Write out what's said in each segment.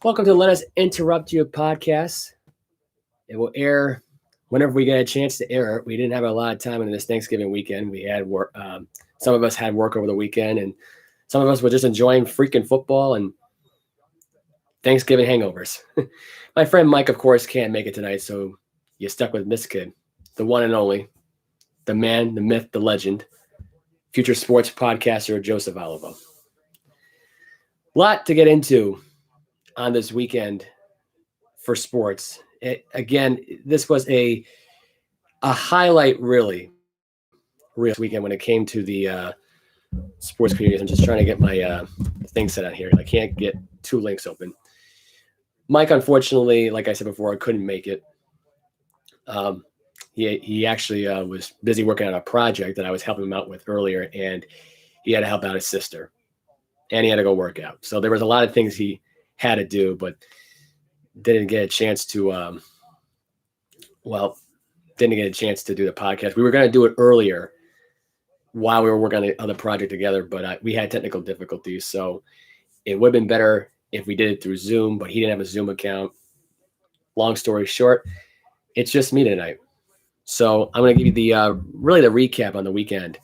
Welcome to Let Us Interrupt You podcast. It will air whenever we get a chance to air it. We didn't have a lot of time in this Thanksgiving weekend. We had work. Some of us had work over the weekend, and some of us were just enjoying freaking football and Thanksgiving hangovers. My friend Mike, of course, can't make it tonight, so you stuck with Miss Kid, the one and only, the man, the myth, the legend, future sports podcaster Joseph Olivo. Lot to get into on this weekend for sports. This was a highlight, really weekend when it came to the sports communities. I'm just trying to get my thing set on here. I can't get two links open. Mike, unfortunately, like I said before, couldn't make it. He actually was busy working on a project that I was helping him out with earlier, and he had to help out his sister, and he had to go work out. So there was a lot of things he had to do, but didn't get a chance to do the podcast. We were going to do it earlier while we were working on the other project together, but we had technical difficulties, so it would have been better if we did it through Zoom, but he didn't have a Zoom account. Long story short, it's just me tonight. So I'm going to give you the recap on the weekend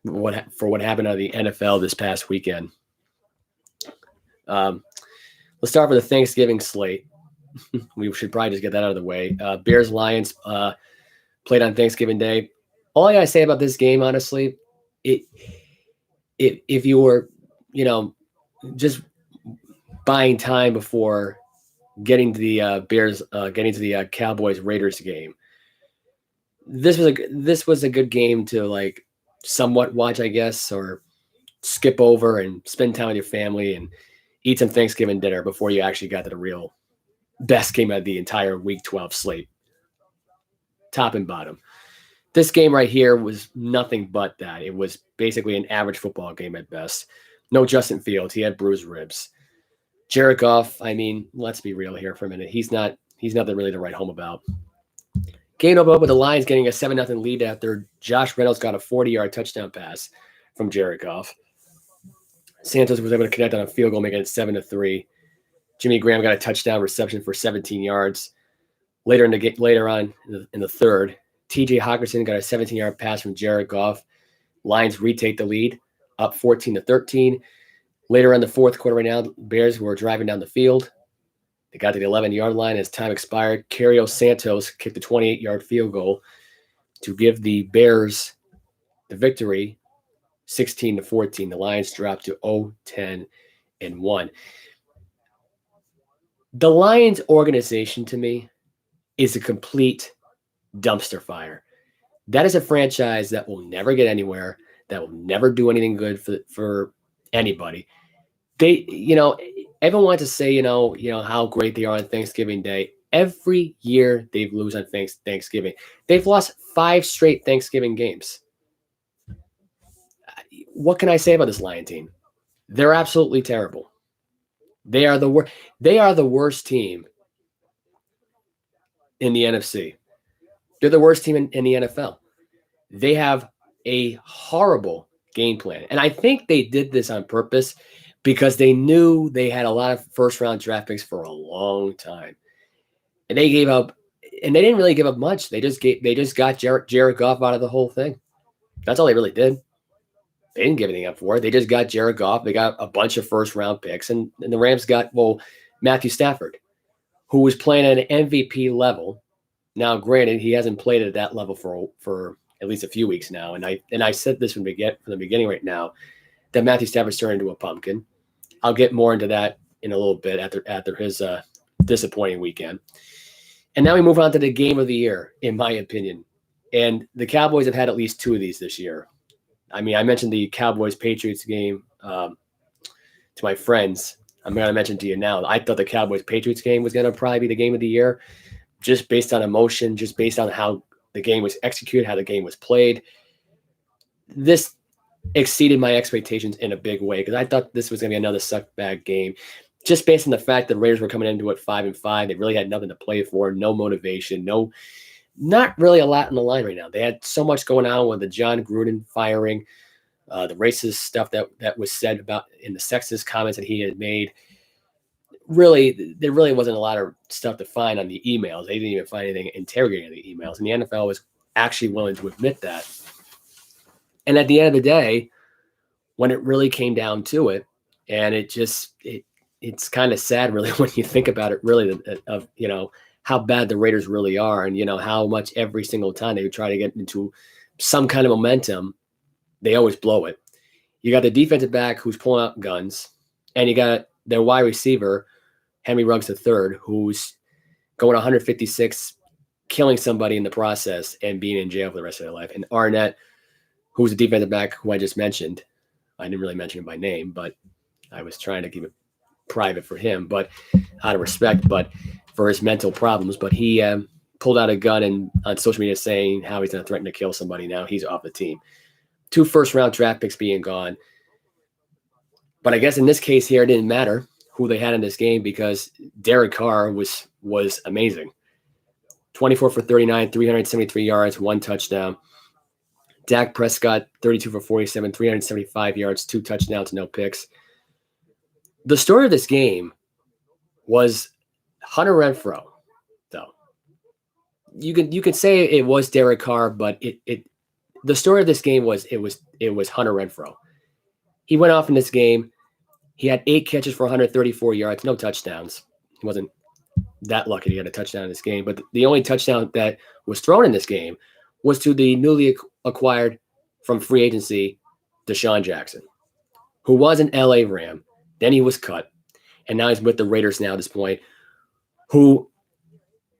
what happened on the NFL this past weekend. Let's start with the Thanksgiving slate. We should probably just get that out of the way. Bears-Lions played on Thanksgiving Day. All I got to say about this game, honestly, if you were, just buying time before getting to the getting to the Cowboys-Raiders game, this was a good game to somewhat watch, I guess, or skip over and spend time with your family and eat some Thanksgiving dinner before you actually got to the real best game of the entire Week 12 slate, top and bottom. This game right here was nothing but that. It was basically an average football game at best. No Justin Fields. He had bruised ribs. Jared Goff, let's be real here for a minute. He's nothing really to write home about. Game opened up with the Lions getting a 7-0 lead after Josh Reynolds got a 40-yard touchdown pass from Jared Goff. Santos was able to connect on a field goal, making it 7-3. Jimmy Graham got a touchdown reception for 17 yards. Later on in the third, TJ Hawkinson got a 17-yard pass from Jared Goff. Lions retake the lead, up 14-13. Later on the fourth quarter right now, Bears were driving down the field. They got to the 11-yard line as time expired. Cario Santos kicked a 28-yard field goal to give the Bears the victory, 16-14. The Lions dropped to 0-10-1. The Lions organization, to me, is a complete dumpster fire. That is a franchise that will never get anywhere, that will never do anything good for anybody. They, everyone wants to say, how great they are on Thanksgiving Day. Every year they lose on Thanksgiving. They've lost 5 straight Thanksgiving games. What can I say about this Lion team? They're absolutely terrible. They are the worst. They are the worst team in the NFC. They're the worst team in the NFL. They have a horrible game plan. And I think they did this on purpose because they knew they had a lot of first-round draft picks for a long time. And they gave up, and they didn't really give up much. They just got Jared Goff out of the whole thing. That's all they really did. They didn't give anything up for it. They just got Jared Goff. They got a bunch of first-round picks. And the Rams got, Matthew Stafford, who was playing at an MVP level. Now, granted, he hasn't played at that level for at least a few weeks now. And I said this from the beginning right now, that Matthew Stafford's turned into a pumpkin. I'll get more into that in a little bit after his disappointing weekend. And now we move on to the game of the year, in my opinion. And the Cowboys have had at least 2 of these this year. I mentioned the Cowboys-Patriots game to my friends. I'm going to mention to you now. I thought the Cowboys-Patriots game was going to probably be the game of the year, just based on emotion, just based on how the game was executed, how the game was played. This exceeded my expectations in a big way because I thought this was going to be another suck bag game. Just based on the fact that the Raiders were coming into it 5-5, they really had nothing to play for, no motivation, not really a lot on the line right now. They had so much going on with the John Gruden firing, the racist stuff that was said about in the sexist comments that he had made. Really, there really wasn't a lot of stuff to find on the emails. They didn't even find anything interrogating the emails, and the NFL was actually willing to admit that. And at the end of the day, when it really came down to it, and it's kind of sad, really, when you think about it, really, of how bad the Raiders really are, and how much every single time they try to get into some kind of momentum, they always blow it. You got the defensive back who's pulling out guns, and you got their wide receiver, Henry Ruggs III, who's going 156, killing somebody in the process and being in jail for the rest of their life. And Arnett, who's the defensive back who I just mentioned. I didn't really mention him by name, but I was trying to keep it private for him, but out of respect, but for his mental problems. But he pulled out a gun and on social media saying how he's going to threaten to kill somebody. Now he's off the team. 2 first-round draft picks being gone. But I guess in this case here, it didn't matter who they had in this game because Derek Carr was amazing. 24 for 39, 373 yards, 1 touchdown. Dak Prescott, 32 for 47, 375 yards, 2 touchdowns, no picks. The story of this game was Hunter Renfrow, though. You could say it was Derek Carr, but the story of this game was Hunter Renfrow. He went off in this game. He had 8 catches for 134 yards, no touchdowns. He wasn't that lucky he had a touchdown in this game, but the only touchdown that was thrown in this game was to the newly acquired from free agency, Deshaun Jackson, who was an LA Ram. Then he was cut, and now he's with the Raiders now at this point, who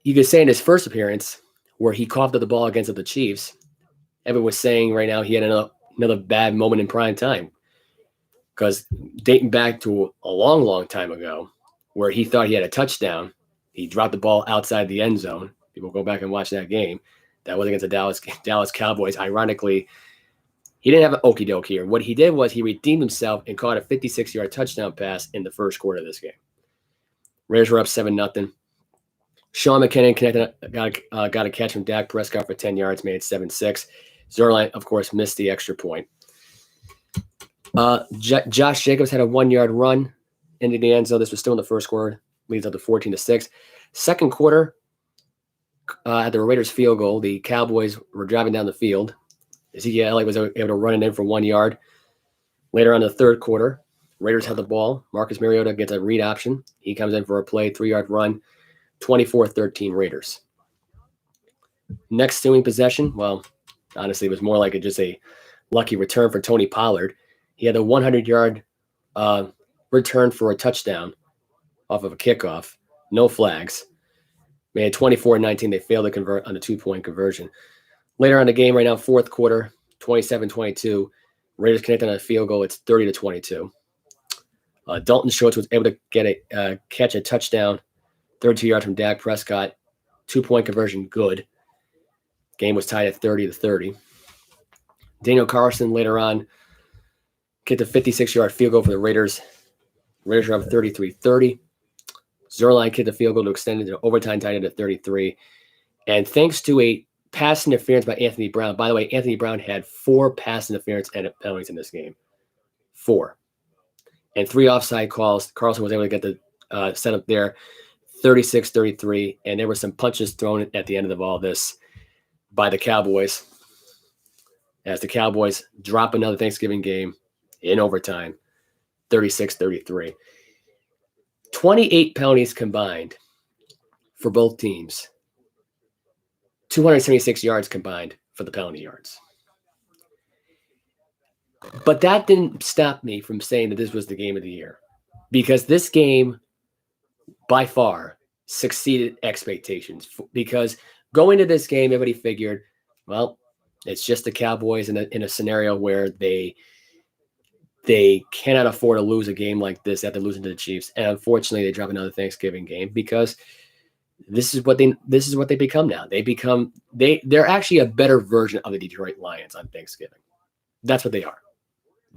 you could say in his first appearance where he coughed up the ball against the Chiefs, everyone was saying right now he had another bad moment in prime time because dating back to a long, long time ago where he thought he had a touchdown, he dropped the ball outside the end zone. People go back and watch that game. That was against the Dallas Cowboys. Ironically, he didn't have an okey doke here. What he did was he redeemed himself and caught a 56-yard touchdown pass in the first quarter of this game. Raiders were up 7-0. Sean McKinnon got a catch from Dak Prescott for 10 yards, made it 7-6. Zerline, of course, missed the extra point. Josh Jacobs had a 1-yard run into the end zone. This was still in the first quarter, leads up to 14-6. Second quarter, at the Raiders field goal, the Cowboys were driving down the field. Ezekiel Elliott was able to run it in for 1 yard. Later on in the third quarter, Raiders had the ball. Marcus Mariota gets a read option. He comes in for a play, 3-yard run, 24-13 Raiders. Next ensuing possession, well, honestly, it was more like just a lucky return for Tony Pollard. He had a 100-yard return for a touchdown off of a kickoff. No flags. Made 24-19. They failed to convert on a 2-point conversion. Later on in the game, right now, fourth quarter, 27-22. Raiders connect on a field goal. It's 30-22. Dalton Schultz was able to catch a touchdown, 32 yards from Dak Prescott. 2-point conversion, good. Game was tied at 30-30. Daniel Carlson later on kicked a 56-yard field goal for the Raiders. Raiders are up 33-30. Zerline kicked the field goal to extend it to overtime, tied it at 33. And thanks to a pass interference by Anthony Brown. By the way, Anthony Brown had 4 pass interference and penalties in this game. 4. And 3 offside calls. Carlson was able to get the setup there, 36-33. And there were some punches thrown at the end of all this by the Cowboys as the Cowboys drop another Thanksgiving game in overtime, 36-33. 28 penalties combined for both teams. 276 yards combined for the penalty yards. But that didn't stop me from saying that this was the game of the year, because this game by far succeeded expectations. Because going to this game, everybody figured, well, it's just the Cowboys in a scenario where they cannot afford to lose a game like this after losing to the Chiefs. And unfortunately, they drop another Thanksgiving game because this is what they become now. They're actually a better version of the Detroit Lions on Thanksgiving. That's what they are.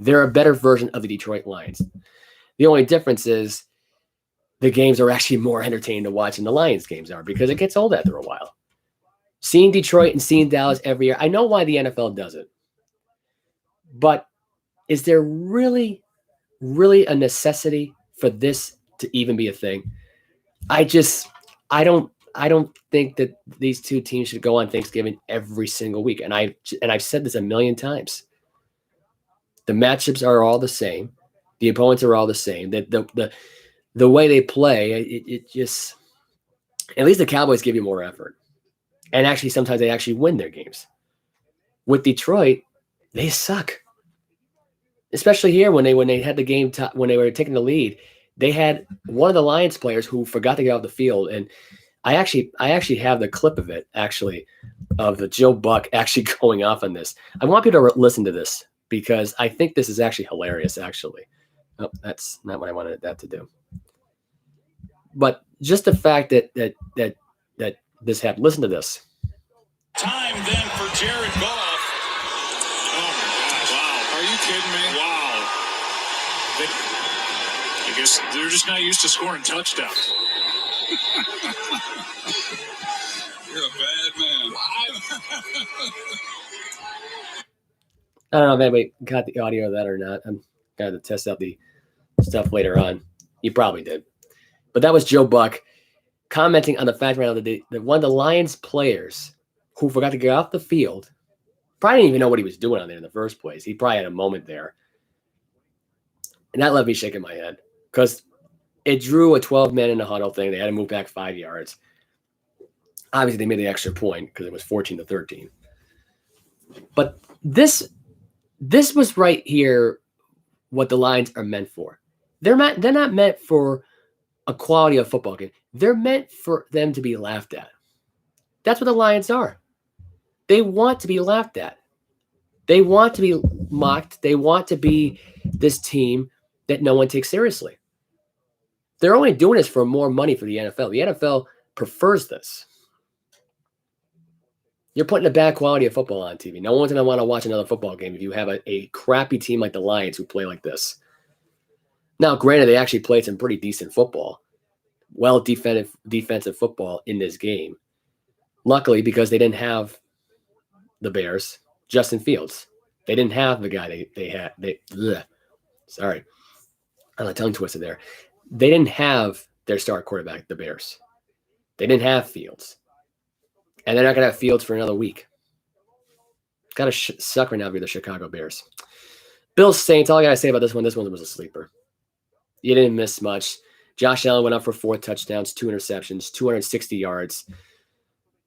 They're a better version of the Detroit Lions. The only difference is the games are actually more entertaining to watch than the Lions games are because it gets old after a while. Seeing Detroit and seeing Dallas every year, I know why the NFL does it. But is there really a necessity for this to even be a thing? I don't think that these two teams should go on Thanksgiving every single week. And I've said this a million times. The matchups are all the same. The opponents are all the same. The way they play, it just, at least the Cowboys give you more effort. And actually, sometimes they actually win their games. With Detroit, they suck. Especially here when they had the game when they were taking the lead, they had one of the Lions players who forgot to get off the field, and I actually have the clip of it of the Joe Buck actually going off on this. I want people to listen to this because I think this is actually hilarious. Actually, oh, that's not what I wanted that to do. But just the fact that this happened. Listen to this. Time then for Jared Goff. Oh my gosh! Wow, are you kidding me? Wow. I guess they're just not used to scoring touchdowns. You're a bad man. I don't know if anybody got the audio of that or not. I'm going to test out the stuff later on. You probably did. But that was Joe Buck commenting on the fact right now that one of the Lions players who forgot to get off the field probably didn't even know what he was doing on there in the first place. He probably had a moment there. And that left me shaking my head because it drew a 12-man in the huddle thing. They had to move back 5 yards. Obviously, they made the extra point because it was 14-13. But this was right here what the Lions are meant for. They're not meant for a quality of football game. They're meant for them to be laughed at. That's what the Lions are. They want to be laughed at. They want to be mocked. They want to be this team that no one takes seriously. They're only doing this for more money for the NFL. The NFL prefers this. You're putting a bad quality of football on TV. No one's going to want to watch another football game if you have a crappy team like the Lions who play like this. Now, granted, they actually played some pretty decent football. Well defensive football in this game. Luckily, because they didn't have the Bears, Justin Fields. They didn't have the guy they had. Sorry. I'm a tongue twister there. They didn't have their star quarterback, the Bears. They didn't have Fields. And they're not going to have Fields for another week. Got to suck right now if you're the Chicago Bears. Bills Saints, all I got to say about this one was a sleeper. You didn't miss much. Josh Allen went up for 4 touchdowns, 2 interceptions, 260 yards.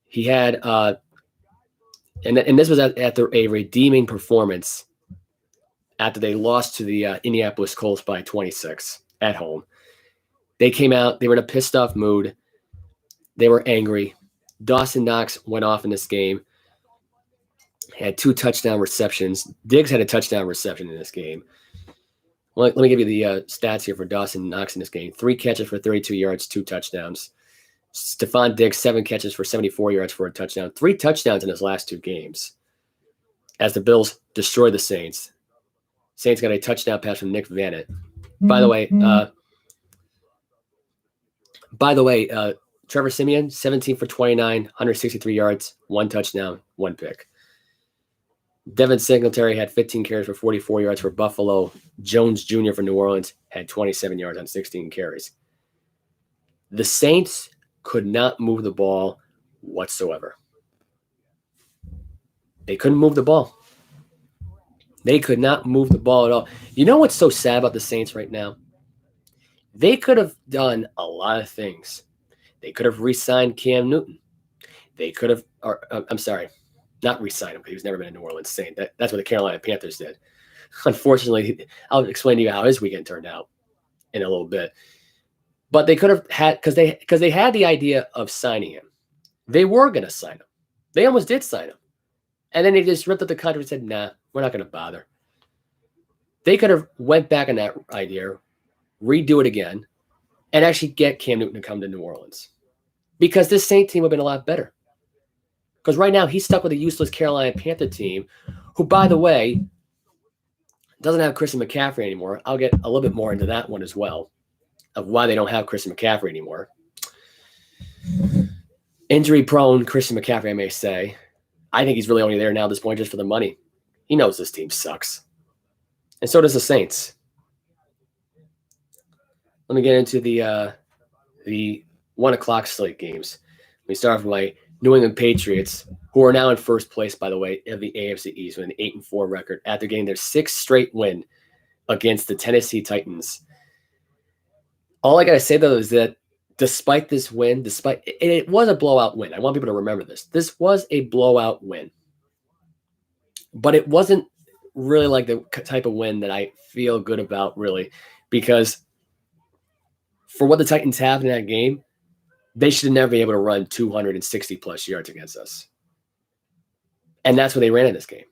He had, and this was after a redeeming performance after they lost to the Indianapolis Colts by 26 at home. They came out, they were in a pissed off mood. They were angry. Dawson Knox went off in this game. Had 2 touchdown receptions. Diggs had a touchdown reception in this game. Well, let me give you the stats here for Dawson Knox in this game. 3 catches for 32 yards, 2 touchdowns. Stephon Diggs, 7 catches for 74 yards for a touchdown. 3 touchdowns in his last 2 games as the Bills destroyed the Saints. Saints got a touchdown pass from Nick Vannett. By the way, Trevor Siemian, 17 for 29, 163 yards, 1 touchdown, 1 pick. Devin Singletary had 15 carries for 44 yards for Buffalo. Jones Jr. for New Orleans had 27 yards on 16 carries. The Saints could not move the ball whatsoever. They couldn't move the ball. They could not move the ball at all. You know what's so sad about the Saints right now? They could have done a lot of things. They could have re-signed Cam Newton. They could have, not re-signed him because he's never been a New Orleans Saint. That's what the Carolina Panthers did. Unfortunately, I'll explain to you how his weekend turned out in a little bit. But they could have had, because they had the idea of signing him. They were going to sign him. They almost did sign him. And then they just ripped up the contract and said, nah, we're not going to bother. They could have went back on that idea, redo it again, and actually get Cam Newton to come to New Orleans. Because this Saint team would have been a lot better. Because right now he's stuck with a useless Carolina Panther team, who, by the way, Doesn't have Christian McCaffrey anymore. I'll get a little bit more into that one as well, of why they don't have Christian McCaffrey anymore. Injury-prone Christian McCaffrey, I may say. I think he's really only there now at this point just for the money. He knows this team sucks. And so does the Saints. Let me get into the 1 o'clock slate games. We start off with my New England Patriots, who are now in first place, by the way, of the AFC East with an 8-4 record after getting their 6th straight win against the Tennessee Titans. All I got to say, though, is that despite this win, it was a blowout win. I want people to remember this. This was a blowout win. But it wasn't really like the type of win that I feel good about, really, because for what the Titans have in that game, they should never be able to run 260-plus yards against us. And that's what they ran in this game.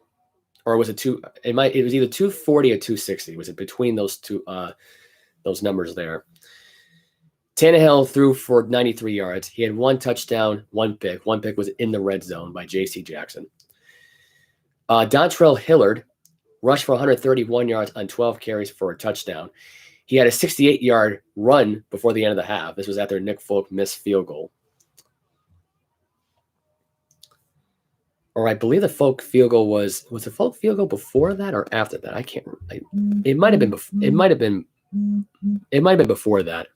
Or was it two? It was either 240 or 260. Was it between those two those numbers there? Tannehill threw for 93 yards. He had 1 touchdown, 1 pick. 1 pick was in the red zone by J.C. Jackson. Dontrell Hillard rushed for 131 yards on 12 carries for a touchdown. He had a 68-yard run before the end of the half. This was after Nick Folk missed field goal. Or I believe the Folk field goal was the Folk field goal before that or after that? I can't. It might have been. It might have been before that.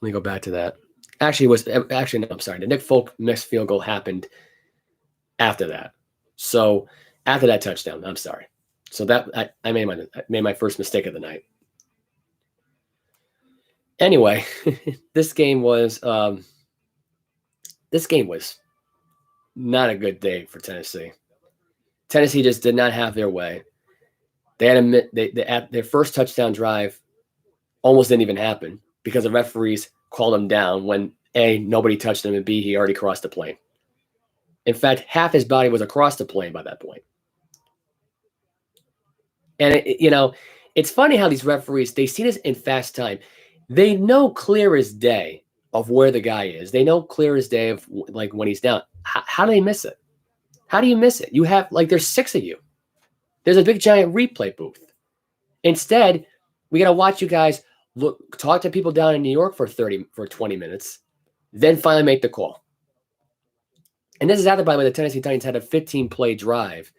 Let me go back to that. No, I'm sorry. The Nick Folk missed field goal happened after that. So after that touchdown, I'm sorry. So that I made my first mistake of the night. Anyway, this game was not a good day for Tennessee. Tennessee just did not have their way. They had their first touchdown drive almost didn't even happen because the referees called him down when A, nobody touched him, and B, he already crossed the plane. In fact, half his body was across the plane by that point. And, it's funny how these referees, they see this in fast time. They know clear as day of where the guy is. They know clear as day of, like, when he's down. How do they miss it? How do you miss it? You have, there's 6 of you. There's a big, giant replay booth. Instead, we got to watch you guys talk to people down in New York for 20 minutes, then finally make the call. And this is after, by the way, the Tennessee Titans had a 15-play drive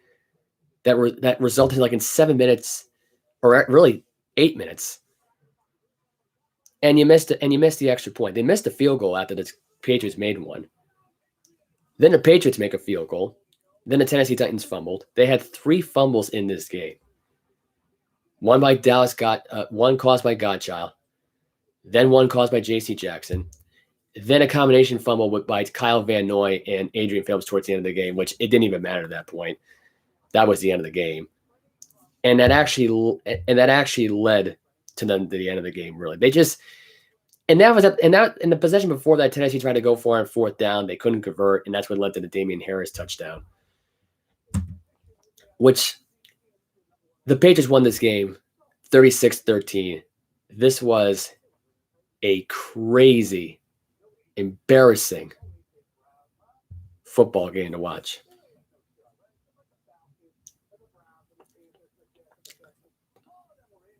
that resulted in 7 minutes, or really 8 minutes. And you missed the extra point. They missed a field goal after the Patriots made one. Then the Patriots make a field goal. Then the Tennessee Titans fumbled. They had 3 fumbles in this game. One by one caused by Godchild. Then one caused by J.C. Jackson. Then a combination fumble by Kyle Van Noy and Adrian Phillips towards the end of the game, which it didn't even matter at that point. That was the end of the game. And that actually led to the end of the game, really. They just – and that was in the possession before that, Tennessee tried to go for it on 4th down. They couldn't convert, and that's what led to the Damian Harris touchdown, which the Patriots won this game 36-13. This was a crazy, embarrassing football game to watch.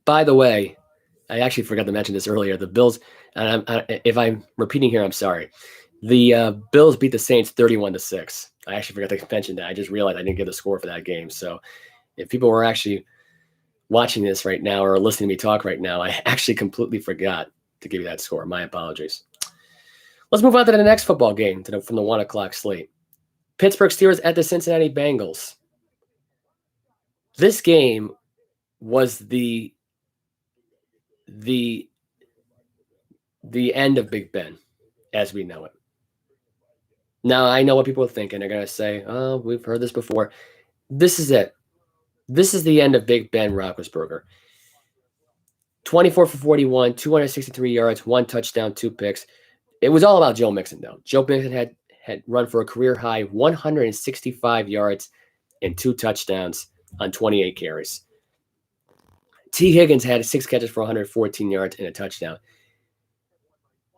By the way, I actually forgot to mention this earlier. The Bills, and if I'm repeating here, I'm sorry. The Bills beat the Saints 31-6. I actually forgot to mention that. I just realized I didn't get the score for that game. So if people were actually watching this right now or listening to me talk right now, I actually completely forgot to give you that score. My apologies. Let's move on to the next football game from the 1 o'clock slate. Pittsburgh Steelers at the Cincinnati Bengals. This game was the end of Big Ben as we know it. Now, I know what people are thinking. They're going to say, oh, we've heard this before. This is it. This is the end of Big Ben Roethlisberger. 24 for 41, 263 yards, 1 touchdown, 2 picks. It was all about Joe Mixon, though. Joe Mixon had run for a career-high 165 yards and 2 touchdowns on 28 carries. T. Higgins had 6 catches for 114 yards and a touchdown.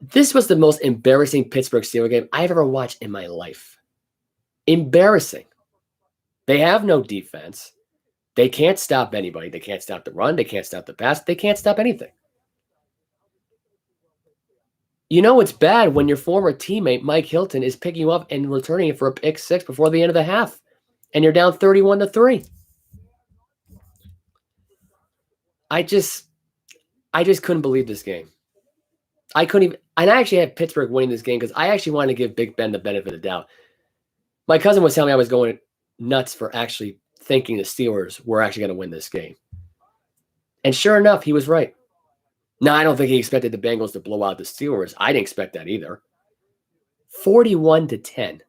This was the most embarrassing Pittsburgh Steelers game I've ever watched in my life. Embarrassing. They have no defense. They can't stop anybody. They can't stop the run. They can't stop the pass. They can't stop anything. You know it's bad when your former teammate, Mike Hilton, is picking you up and returning it for a pick six before the end of the half, and you're down 31-3. I just couldn't believe this game. I couldn't even, and I actually had Pittsburgh winning this game because I actually wanted to give Big Ben the benefit of the doubt. My cousin was telling me I was going nuts for actually thinking the Steelers were actually going to win this game. And sure enough, he was right. Now, I don't think he expected the Bengals to blow out the Steelers. I didn't expect that either. 41-10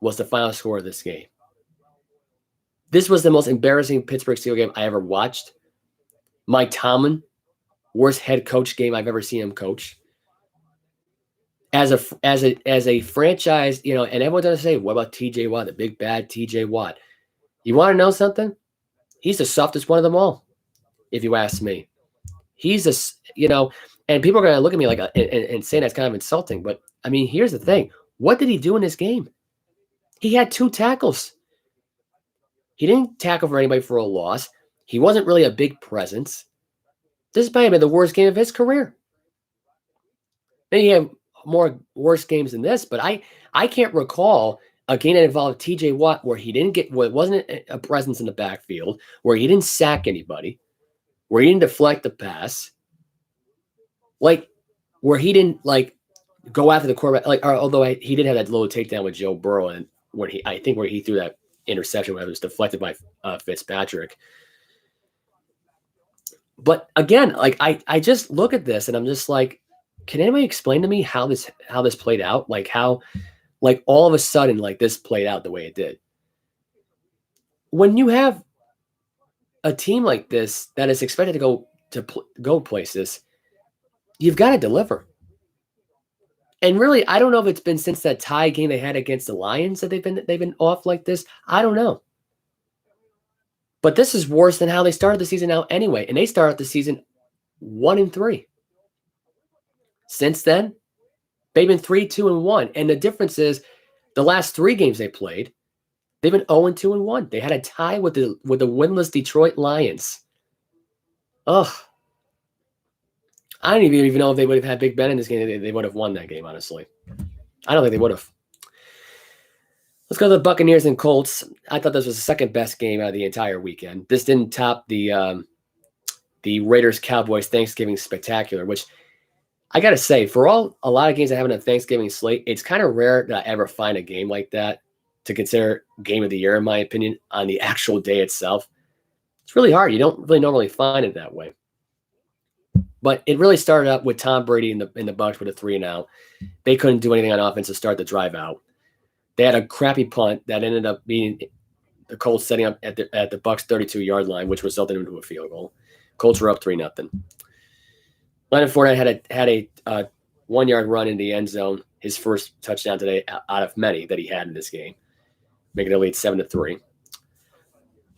was the final score of this game. This was the most embarrassing Pittsburgh Steelers game I ever watched. Mike Tomlin, worst head coach game I've ever seen him coach. As a franchise, and everyone's going to say, what about TJ Watt, the big bad TJ Watt? You want to know something? He's the softest one of them all, if you ask me. He's and people are going to look at me like and say that's kind of insulting. But, I mean, here's the thing. What did he do in this game? He had 2 tackles. He didn't tackle for anybody for a loss. He wasn't really a big presence. This might have been the worst game of his career. Then he had more worse games than this, but I can't recall a game that involved TJ Watt where he wasn't a presence in the backfield, where he didn't sack anybody, where he didn't deflect the pass, where he didn't go after the quarterback. Although he did have that little takedown with Joe Burrow, and where he threw that interception where it was deflected by Fitzpatrick. But again, I just look at this and I'm just like, can anybody explain to me how this played out? How all of a sudden this played out the way it did. When you have a team like this that is expected to go places, you've got to deliver. And really, I don't know if it's been since that tie game they had against the Lions that they've been off like this. I don't know. But this is worse than how they started the season out anyway. And they started the season 1-3. Since then, they've been 3-2-1. And the difference is the last 3 games they played, they've been 0-2-1. They had a tie with the winless Detroit Lions. Ugh. I don't even know if they would have had Big Ben in this game. They would have won that game, honestly. I don't think they would have. Let's go to the Buccaneers and Colts. I thought this was the second best game out of the entire weekend. This didn't top the Raiders-Cowboys Thanksgiving Spectacular, which I got to say, for a lot of games I have on a Thanksgiving slate, it's kind of rare that I ever find a game like that to consider game of the year, in my opinion, on the actual day itself. It's really hard. You don't really normally find it that way. But it really started out with Tom Brady in the Bucs with a 3-and-out. They couldn't do anything on offense to start the drive out. They had a crappy punt that ended up being the Colts setting up at the Bucs 32-yard line, which resulted into a field goal. Colts were up 3-0. Leonard Fournette had a 1-yard run in the end zone, his first touchdown today out of many that he had in this game, making it lead 7-3.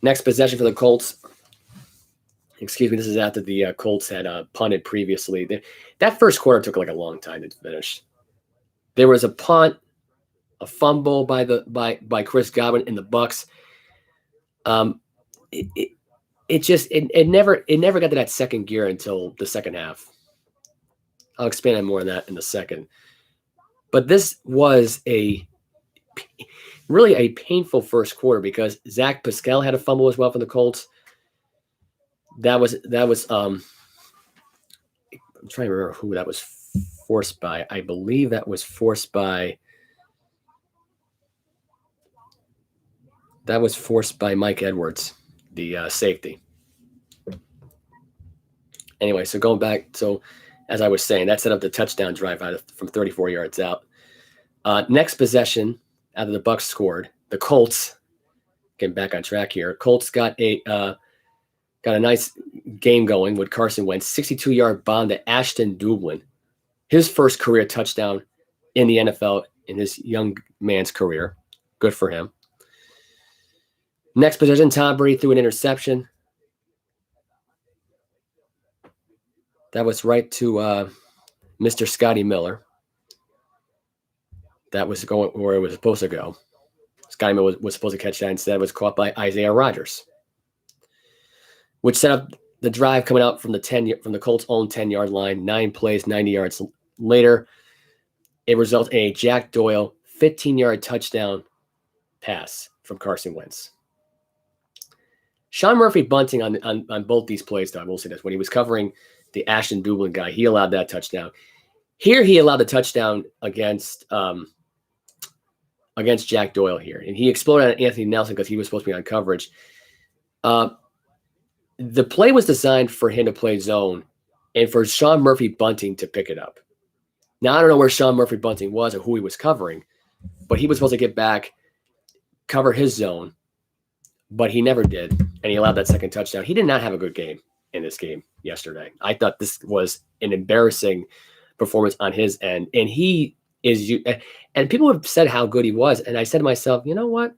Next possession for the Colts. Excuse me, this is after the Colts had punted previously. That first quarter took a long time to finish. There was a punt, a fumble by Chris Godwin in the Bucs. It never got to that second gear until the second half. I'll expand on more on that in a second. But this was really a painful first quarter because Zach Pascal had a fumble as well for the Colts. That was I'm trying to remember who that was forced by. I believe that was forced by Mike Edwards, the safety. Anyway, so going back, as I was saying, that set up the touchdown drive from 34 yards out. Next possession, after the Bucs scored, the Colts, getting back on track here, Colts got a nice game going with Carson Wentz, 62-yard bomb to Ashton Dublin, his first career touchdown in the NFL in his young man's career. Good for him. Next possession, Tom Brady threw an interception. That was right to Mr. Scotty Miller. That was going where it was supposed to go. Scotty Miller was supposed to catch that. Instead, it was caught by Isaiah Rodgers. which set up the drive coming out from the Colts' own 10-yard line. 9 plays, 90 yards later, it results in a Jack Doyle 15-yard touchdown pass from Carson Wentz. Sean Murphy bunting on both these plays, though, I will say this. When he was covering the Ashton Dublin guy, he allowed that touchdown. Here, he allowed the touchdown against Jack Doyle here. And he exploded on Anthony Nelson because he was supposed to be on coverage. The play was designed for him to play zone and for Sean Murphy bunting to pick it up. Now, I don't know where Sean Murphy bunting was or who he was covering, but he was supposed to get back, cover his zone, but he never did, and he allowed that second touchdown. He did not have a good game in this game yesterday. I thought this was an embarrassing performance on his end, and he is – and people have said how good he was, and I said to myself, you know what?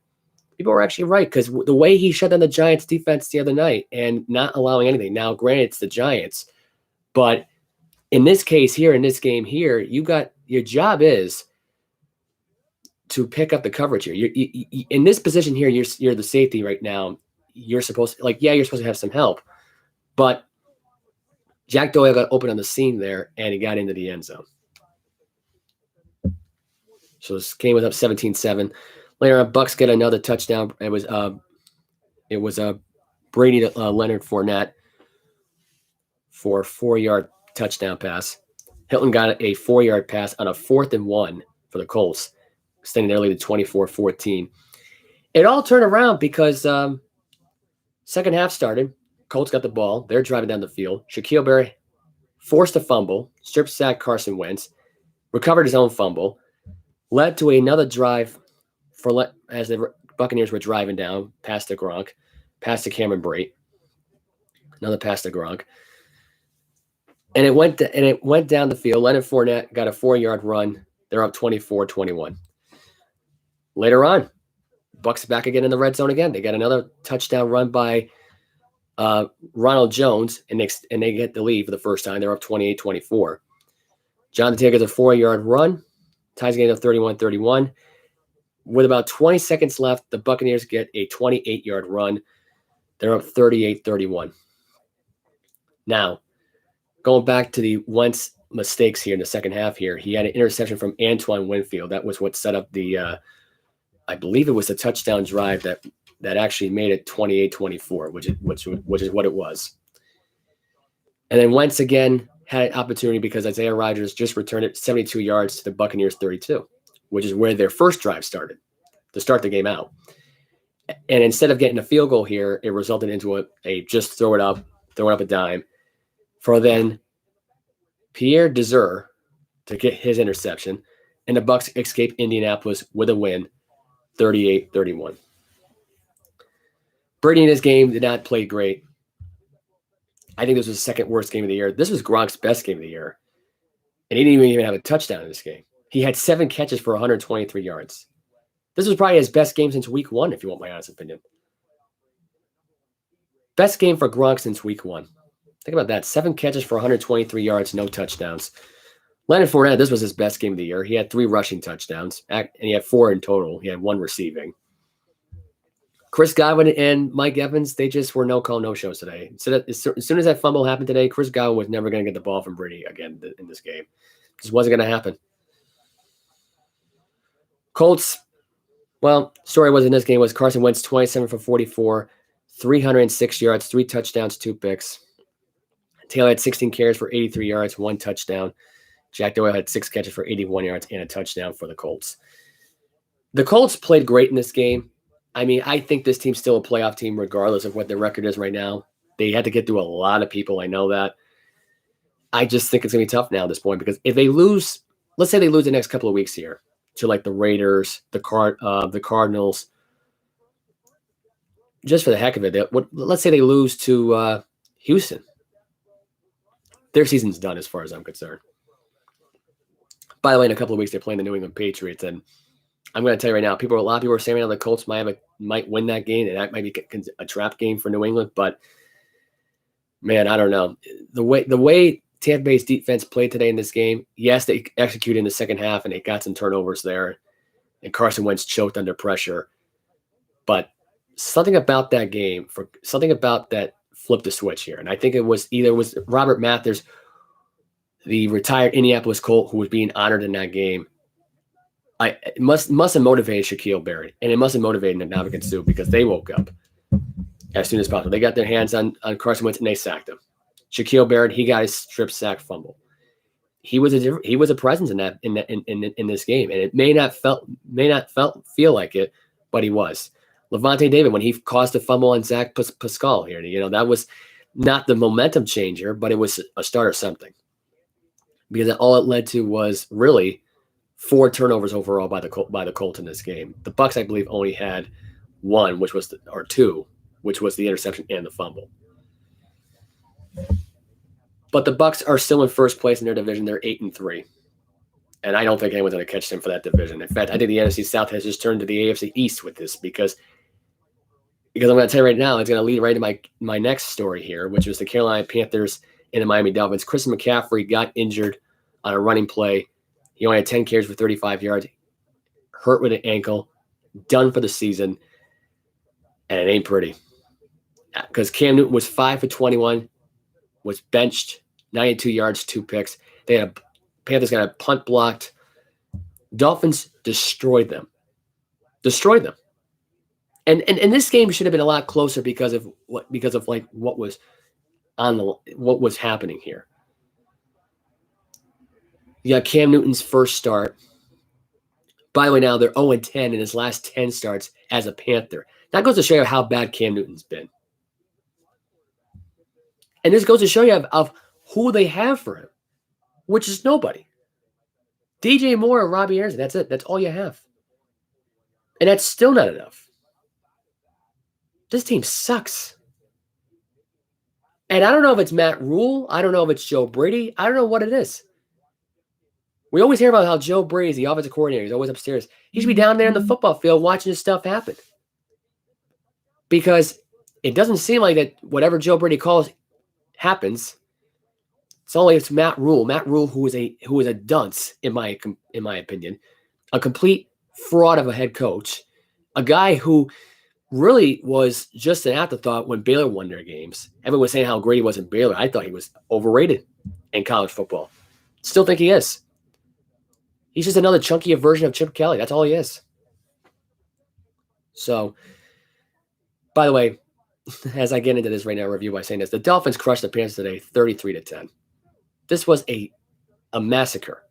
People were actually right, because the way he shut down the Giants defense the other night and not allowing anything. Now, granted, it's the Giants, but in this case here, in this game here, your job is to pick up the coverage here. You in this position here, you're the safety right now. You're supposed to, you're supposed to have some help, but Jack Doyle got open on the seam there, and he got into the end zone. So this game was up 17-7. Later on, Bucks get another touchdown. It was Brady to Leonard Fournette for a 4-yard touchdown pass. Hilton got a 4-yard pass on a 4th and 1 for the Colts, extending their lead to 24-14. It all turned around because second half started. Colts got the ball. They're driving down the field. Shaquille Barrett forced a fumble, strip sack Carson Wentz, recovered his own fumble, led to another drive as the Buccaneers were driving down, past to Gronk, past to Cameron Brate, another pass to Gronk. And it went down the field. Leonard Fournette got a 4-yard run. They're up 24-21. Later on, Bucks back again in the red zone again. They got another touchdown run by Ronald Jones, and they get the lead for the first time. They're up 28-24. Jonathan Taylor gets a 4-yard run, ties the game to 31-31. With about 20 seconds left, the Buccaneers get a 28-yard run. They're up 38-31. Now, going back to the Wentz mistakes here in the second half here, he had an interception from Antoine Winfield. That was what set up the, I believe it was the touchdown drive that actually made it 28-24, which is what it was. And then Wentz again had an opportunity because Isaiah Rodgers just returned it 72 yards to the Buccaneers 32, which is where their first drive started to start the game out. And instead of getting a field goal here, it resulted into a just throw it up a dime for then Pierre Desir to get his interception, and the Bucs escape Indianapolis with a win, 38-31. Brady in this game did not play great. I think this was the second worst game of the year. This was Gronk's best game of the year, and he didn't even have a touchdown in this game. He had 7 catches for 123 yards. This was probably his best game since week 1, if you want my honest opinion. Best game for Gronk since week 1. Think about that. 7 catches for 123 yards, no touchdowns. Leonard Fournette, this was his best game of the year. He had 3 rushing touchdowns, and he had 4 in total. He had 1 receiving. Chris Godwin and Mike Evans, they just were no-call, no-shows today. So as soon as that fumble happened today, Chris Godwin was never going to get the ball from Brady again in this game. It just wasn't going to happen. Colts, well, story was in this game was Carson Wentz 27 for 44, 306 yards, 3 touchdowns, 2 picks. Taylor had 16 carries for 83 yards, 1 touchdown. Jack Doyle had 6 catches for 81 yards and a touchdown for the Colts. The Colts played great in this game. I mean, I think this team's still a playoff team regardless of what their record is right now. They had to get through a lot of people. I know that. I just think it's going to be tough now at this point because if they lose, let's say they lose the next couple of weeks here to like the Raiders, the Cardinals, just for the heck of it, let's say they lose to Houston. Their season's done as far as I'm concerned. By the way, in a couple of weeks, they're playing the New England Patriots, and I'm going to tell you right now, a lot of people are saying right now the Colts might win that game, and that might be a trap game for New England. But man, I don't know the way Tampa Bay's defense played today in this game. Yes, they executed in the second half, and they got some turnovers there, and Carson Wentz choked under pressure. But something about that game, something about that flipped the switch here. And I think it was Robert Mathers, the retired Indianapolis Colt, who was being honored in that game. It must have motivated Shaquille Barrett, and it must have motivated Ndamukong Suh, because they woke up as soon as possible. They got their hands on Carson Wentz and they sacked him. Shaquille Barrett, he got his strip sack fumble. He was a presence in this game, and it may not feel like it, but he was. Levante David, when he caused a fumble on Zach Pascal here, that was not the momentum changer, but it was a start of something, because all it led to was really 4 turnovers overall by the Colts in this game. The Bucs, I believe, only had 1, or 2, which was the interception and the fumble. But the Bucs are still in first place in their division. They're 8-3, and I don't think anyone's going to catch them for that division. In fact, I think the NFC South has just turned to the AFC East with this, because I'm going to tell you right now, it's going to lead right to my next story here, which was the Carolina Panthers and the Miami Dolphins. Christian McCaffrey got injured on a running play. He only had 10 carries for 35 yards, hurt with an ankle, done for the season, and it ain't pretty. Because Cam Newton was 5 for 21, was benched, 92 yards, 2 picks. Panthers got a punt blocked. Dolphins destroyed them. And this game should have been a lot closer because of what was happening here. You got Cam Newton's first start. By the way, now they're 0-10 in his last 10 starts as a Panther. That goes to show you how bad Cam Newton's been. And this goes to show you of who they have for him, which is nobody. DJ Moore or Robbie Anderson, that's it. That's all you have. And that's still not enough. This team sucks. And I don't know if it's Matt Rule. I don't know if it's Joe Brady. I don't know what it is. We always hear about how Joe Brady is the offensive coordinator. He's always upstairs. He should be down there in the football field watching this stuff happen. Because it doesn't seem like that whatever Joe Brady calls happens. It's Matt Rule. Matt Rule, who is a dunce, in my opinion. A complete fraud of a head coach. A guy who really was just an afterthought when Baylor won their games. Everyone was saying how great he was in Baylor. I thought he was overrated in college football. Still think he is. He's just another chunkier version of Chip Kelly. That's all he is. So, by the way, as I get into this right now, review by saying this, the Dolphins crushed the Panthers today, 33-10. This was a massacre.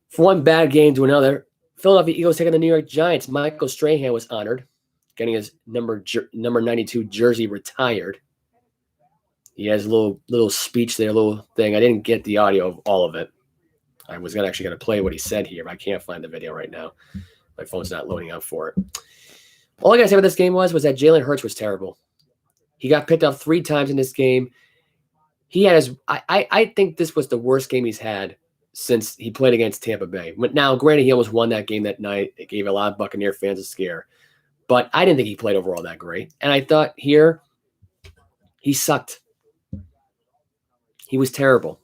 From one bad game to another, Philadelphia Eagles taking the New York Giants. Michael Strahan was honored, getting his number 92 jersey retired. He has a little speech there, a little thing. I didn't get the audio of all of it. I was actually going to play what he said here, but I can't find the video right now. My phone's not loading up for it. All I got to say about this game was that Jalen Hurts was terrible. He got picked up 3 times in this game. He had I think this was the worst game he's had since he played against Tampa Bay. Now, granted, he almost won that game that night. It gave a lot of Buccaneer fans a scare. But I didn't think he played overall that great. And I thought here, he sucked. He was terrible.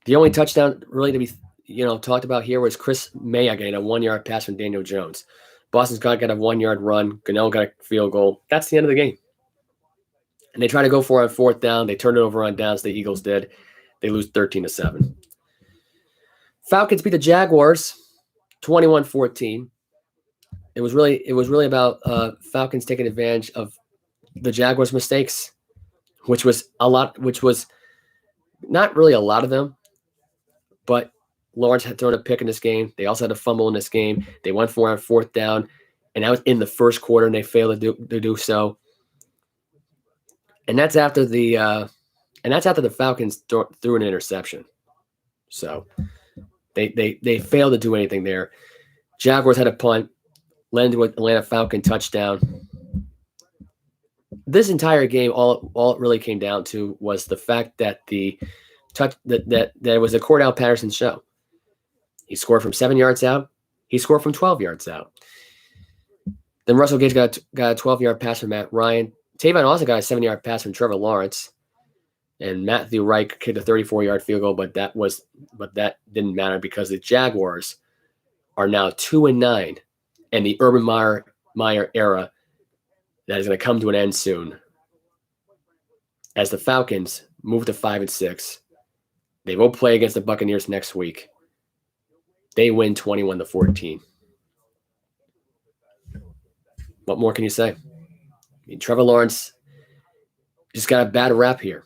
The only touchdown really to be talked about here was Chris Maya getting a 1-yard pass from Daniel Jones. Boston Scott got a 1-yard run. Gunnell got a field goal. That's the end of the game. And they try to go for it on 4th down. They turned it over on downs. The Eagles did. They lose 13-7. Falcons beat the Jaguars 21-14. It was really about Falcons taking advantage of the Jaguars' mistakes, which was not really a lot of them, but Lawrence had thrown a pick in this game. They also had a fumble in this game. They went for it on 4th down, and that was in the first quarter, and they failed to do so. And that's after the Falcons threw an interception. So they failed to do anything there. Jaguars had a punt, led to an Atlanta Falcon touchdown. This entire game, all it really came down to was the fact that that it was a Cordell Patterson show. He scored from 7 yards out. He scored from 12 yards out. Then Russell Gage got a 12-yard pass from Matt Ryan. Tavon also got a 7-yard pass from Trevor Lawrence. And Matthew Reich kicked a 34-yard field goal, but that didn't matter because the Jaguars are now 2-9, and the Urban Meyer era, that is going to come to an end soon. As the Falcons move to 5-6, they will play against the Buccaneers next week. They win 21-14. What more can you say? I mean, Trevor Lawrence just got a bad rep here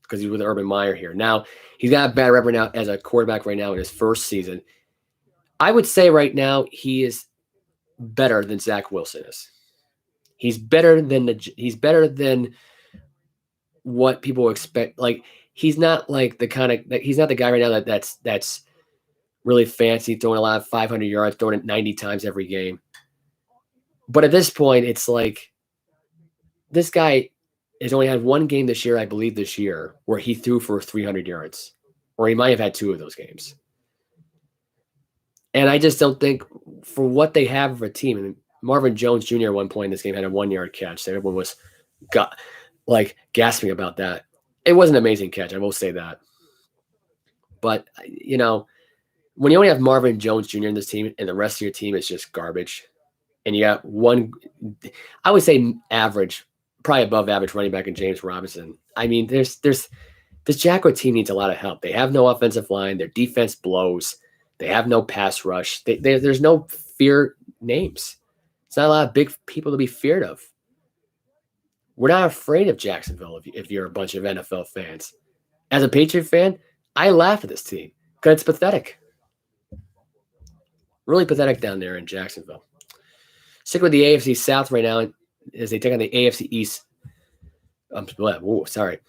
because he's with Urban Meyer here. Now, he's got a bad rep right now as a quarterback right now in his first season. I would say right now he is better than Zach Wilson is. He's better than what people expect. Like, he's not like he's not the guy right now that's really fancy, throwing a lot of 500 yards, throwing it 90 times every game. But at this point, it's like this guy has only had one game this year, I believe this year, where he threw for 300 yards, or he might have had two of those games. And I just don't think for what they have of a team, and Marvin Jones Jr. at one point in this game had a 1-yard catch. So everyone was gasping about that. It was an amazing catch, I will say that. But, you know, when you only have Marvin Jones Jr. in this team and the rest of your team is just garbage, and you got one, I would say average, probably above average running back in James Robinson. I mean, this Jaguar team needs a lot of help. They have no offensive line. Their defense blows. They have no pass rush. There's no fear names. It's not a lot of big people to be feared of. We're not afraid of Jacksonville if you're a bunch of NFL fans. As a Patriot fan, I laugh at this team because it's pathetic. Really pathetic down there in Jacksonville. Stick with the AFC South right now as they take on the AFC East. Sorry.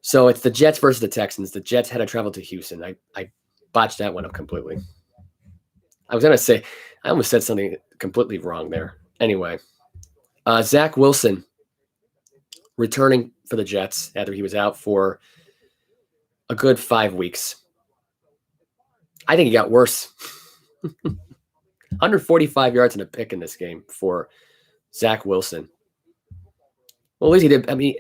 So it's the Jets versus the Texans. The Jets had to travel to Houston. I botched that one up completely. I was going to say, I almost said something completely wrong there. Anyway, Zach Wilson returning for the Jets after he was out for a good 5 weeks. I think he got worse. 145 yards and a pick in this game for Zach Wilson. Well, at least he did. I mean,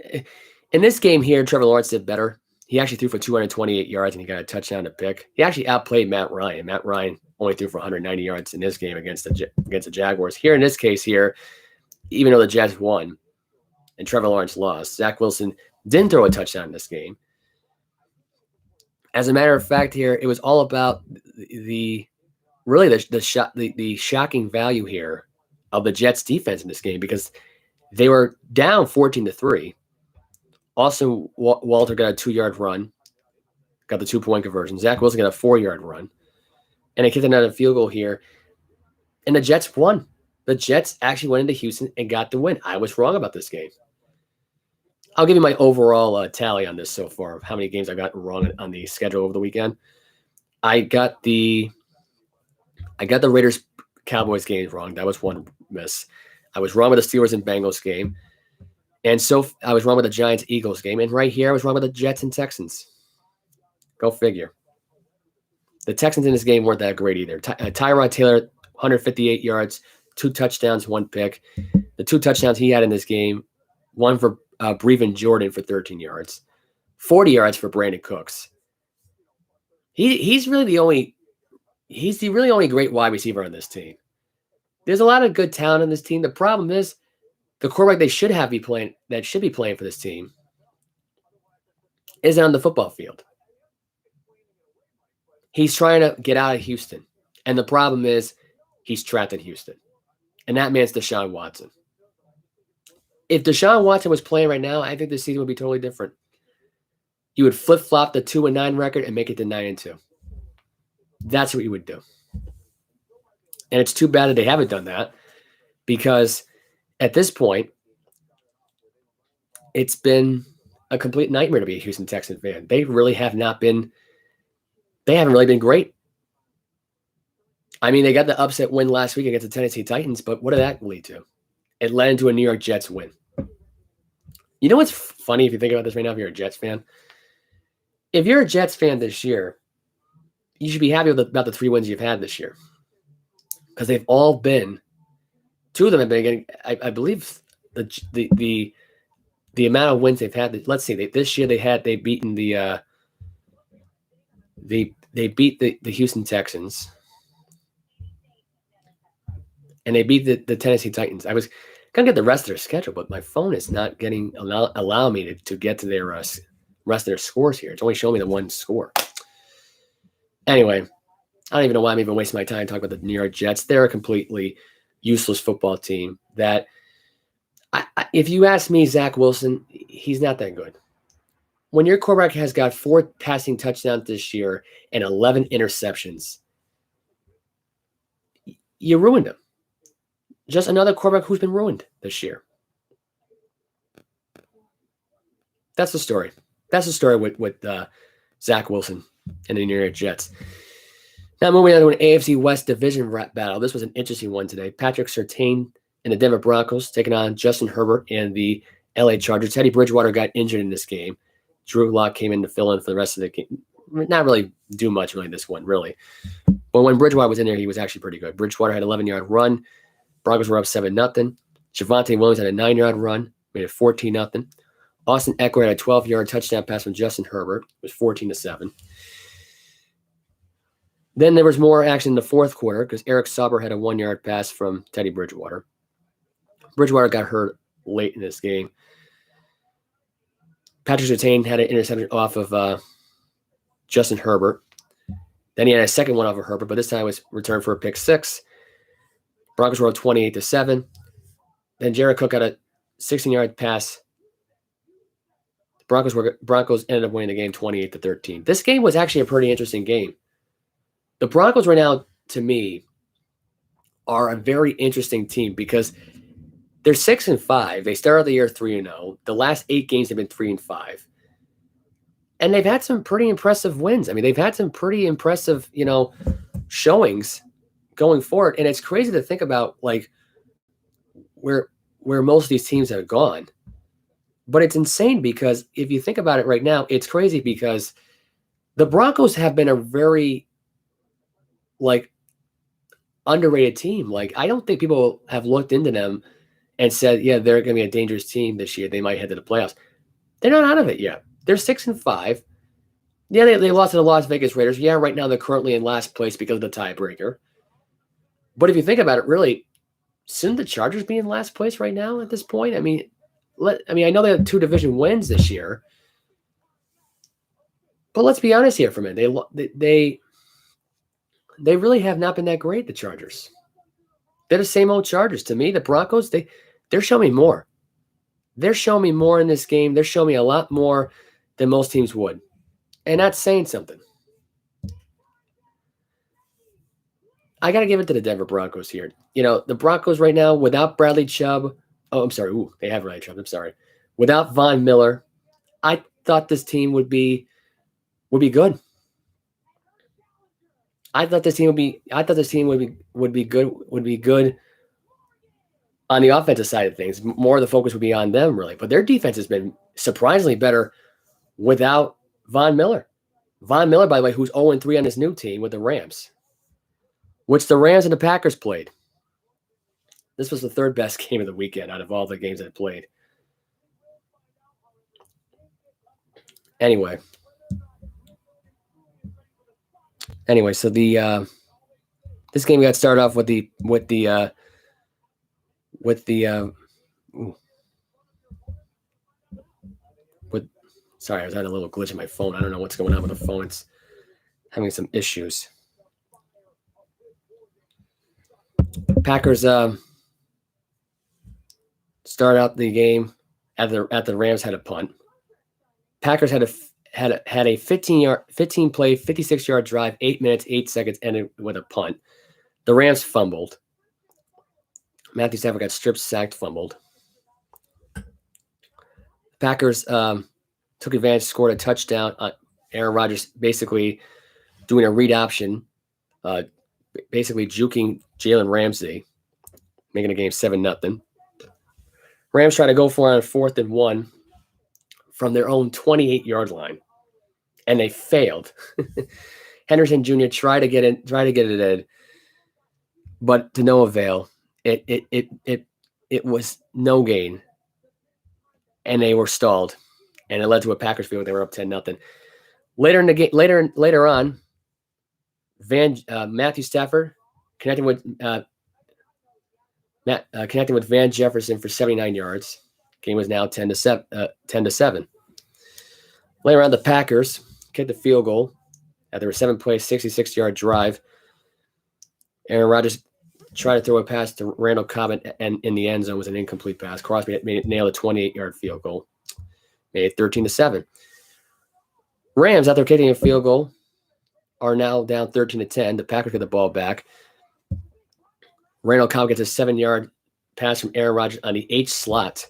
in this game here, Trevor Lawrence did better. He actually threw for 228 yards and he got a touchdown to pick. He actually outplayed Matt Ryan. Matt Ryan only threw for 190 yards in this game against the Jaguars. Here in this case here, even though the Jets won and Trevor Lawrence lost, Zach Wilson didn't throw a touchdown in this game. As a matter of fact, here it was all about the shocking value here of the Jets defense in this game because they were down 14-3. Austin Walter got a 2-yard run, got the 2-point conversion. Zach Wilson got a 4-yard run, and they kicked another field goal here, and the Jets won. The Jets actually went into Houston and got the win. I was wrong about this game. I'll give you my overall tally on this so far of how many games I got wrong on the schedule over the weekend. I got the Raiders Cowboys game wrong. That was one miss. I was wrong with the Steelers and Bengals game. And so I was wrong with the Giants Eagles game. And right here, I was wrong with the Jets and Texans. Go figure. The Texans in this game weren't that great either. Tyrod Taylor, 158 yards, 2 touchdowns, 1 pick. The 2 touchdowns he had in this game, one for Brevin Jordan for 13 yards, 40 yards for Brandon Cooks. He's really the only great wide receiver on this team. There's a lot of good talent on this team. The problem is the quarterback they should be playing for this team isn't on the football field. He's trying to get out of Houston. And the problem is he's trapped in Houston. And that man's Deshaun Watson. If Deshaun Watson was playing right now, I think the season would be totally different. He would flip-flop the 2-9 record and make it to 9-2. That's what he would do. And it's too bad that they haven't done that because at this point, it's been a complete nightmare to be a Houston Texans fan. They haven't really been great. I mean, they got the upset win last week against the Tennessee Titans, but what did that lead to? It led into a New York Jets win. You know what's funny if you think about this right now, if you're a Jets fan? If you're a Jets fan this year, you should be happy about the 3 wins you've had this year. Because they've all been, 2 of them have been getting, I believe the amount of wins they've had. Let's see, this year they beat the Houston Texans, and they beat the Tennessee Titans. Gonna get the rest of their schedule, but my phone is not allowing me to get to their rest of their scores here. It's only showing me the one score. Anyway, I don't even know why I'm even wasting my time talking about the New York Jets. They're a completely useless football team that, if you ask me, Zach Wilson, he's not that good. When your quarterback has got 4 passing touchdowns this year and 11 interceptions, you ruined him. Just another quarterback who's been ruined this year. That's the story. That's the story with Zach Wilson and the New York Jets. Now moving on to an AFC West division battle. This was an interesting one today. Patrick Surtain and the Denver Broncos taking on Justin Herbert and the LA Chargers. Teddy Bridgewater got injured in this game. Drew Lock came in to fill in for the rest of the game. Not really do much, really, this one, really. But when Bridgewater was in there, he was actually pretty good. Bridgewater had an 11-yard run. Broncos were up 7-0. Javonte Williams had a 9-yard run, made it 14-0. Austin Eckler had a 12-yard touchdown pass from Justin Herbert. It was 14-7. Then there was more action in the fourth quarter because Eric Sauber had a 1-yard pass from Teddy Bridgewater. Bridgewater got hurt late in this game. Patrick Surtain had an interception off of Justin Herbert. Then he had a second one off of Herbert, but this time it was returned for a pick 6. Broncos were up 28-7. Then Jared Cook got a 16-yard pass. The Broncos ended up winning the game 28-13. This game was actually a pretty interesting game. The Broncos right now, to me, are a very interesting team because they're 6-5. They started the year 3-0. The last 8 games have been 3-5. And they've had some pretty impressive wins. I mean, they've had some pretty impressive, showings going forward. And it's crazy to think about, like, where most of these teams have gone. But it's insane because if you think about it right now, it's crazy because the Broncos have been a very, underrated team. Like, I don't think people have looked into them and said, yeah, they're going to be a dangerous team this year. They might head to the playoffs. They're not out of it yet. They're 6-5. Yeah, they lost to the Las Vegas Raiders. Yeah, right now they're currently in last place because of the tiebreaker. But if you think about it, really, shouldn't the Chargers be in last place right now at this point? I mean, I know they have 2 division wins this year. But let's be honest here for a minute. They really have not been that great, the Chargers. They're the same old Chargers. To me, the Broncos, they're showing me more. They're showing me more in this game. They're showing me a lot more than most teams would. And that's saying something. I got to give it to the Denver Broncos here. The Broncos right now, without Bradley Chubb. Oh, I'm sorry. Ooh, they have Bradley Chubb. I'm sorry. Without Von Miller, I thought this team would be good. I thought this team would be good on the offensive side of things. More of the focus would be on them, really. But their defense has been surprisingly better without Von Miller. Von Miller, by the way, who's 0-3 on his new team with the Rams, which the Rams and the Packers played. This was the 3rd best game of the weekend out of all the games that played. Anyway, so this game got started off with sorry, I was having a little glitch in my phone. I don't know what's going on with the phone. It's having some issues. Packers start out the game at the Rams had a punt. Packers had a 15 play, 56-yard drive, 8 minutes, 8 seconds, ended with a punt. The Rams fumbled. Matthew Stafford got strip sacked, fumbled. Packers took advantage, scored a touchdown. Aaron Rodgers basically doing a read option, basically juking Jalen Ramsey, making the game 7-0. Rams try to go for it on 4th and 1 from their own 28-yard line, and they failed. Henderson Jr. tried to get it in, but to no avail. It was no gain, and they were stalled, and it led to a Packers field. They were up 10-0. Later in the game, later on, Matthew Stafford connected with connecting with Van Jefferson for 79 yards. Game was now 10-7. Later on, the Packers kicked the field goal after a 7-play, 66-yard drive. Aaron Rodgers tried to throw a pass to Randall Cobb, and in the end zone was an incomplete pass. Crosby nailed a 28-yard field goal, made it 13-7. Rams, after kicking a field goal, are now down 13-10. The Packers get the ball back. Randall Cobb gets a 7-yard pass from Aaron Rodgers on the H slot.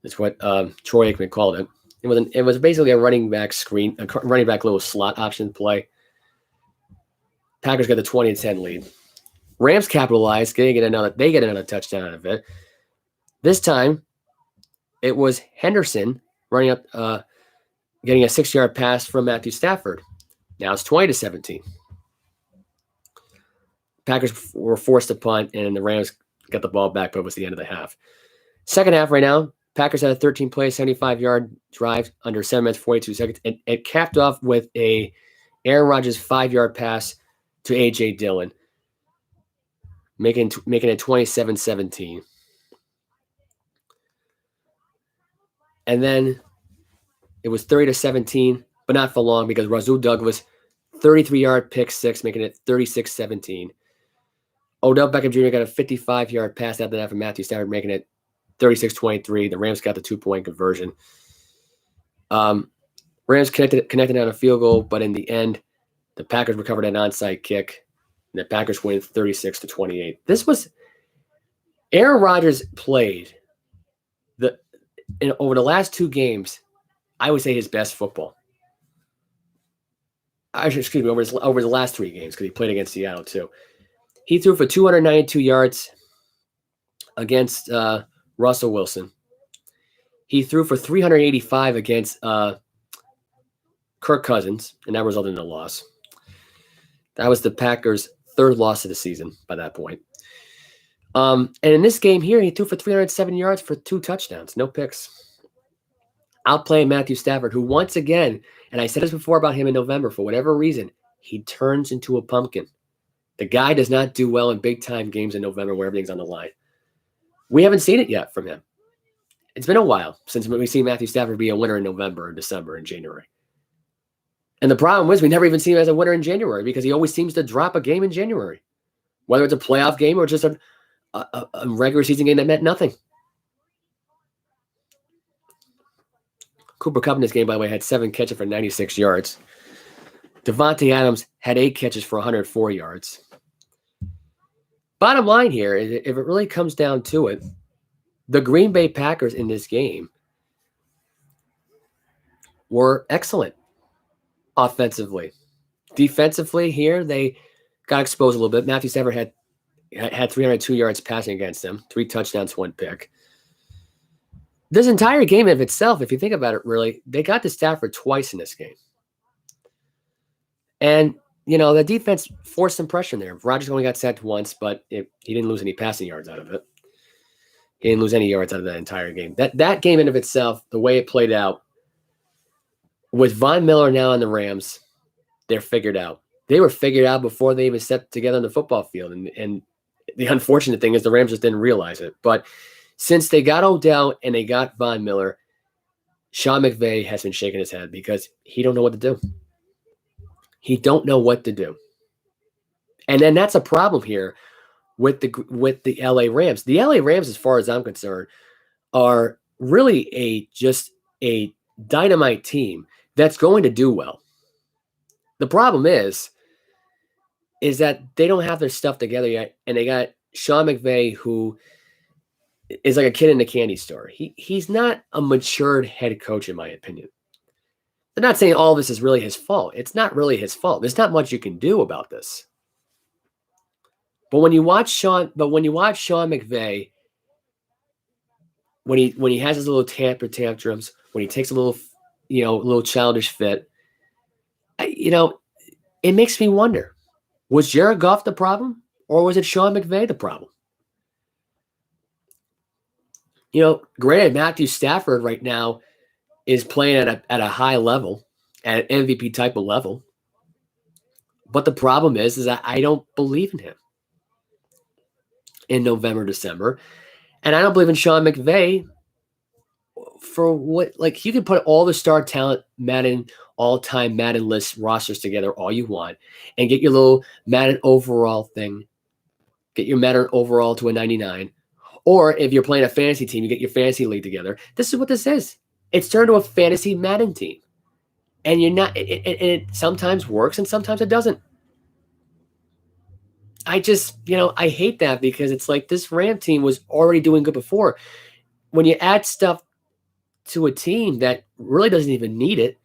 That's what Troy Aikman called it. It was basically a running back screen, a running back little slot option play. Packers got the 20-10 lead. Rams capitalized, they get another touchdown out of it. This time, it was Henderson running up, getting a 6-yard pass from Matthew Stafford. Now it's 20-17. Packers were forced to punt, and the Rams got the ball back, but it was the end of the half. Second half right now, Packers had a 13-play, 75-yard drive under 7 minutes, 42 seconds. It capped off with a Aaron Rodgers 5-yard pass to A.J. Dillon, making it 27-17. And then it was 30-17, but not for long because Rasul Douglas, 33-yard pick six, making it 36-17. Odell Beckham Jr. got a 55-yard pass after that from Matthew Stafford, making it 36-23. The Rams got the 2-point conversion. Rams connected on a field goal, but in the end, the Packers recovered an onside kick, and the Packers win 36-28. This was Aaron Rodgers played over the last 2 games, I would say his best football. Over the last 3 games, because he played against Seattle too. He threw for 292 yards against Russell Wilson. He threw for 385 against Kirk Cousins, and that resulted in a loss. That was the Packers' 3rd loss of the season by that point. And in this game here, he threw for 307 yards for 2 touchdowns, no picks. Outplaying Matthew Stafford, who once again, and I said this before about him in November, for whatever reason, he turns into a pumpkin. The guy does not do well in big-time games in November where everything's on the line. We haven't seen it yet from him. It's been a while since we've seen Matthew Stafford be a winner in November, and December, and January. And the problem is we never even see him as a winner in January because he always seems to drop a game in January, whether it's a playoff game or just a regular season game that meant nothing. Cooper Kupp in this game, by the way, had 7 catches for 96 yards. Devontae Adams had 8 catches for 104 yards. Bottom line here, if it really comes down to it, the Green Bay Packers in this game were excellent offensively. Defensively here, they got exposed a little bit. Matthew Stafford had 302 yards passing against them, 3 touchdowns, 1 pick. This entire game of itself, if you think about it, really, they got to Stafford twice in this game. And, the defense forced some pressure in there. Rodgers only got sacked once, but he didn't lose any passing yards out of it. He didn't lose any yards out of that entire game. That game in of itself, the way it played out, with Von Miller now on the Rams, they're figured out. They were figured out before they even stepped together on the football field. And the unfortunate thing is the Rams just didn't realize it. But since they got Odell and they got Von Miller, Sean McVay has been shaking his head because he don't know what to do. He don't know what to do. And then that's a problem here with the LA Rams. The LA Rams, as far as I'm concerned, are really just a dynamite team that's going to do well. The problem is that they don't have their stuff together yet, and they got Sean McVay, who is like a kid in a candy store. He's not a matured head coach, in my opinion. I'm not saying all of this is really his fault. It's not really his fault. There's not much you can do about this. But when you watch Sean McVay, when he has his little tantrums, when he takes a little childish fit, it makes me wonder: was Jared Goff the problem, or was it Sean McVay the problem? Granted, Matthew Stafford right now is playing at a high level, at an MVP type of level. But the problem is that I don't believe in him. in November, December. And I don't believe in Sean McVay for what, like, you can put all the star talent Madden, all-time Madden list rosters together all you want and get your little Madden overall thing, get your Madden overall to a 99. Or if you're playing a fantasy team, you get your fantasy league together. This is what this is. It's turned to a fantasy Madden team. And you're not, it sometimes works and sometimes it doesn't. I just, I hate that because it's like this Ram team was already doing good before. When you add stuff to a team that really doesn't even need it,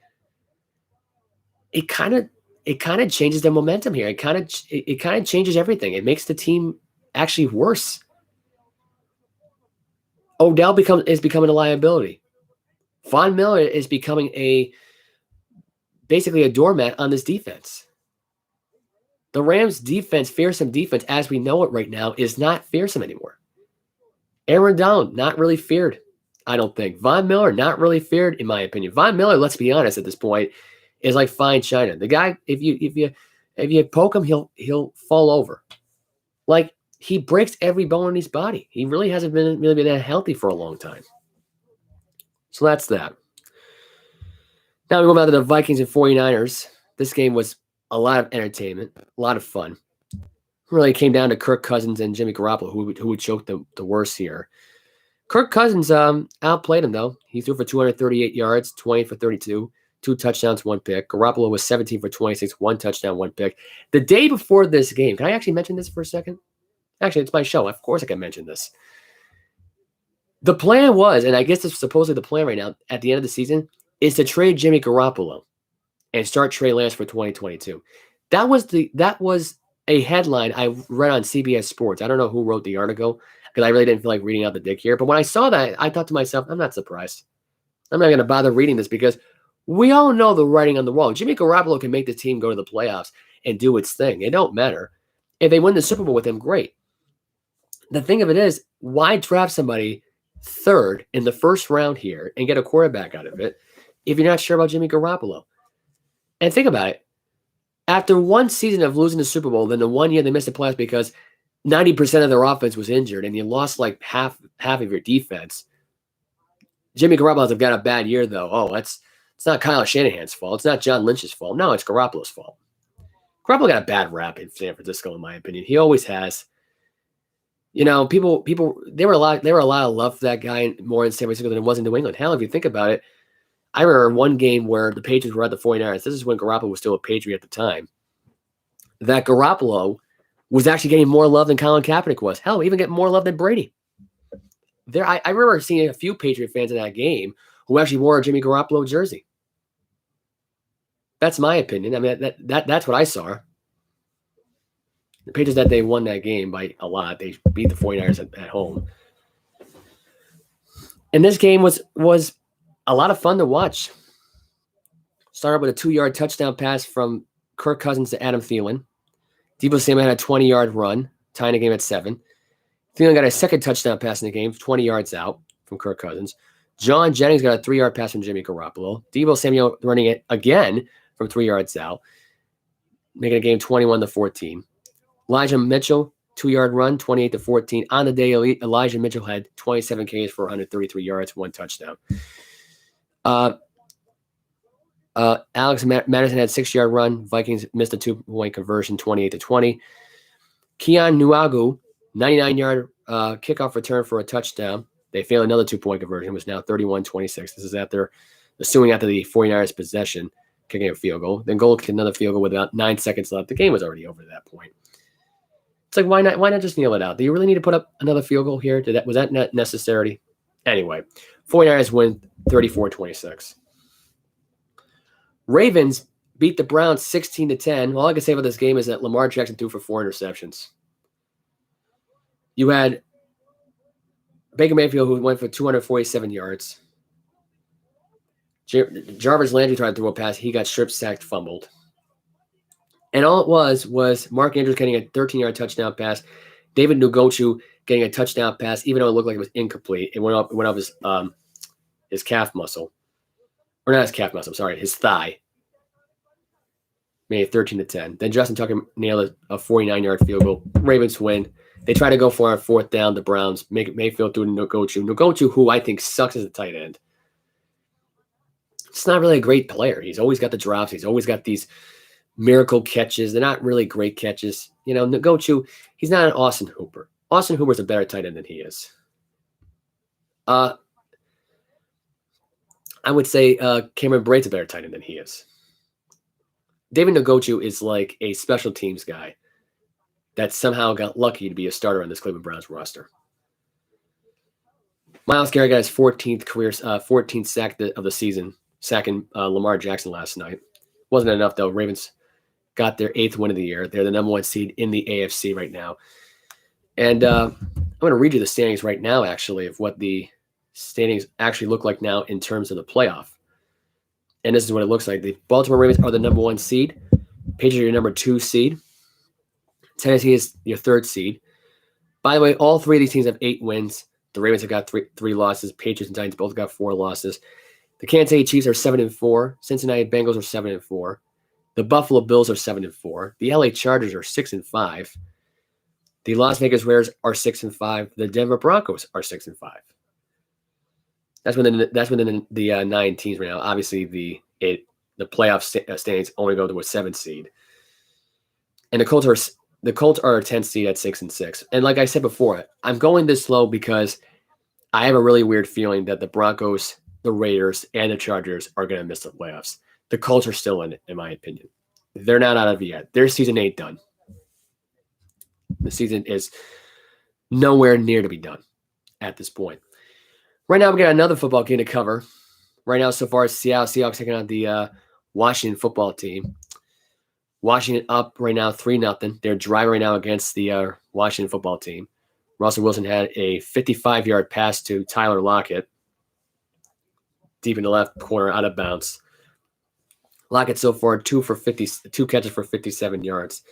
it kind of changes the momentum here. It kind of changes everything. It makes the team actually worse. Odell is becoming a liability. Von Miller is becoming basically a doormat on this defense. The Rams' defense, fearsome defense, as we know it right now, is not fearsome anymore. Aaron Donald, not really feared, I don't think. Von Miller, not really feared, in my opinion. Von Miller, let's be honest, at this point, is like fine china. The guy, if you poke him, he'll fall over. Like, he breaks every bone in his body. He really hasn't been that healthy for a long time. So that's that. Now we go back to the Vikings and 49ers. This game was a lot of entertainment, a lot of fun. Really came down to Kirk Cousins and Jimmy Garoppolo, who would choke the worst here. Kirk Cousins outplayed him, though. He threw for 238 yards, 20 for 32, 2 touchdowns, 1 pick. Garoppolo was 17 for 26, 1 touchdown, 1 pick. The day before this game, can I actually mention this for a second? Actually, it's my show. Of course I can mention this. The plan was, and I guess this is supposedly the plan right now, at the end of the season, is to trade Jimmy Garoppolo and start Trey Lance for 2022. That was a headline I read on CBS Sports. I don't know who wrote the article because I really didn't feel like reading out the dick here. But when I saw that, I thought to myself, I'm not surprised. I'm not going to bother reading this because we all know the writing on the wall. Jimmy Garoppolo can make the team go to the playoffs and do its thing. It don't matter. If they win the Super Bowl with him, great. The thing of it is, why draft somebody third in the first round here and get a quarterback out of it if you're not sure about Jimmy Garoppolo? And think about it. After one season of losing the Super Bowl, then the 1 year they missed the playoffs because 90% of their offense was injured and you lost like half of your defense. Jimmy Garoppolo's got a bad year, though. Oh, it's not Kyle Shanahan's fault. It's not John Lynch's fault. No, it's Garoppolo's fault. Garoppolo got a bad rap in San Francisco, in my opinion. He always has. People there were a lot of love for that guy more in San Francisco than it was in New England. Hell, if you think about it, I remember one game where the Patriots were at the 49ers. This is when Garoppolo was still a Patriot at the time. That Garoppolo was actually getting more love than Colin Kaepernick was. Hell, even getting more love than Brady. I remember seeing a few Patriot fans in that game who actually wore a Jimmy Garoppolo jersey. That's my opinion. I mean, that's what I saw. The Patriots that day won that game by a lot. They beat the 49ers at home. And this game was a lot of fun to watch. Started with a 2-yard touchdown pass from Kirk Cousins to Adam Thielen. Deebo Samuel had a 20-yard run, tying the game at 7. Thielen got a second touchdown pass in the game, 20 yards out from Kirk Cousins. John Jennings got a 3-yard pass from Jimmy Garoppolo. Deebo Samuel running it again from 3 yards out, making the game 21-14. Elijah Mitchell, 2-yard run, 28-14. On the day, Elijah Mitchell had 27 Ks for 133 yards, 1 touchdown. Alex Madison had a 6-yard run. Vikings missed a 2-point conversion, 28-20. Keon Nuagu, 99-yard kickoff return for a touchdown. They failed another 2-point conversion. It was now 31-26. This is after the 49ers possession, kicking a field goal. Then goal kicked another field goal with about 9 seconds left. The game was already over at that point. It's like, why not just kneel it out? Do you really need to put up another field goal here? Was that not necessary? Anyway, 49ers win 34-26. Ravens beat the Browns 16-10. All I can say about this game is that Lamar Jackson threw for 4 interceptions. You had Baker Mayfield, who went for 247 yards. Jarvis Landry tried to throw a pass. He got strip sacked, fumbled. And all it was Mark Andrews getting a 13-yard touchdown pass. David Njoku getting a touchdown pass, even though it looked like it was incomplete. It went up his calf muscle. Or not his calf muscle, sorry, his thigh. Made it 13-10. Then Justin Tucker nailed a 49-yard field goal. Ravens win. They try to go for a fourth down. The Browns make Mayfield through Nogochu. Nogochu, who I think sucks as a tight end. It's not really a great player. He's always got the drops. He's always got these miracle catches. They're not really great catches. Nogochu, he's not an Austin Hooper. Austin Hooper's a better tight end than he is. I would say Cameron Braid's a better tight end than he is. David Nogochu is like a special teams guy that somehow got lucky to be a starter on this Cleveland Browns roster. Myles Garrett got his 14th sack of the season, sacking Lamar Jackson last night. Wasn't enough, though. Ravens got their 8th win of the year. They're the number 1 seed in the AFC right now. And I'm going to read you the standings right now, actually, of what the standings actually look like now in terms of the playoff. And this is what it looks like. The Baltimore Ravens are the number 1 seed. Patriots are your number 2 seed. Tennessee is your 3rd seed. By the way, all 3 of these teams have 8 wins. The Ravens have got three losses. Patriots and Titans both got 4 losses. The Kansas City Chiefs are 7-4. Cincinnati Bengals are 7-4. The Buffalo Bills are 7-4. The LA Chargers are 6-5. The Las Vegas Raiders are 6-5. The Denver Broncos are 6-5. That's within the 9 teams right now. Obviously, the playoff standings only go to a 7 seed, and the Colts are a 10 seed at 6-6. And like I said before, I'm going this slow because I have a really weird feeling that the Broncos, the Raiders, and the Chargers are going to miss the playoffs. The Colts are still in it, in my opinion. They're not out of it yet. Their season ain't done. The season is nowhere near to be done at this point. Right now, we got another football game to cover. Right now, so far, Seattle Seahawks taking on the Washington football team. Washington up right now 3-0. They're driving right now against the Washington football team. Russell Wilson had a 55-yard pass to Tyler Lockett, deep in the left corner, out of bounds. Lockett so far 2 catches for 57 yards.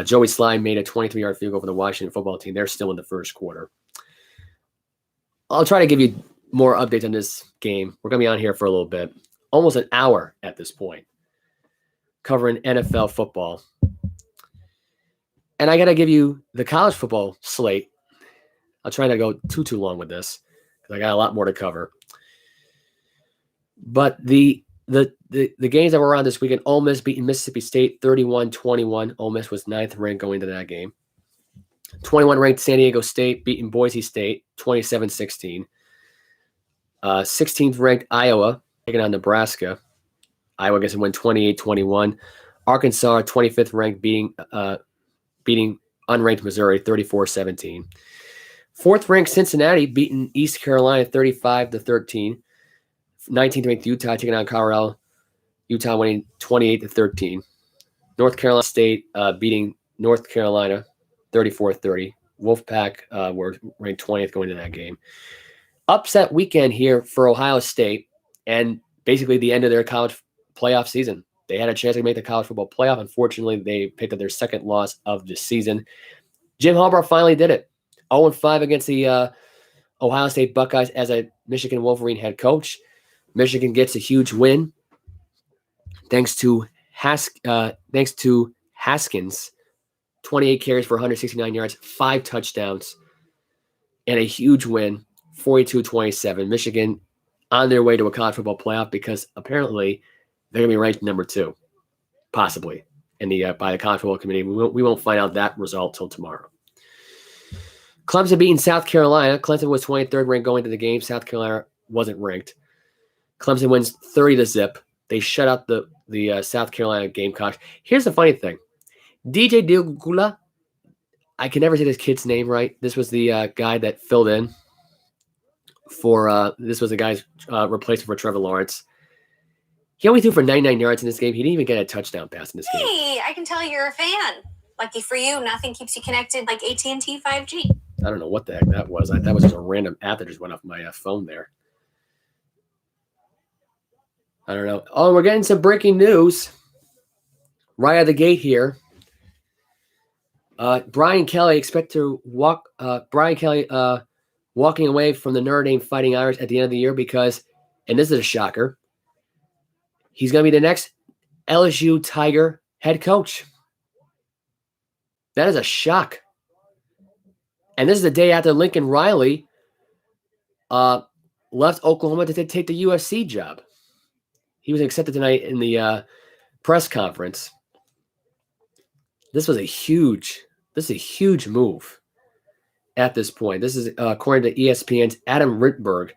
Joey Slye made a 23-yard field goal for the Washington football team. They're still in the first quarter. I'll try to give you more updates on this game. We're going to be on here for a little bit. Almost an hour at this point, covering NFL football. And I got to give you the college football slate. I'll try not to go too long with this because I got a lot more to cover. But the games that were on this weekend, Ole Miss beating Mississippi State 31-21. Ole Miss was 9th ranked going into that game. 21 ranked San Diego State beating Boise State 27-16. 16th ranked Iowa taking on Nebraska. Iowa gets a win 28-21. Arkansas 25th ranked beating unranked Missouri 34-17. 4th ranked Cincinnati beating East Carolina 35-13. 19th ranked Utah taking on Colorado. Utah winning 28-13. North Carolina State beating North Carolina 34-30. Wolfpack were ranked 20th going into that game. Upset weekend here for Ohio State and basically the end of their college playoff season. They had a chance to make the college football playoff. Unfortunately, they picked up their 2nd loss of the season. Jim Harbaugh finally did it. 0-5 against the Ohio State Buckeyes as a Michigan Wolverine head coach. Michigan gets a huge win thanks to Haskins. 28 carries for 169 yards, 5 touchdowns, and a huge win, 42-27. Michigan on their way to a college football playoff because apparently they're going to be ranked number 2, possibly, in by the college football committee. We won't find out that result till tomorrow. Clemson beating South Carolina. Clemson was 23rd ranked going into the game. South Carolina wasn't ranked. Clemson wins 30-0. They shut out the South Carolina Gamecocks. Here's the funny thing. DJ Diogula, I can never say this kid's name right. This was the guy that filled in for this was the guy's replacement for Trevor Lawrence. He only threw for 99 yards in this game. He didn't even get a touchdown pass in this game. Hey, I can tell you're a fan. Lucky for you, nothing keeps you connected like AT&T 5G. I don't know what the heck that was. That was just a random app that just went off my phone there. I don't know. Oh, we're getting some breaking news right out of the gate here. Brian Kelly walking away from the Notre Dame Fighting Irish at the end of the year because, and this is a shocker, he's going to be the next LSU Tiger head coach. That is a shock. And this is the day after Lincoln Riley left Oklahoma to take the USC job. He was accepted tonight in the press conference. This is a huge move at this point. This is according to ESPN's Adam Rintberg,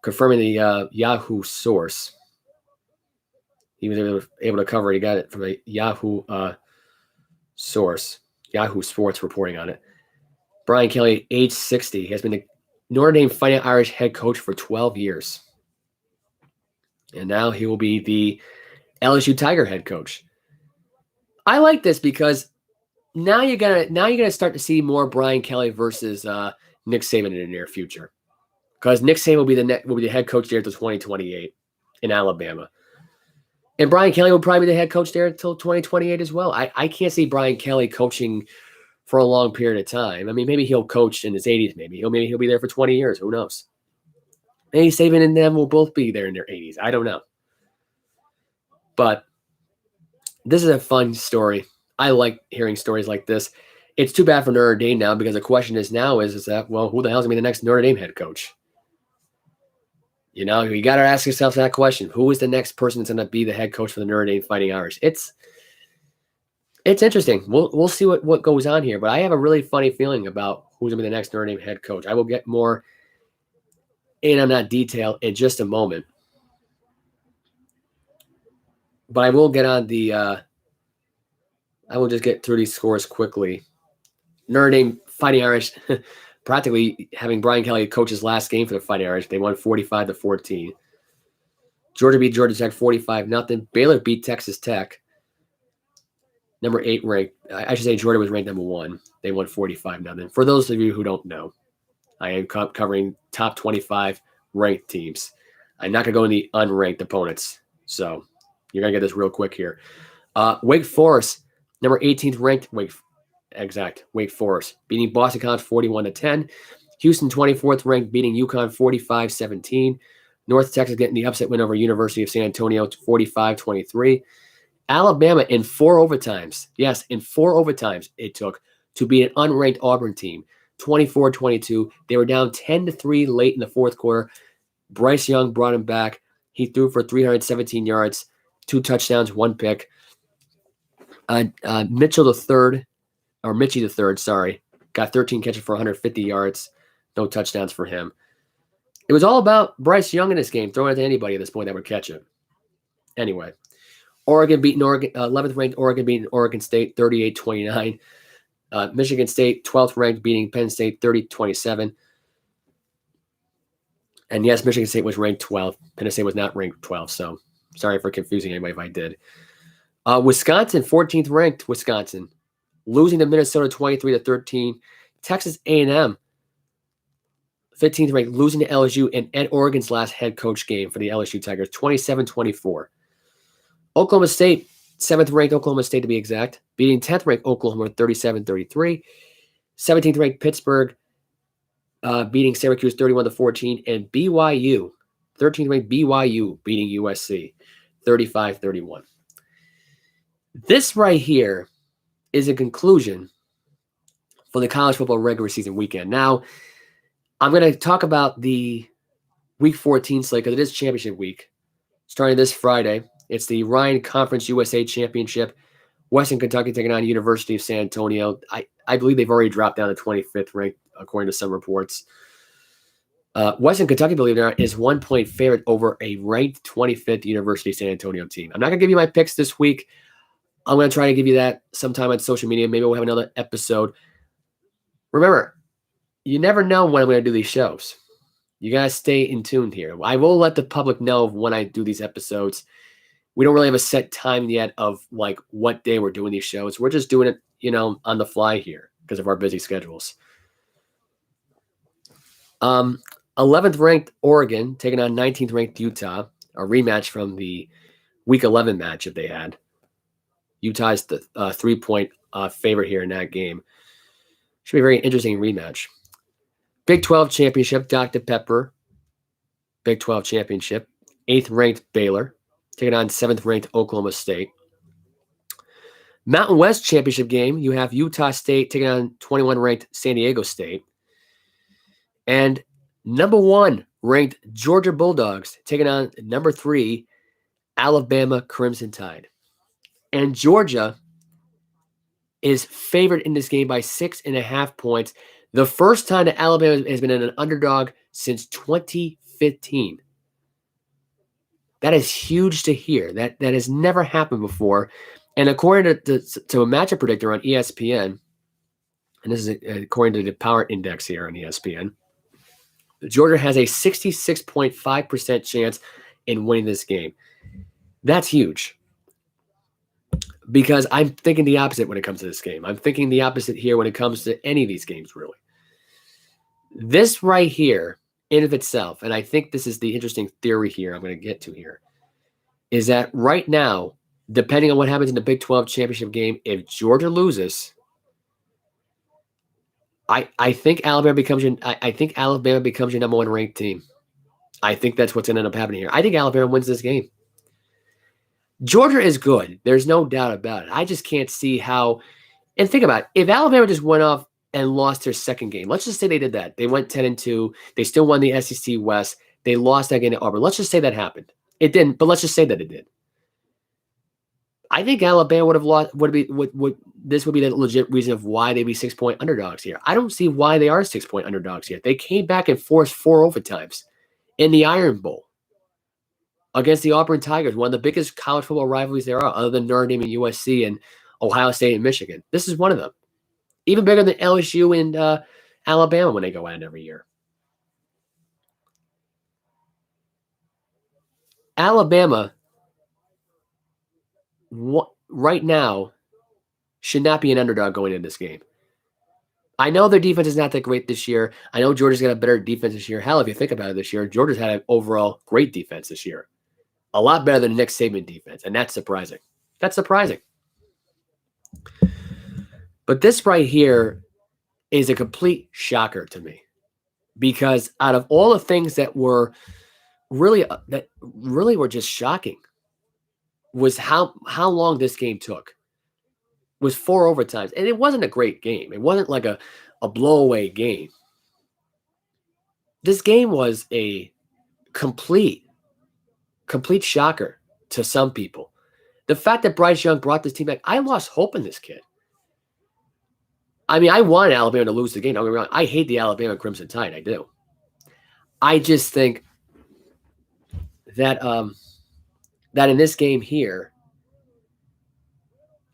confirming the Yahoo source. He was able to cover it. He got it from a Yahoo source, Yahoo Sports reporting on it. Brian Kelly, age 60, has been the Notre Dame Fighting Irish head coach for 12 years. And now he will be the LSU Tiger head coach. I like this because now you're gonna start to see more Brian Kelly versus Nick Saban in the near future. Because Nick Saban will be the head coach there until 2028 in Alabama. And Brian Kelly will probably be the head coach there until 2028 as well. I can't see Brian Kelly coaching for a long period of time. I mean, maybe he'll coach in his 80s. Maybe he'll be there for 20 years. Who knows? Maybe Saban and them will both be there in their 80s. I don't know. But this is a fun story. I like hearing stories like this. It's too bad for Notre Dame now because the question is that, well, who the hell is going to be the next Notre Dame head coach? You know, you got to ask yourself that question. Who is the next person that's going to be the head coach for the Notre Dame Fighting Irish? It's interesting. We'll see what goes on here, but I have a really funny feeling about who's going to be the next Notre Dame head coach. I will get more in on that detail in just a moment. But I will get on I will just get through these scores quickly. Notre Dame Fighting Irish practically having Brian Kelly coach his last game for the Fighting Irish. They won 45-14. Georgia beat Georgia Tech 45-0. Baylor beat Texas Tech. Number 8 ranked. I should say Georgia was ranked number 1. They won 45-0. For those of you who don't know, I am covering top 25 ranked teams. I'm not going to go in the unranked opponents. So you're going to get this real quick here. Wake Forest, number 18th ranked. Wake Forest beating Boston College 41-10. Houston 24th ranked beating UConn 45-17. North Texas getting the upset win over University of San Antonio 45-23. Alabama in 4 overtimes. Yes, in 4 overtimes it took to beat an unranked Auburn team 24-22. They were down 10-3 late in the fourth quarter. Bryce Young brought him back. He threw for 317 yards, 2 touchdowns, 1 pick. Mitchie the third, got 13 catches for 150 yards, no touchdowns for him. It was all about Bryce Young in this game, throwing it to anybody at this point that would catch it. Anyway, Oregon beating 11th ranked Oregon beating Oregon State 38-29. Michigan State 12th ranked beating Penn State 30-27. And yes, Michigan State was ranked 12th. Penn State was not ranked 12th, so sorry for confusing anybody if I did. Wisconsin 14th ranked Wisconsin, losing to Minnesota 23-13. Texas A&M 15th ranked, losing to LSU and at Oregon's last head coach game for the LSU Tigers 27-24. Oklahoma State 7th ranked Oklahoma State to be exact, beating 10th ranked Oklahoma 37-33. 17th ranked Pittsburgh beating Syracuse 31-14, and BYU 13th ranked BYU beating USC 35-31. This right here is a conclusion for the college football regular season weekend. Now, I'm going to talk about the Week 14 slate because it is championship week. Starting this Friday, it's the Ryan Conference USA Championship. Western Kentucky taking on University of San Antonio. I believe they've already dropped down to 25th ranked, according to some reports. Western Kentucky, believe it or not, is 1-point favorite over a ranked 25th University of San Antonio team. I'm not going to give you my picks this week. I'm going to try to give you that sometime on social media. Maybe we'll have another episode. Remember, you never know when I'm going to do these shows. You got to stay in tune here. I will let the public know when I do these episodes. We don't really have a set time yet of like what day we're doing these shows. We're just doing it, on the fly here because of our busy schedules. 11th ranked Oregon taking on 19th ranked Utah, a rematch from the Week 11 matchup they had. Utah's the 3-point favorite here in that game. Should be a very interesting rematch. Big 12 championship, Dr. Pepper. Big 12 championship. 8th ranked Baylor taking on 7th ranked Oklahoma State. Mountain West Championship game, you have Utah State taking on 21 ranked San Diego State. And number 1 ranked Georgia Bulldogs taking on number 3 Alabama Crimson Tide. And Georgia is favored in this game by 6.5 points. The first time that Alabama has been an underdog since 2015. That is huge to hear. That has never happened before. And according to a matchup predictor on ESPN, and this is according to the Power Index here on ESPN, Georgia has a 66.5% chance in winning this game. That's huge. Because I'm thinking the opposite when it comes to this game. I'm thinking the opposite here when it comes to any of these games, really. This right here, in of itself, and I think this is the interesting theory here I'm going to get to here, is that right now, depending on what happens in the Big 12 championship game, if Georgia loses, I think Alabama becomes your number 1 ranked team. I think that's what's going to end up happening here. I think Alabama wins this game. Georgia is good. There's no doubt about it. I just can't see how. And think about it. If Alabama just went off and lost their second game, let's just say they did that. They went 10-2. They still won the SEC West. They lost that game to Auburn. Let's just say that happened. It didn't, but let's just say that it did. I think Alabama would have lost. This would be the legit reason of why they'd be 6-point underdogs here. I don't see why they are 6-point underdogs here. They came back and forced 4 overtimes in the Iron Bowl against the Auburn Tigers, one of the biggest college football rivalries there are, other than Notre Dame and USC and Ohio State and Michigan. This is one of them. Even bigger than LSU and Alabama when they go at it every year. Alabama, right now, should not be an underdog going into this game. I know their defense is not that great this year. I know Georgia's got a better defense this year. Hell, if you think about it this year, Georgia's had an overall great defense this year. A lot better than the Nick Saban defense, and that's surprising. That's surprising. But this right here is a complete shocker to me, because out of all the things that really were just shocking was how long this game took. It was 4 overtimes, and it wasn't a great game. It wasn't like a blowaway game. This game was a complete shocker to some people. The fact that Bryce Young brought this team back, I lost hope in this kid. I mean, I wanted Alabama to lose the game. Don't get me wrong. I hate the Alabama Crimson Tide. I do. I just think that that in this game here,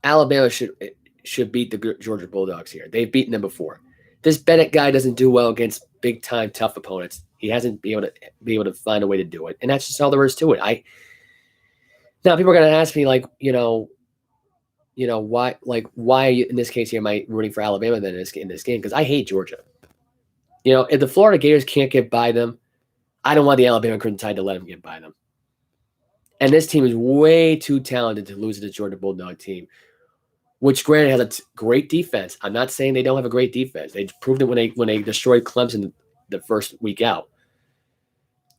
Alabama should beat the Georgia Bulldogs here. They've beaten them before. This Bennett guy doesn't do well against big-time, tough opponents. He hasn't been able to find a way to do it, and that's just all there is to it. Now people are going to ask me, like, why in this case here am I rooting for Alabama then in this game? Because I hate Georgia. If the Florida Gators can't get by them, I don't want the Alabama Crimson Tide to let them get by them. And this team is way too talented to lose to the Georgia Bulldog team, which granted has a great defense. I'm not saying they don't have a great defense. They proved it when they destroyed Clemson the first week out.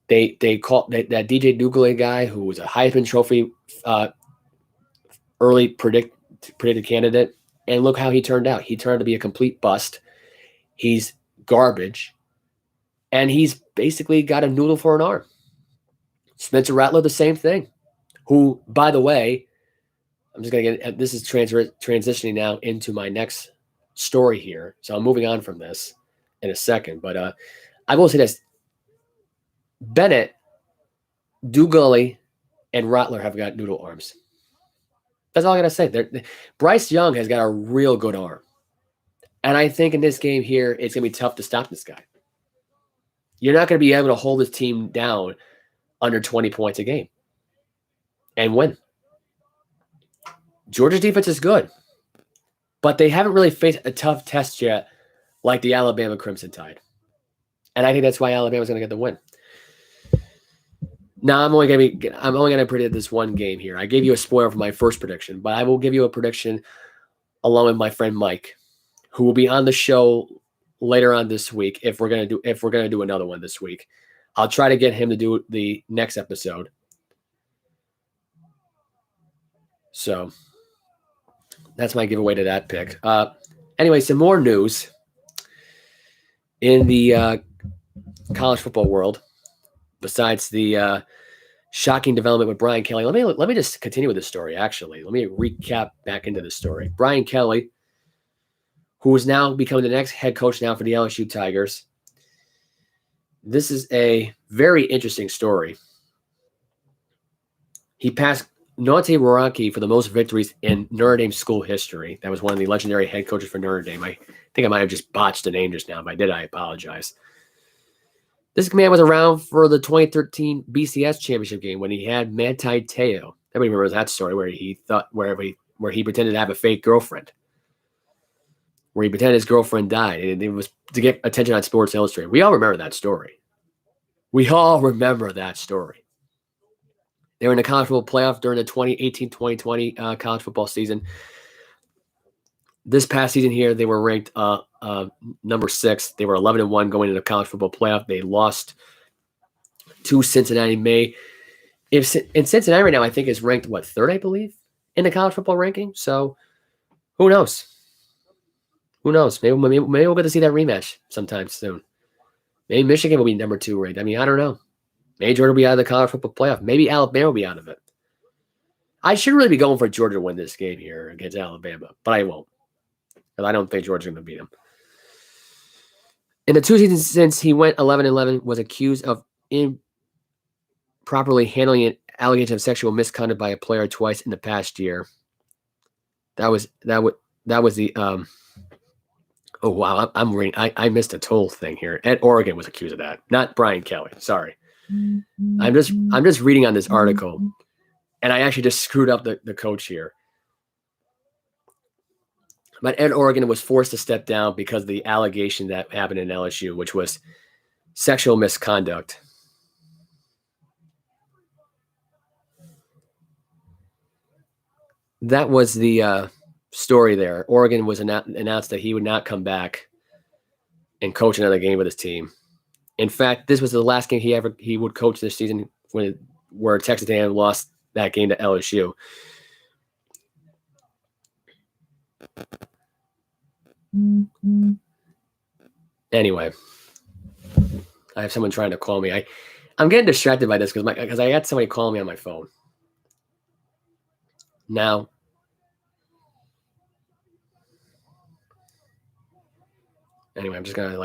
They called that DJ Dougalé guy, who was a Heisman Trophy early predicted candidate, and look how he turned out. He turned out to be a complete bust. He's garbage, and he's basically got a noodle for an arm. Spencer Rattler, the same thing. Who, by the way, I'm just going to get – this is transitioning now into my next story here. So I'm moving on from this in a second. But I will say this. Bennett, Dougalé, and Rattler have got noodle arms. That's all I got to say. Bryce Young has got a real good arm. And I think in this game here, it's going to be tough to stop this guy. You're not going to be able to hold this team down under 20 points a game and win. Georgia's defense is good, but they haven't really faced a tough test yet like the Alabama Crimson Tide. And I think that's why Alabama's going to get the win. Now, I'm only going to predict this one game here. I gave you a spoiler for my first prediction, but I will give you a prediction along with my friend Mike, who will be on the show later on this week if we're going to do another one this week. I'll try to get him to do the next episode. So, That's my giveaway to that pick. Anyway, some more news in the college football world besides the shocking development with Brian Kelly. Let me just continue with this story. Actually, let me recap back into this story. Brian Kelly, who is now becoming the next head coach now for the LSU Tigers. This is a very interesting story. He passed Nante Roraki for the most victories in Notre Dame school history. That was one of the legendary head coaches for Notre Dame. I think I might have just botched the name just now. If I did, I apologize. This man was around for the 2013 BCS championship game when he had Manti Te'o. Everybody remembers that story where he pretended to have a fake girlfriend, where he pretended his girlfriend died, and it was to get attention on Sports Illustrated. We all remember that story. They were in the college football playoff during the 2018-2020 college football season. This past season here, they were ranked number 6. They were 11-1 going into the college football playoff. They lost to Cincinnati. In Cincinnati right now, I think is ranked, 3rd, I believe, in the college football ranking. So who knows? Maybe we'll get to see that rematch sometime soon. Maybe Michigan will be number 2 ranked. I mean, I don't know. Maybe Georgia will be out of the college football playoff. Maybe Alabama will be out of it. I should really be going for Georgia to win this game here against Alabama, but I won't. Because I don't think Georgia's going to beat them. In the 2 seasons since he went 11-11, was accused of improperly handling an allegation of sexual misconduct by a player twice in the past year. That was the oh wow, I'm reading. I missed a total thing here. Ed Oregon was accused of that, not Brian Kelly. Sorry. I'm just reading on this article, and I actually just screwed up the coach here. But Ed Oregon was forced to step down because of the allegation that happened in LSU, which was sexual misconduct. That was the story there. Oregon was announced that he would not come back and coach another game with his team. In fact, this was the last game he would coach this season where Texas A&M lost that game to LSU. Anyway, I have someone trying to call me. I'm getting distracted by this because I had somebody calling me on my phone. Now, anyway, I'm just gonna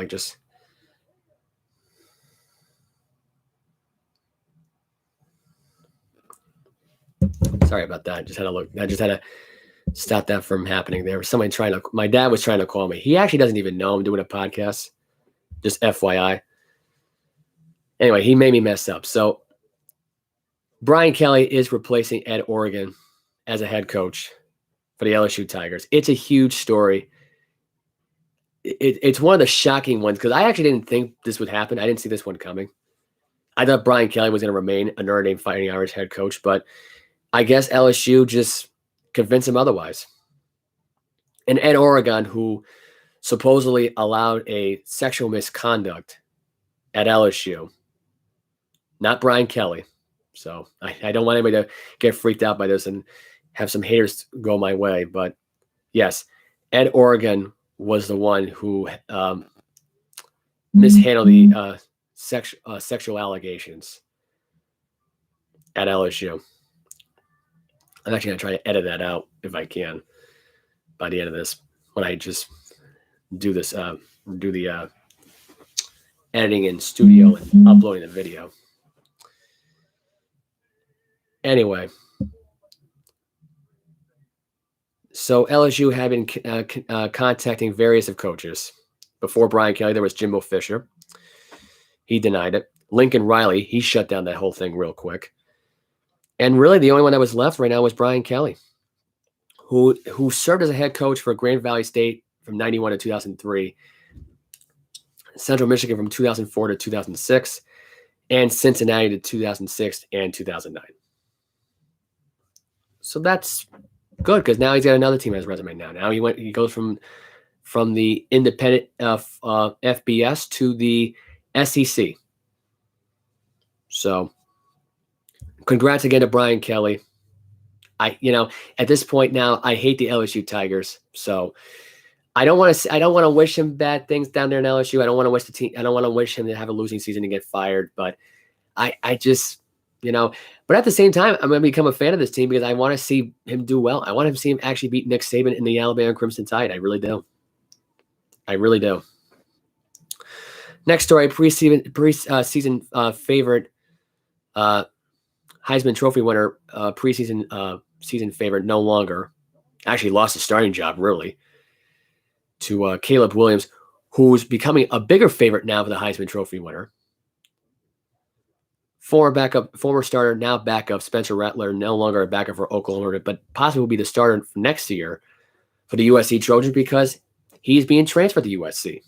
sorry about that. I just had to stop that from happening. There was somebody my dad was trying to call me. He actually doesn't even know I'm doing a podcast. Just FYI. Anyway, he made me mess up. So Brian Kelly is replacing Ed Oregon as a head coach for the LSU Tigers. It's a huge story. It's one of the shocking ones because I actually didn't think this would happen. I didn't see this one coming. I thought Brian Kelly was going to remain a Notre Dame Fighting Irish head coach, but I guess LSU just convinced him otherwise. And Ed Oregon, who supposedly allowed a sexual misconduct at LSU, not Brian Kelly. So I don't want anybody to get freaked out by this and have some haters go my way. But yes, Ed Oregon was the one who mishandled the sexual allegations at LSU. I'm actually going to try to edit that out if I can by the end of this when I just do this, do the editing in studio and uploading the video. Anyway, so LSU had been contacting various of coaches. Before Brian Kelly, there was Jimbo Fisher. He denied it. Lincoln Riley, he shut down that whole thing real quick. And really the only one that was left right now was Brian Kelly, who served as a head coach for Grand Valley State from 91 to 2003, Central Michigan from 2004 to 2006, and Cincinnati to 2006 and 2009. So that's good because now he's got another team on his resume now. Now he goes from the independent FBS to the SEC. So congrats again to Brian Kelly. At this point now, I hate the LSU Tigers. So I don't want to wish him bad things down there in LSU. I don't want to wish the team. I don't want to wish him to have a losing season and get fired. But I just, but at the same time, I'm going to become a fan of this team because I want to see him do well. I want to see him actually beat Nick Saban in the Alabama Crimson Tide. I really do. I really do. Next story, preseason favorite, Heisman Trophy winner, preseason season favorite, no longer. Actually lost his starting job, really, to Caleb Williams, who's becoming a bigger favorite now for the Heisman Trophy winner. Former starter, now backup, Spencer Rattler, no longer a backup for Oklahoma, but possibly will be the starter for next year for the USC Trojans because he's being transferred to USC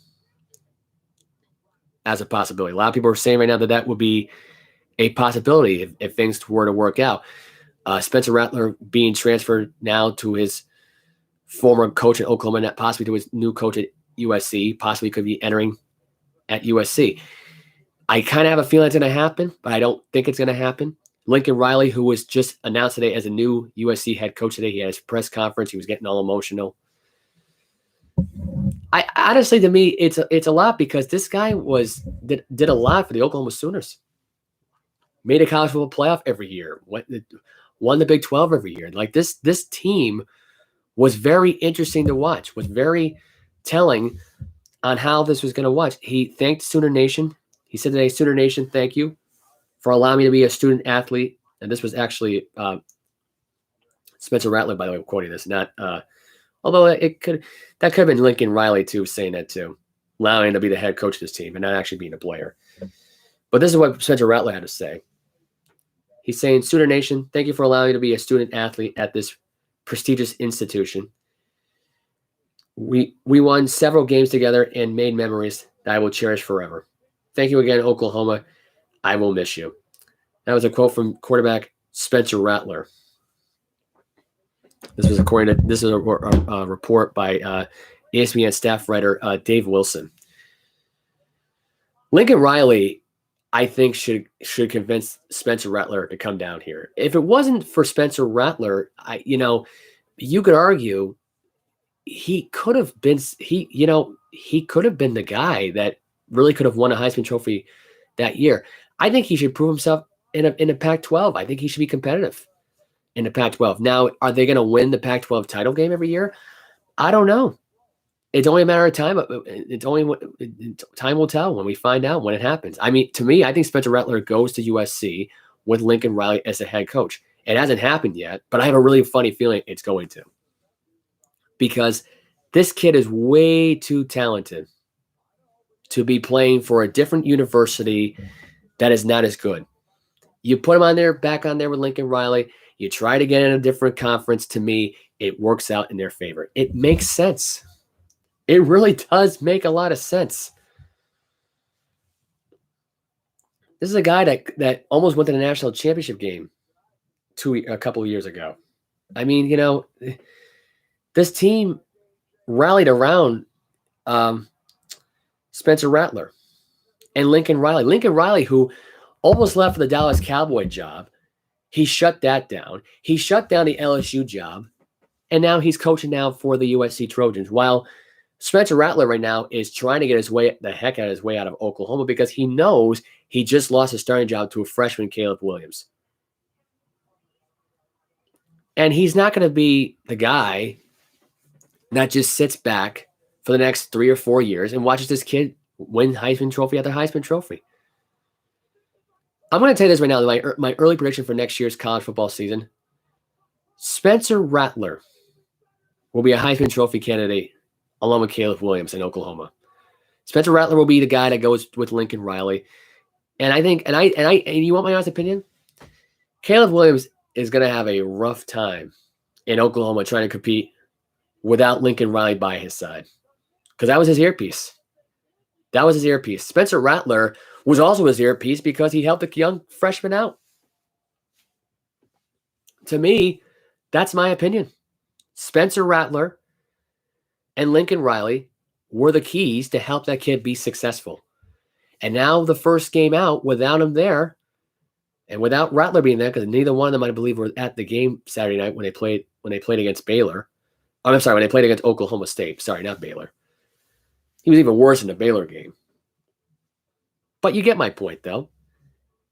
as a possibility. A lot of people are saying right now that would be a possibility if things were to work out. Spencer Rattler being transferred now to his former coach at Oklahoma, not possibly to his new coach at USC, possibly could be entering at USC. I kind of have a feeling it's going to happen, but I don't think it's going to happen. Lincoln Riley, who was just announced today as a new USC head coach today, he had his press conference. He was getting all emotional. I honestly, to me, it's a lot because this guy did a lot for the Oklahoma Sooners. Made a college football playoff every year. Won the Big 12 every year. Like this team was very interesting to watch. Was very telling on how this was going to watch. He thanked Sooner Nation. He said today, Sooner Nation, thank you for allowing me to be a student athlete. And this was actually Spencer Rattler, by the way, quoting this. Not although that could have been Lincoln Riley too, saying that too, allowing him to be the head coach of this team and not actually being a player. But this is what Spencer Rattler had to say. He's saying, Sooner Nation, thank you for allowing me to be a student athlete at this prestigious institution. We won several games together and made memories that I will cherish forever. Thank you again, Oklahoma. I will miss you. That was a quote from quarterback Spencer Rattler. This is a report by ESPN staff writer Dave Wilson. Lincoln Riley, I think, should convince Spencer Rattler to come down here. If it wasn't for Spencer Rattler, you could argue he could have been the guy that really could have won a Heisman Trophy that year. I think he should prove himself in a Pac-12. I think he should be competitive in the Pac-12. Now, are they going to win the Pac-12 title game every year? I don't know. It's only a matter of time. Time will tell when we find out when it happens. I mean, to me, I think Spencer Rattler goes to USC with Lincoln Riley as the head coach. It hasn't happened yet, but I have a really funny feeling it's going to. Because this kid is way too talented to be playing for a different university that is not as good. You put him back on there with Lincoln Riley. You try to get in a different conference. To me, it works out in their favor. It makes sense. It really does make a lot of sense. This is a guy that almost went to the national championship game a couple of years ago. I mean, this team rallied around Spencer Rattler and Lincoln Riley. Lincoln Riley, who almost left for the Dallas Cowboy job, he shut that down. He shut down the LSU job, and now he's coaching now for the USC Trojans. While Spencer Rattler right now is trying to get the heck out of his way out of Oklahoma because he knows he just lost his starting job to a freshman, Caleb Williams. And he's not going to be the guy that just sits back for the next 3 or 4 years and watches this kid win Heisman Trophy after Heisman Trophy. I'm going to tell you this right now. My early prediction for next year's college football season, Spencer Rattler will be a Heisman Trophy candidate along with Caleb Williams in Oklahoma. Spencer Rattler will be the guy that goes with Lincoln Riley. And I think, and you want my honest opinion? Caleb Williams is going to have a rough time in Oklahoma trying to compete without Lincoln Riley by his side. Because that was his earpiece. Spencer Rattler was also his earpiece because he helped the young freshman out. To me, that's my opinion. Spencer Rattler and Lincoln Riley were the keys to help that kid be successful. And now the first game out without him there, And without Rattler being there, because neither one of them, I believe, were at the game Saturday night when they played against Baylor. I'm sorry, when they played against Oklahoma State. Sorry, not Baylor. He was even worse in the Baylor game. But you get my point, though.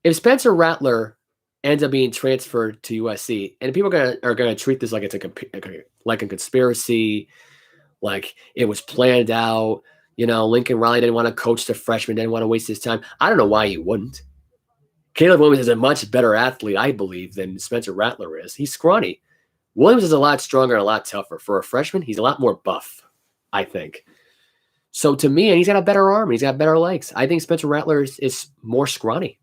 If Spencer Rattler ends up being transferred to USC, and people are gonna treat this like it's like a conspiracy, like it was planned out. Lincoln Riley didn't want to coach the freshman, didn't want to waste his time. I don't know why you wouldn't. Caleb Williams is a much better athlete, I believe, than Spencer Rattler is. He's scrawny. Williams is a lot stronger and a lot tougher. For a freshman, he's a lot more buff, I think. So to me, and he's got a better arm, and he's got better legs. I think Spencer Rattler is more scrawny.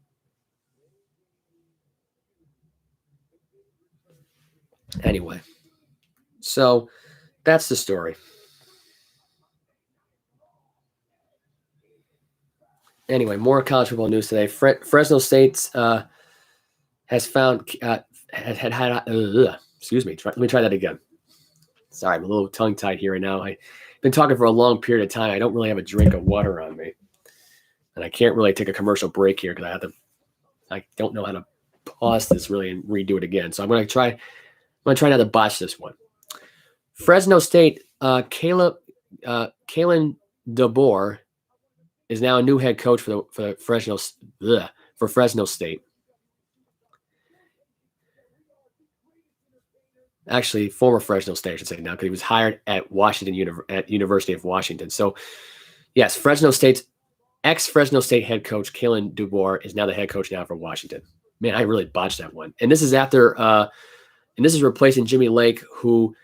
Anyway, so that's the story. Anyway, more college football news today. Fresno State has found excuse me. Let me try that again. Sorry, I'm a little tongue-tied here right now. I've been talking for a long period of time. I don't really have a drink of water on me, and I can't really take a commercial break here because I don't know how to pause this really and redo it again. So I'm going to try not to botch this one. Fresno State, Kalen DeBoer is now a new head coach for Fresno State. Actually, former Fresno State, I should say now, because he was hired at University of Washington. So, yes, ex-Fresno State head coach Kalen DeBoer is now the head coach now for Washington. Man, I really botched that one. And this is and this is replacing Jimmy Lake, who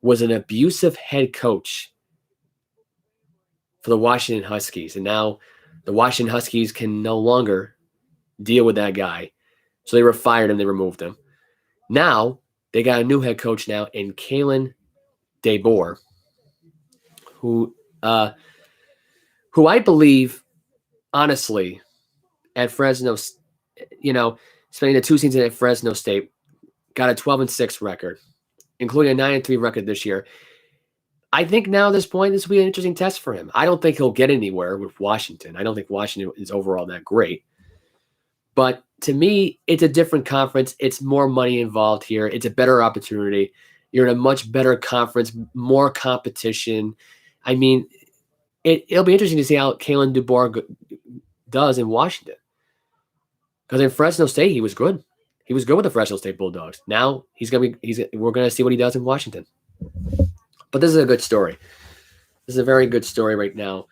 was an abusive head coach for the Washington Huskies. And now the Washington Huskies can no longer deal with that guy. So they fired him. They removed him. Now they got a new head coach now in Kalen DeBoer, who I believe, honestly, at Fresno, spending the 2 seasons at Fresno State, got a 12-6 record, including a 9-3 record this year. I think now at this point, this will be an interesting test for him. I don't think he'll get anywhere with Washington. I don't think Washington is overall that great. But to me, it's a different conference. It's more money involved here. It's a better opportunity. You're in a much better conference, more competition. I mean, it'll be interesting to see how Kalen DeBoer does in Washington. Because in Fresno State, he was good. He was good with the Fresno State Bulldogs. Now we're gonna see what he does in Washington. But this is a good story. This is a very good story right now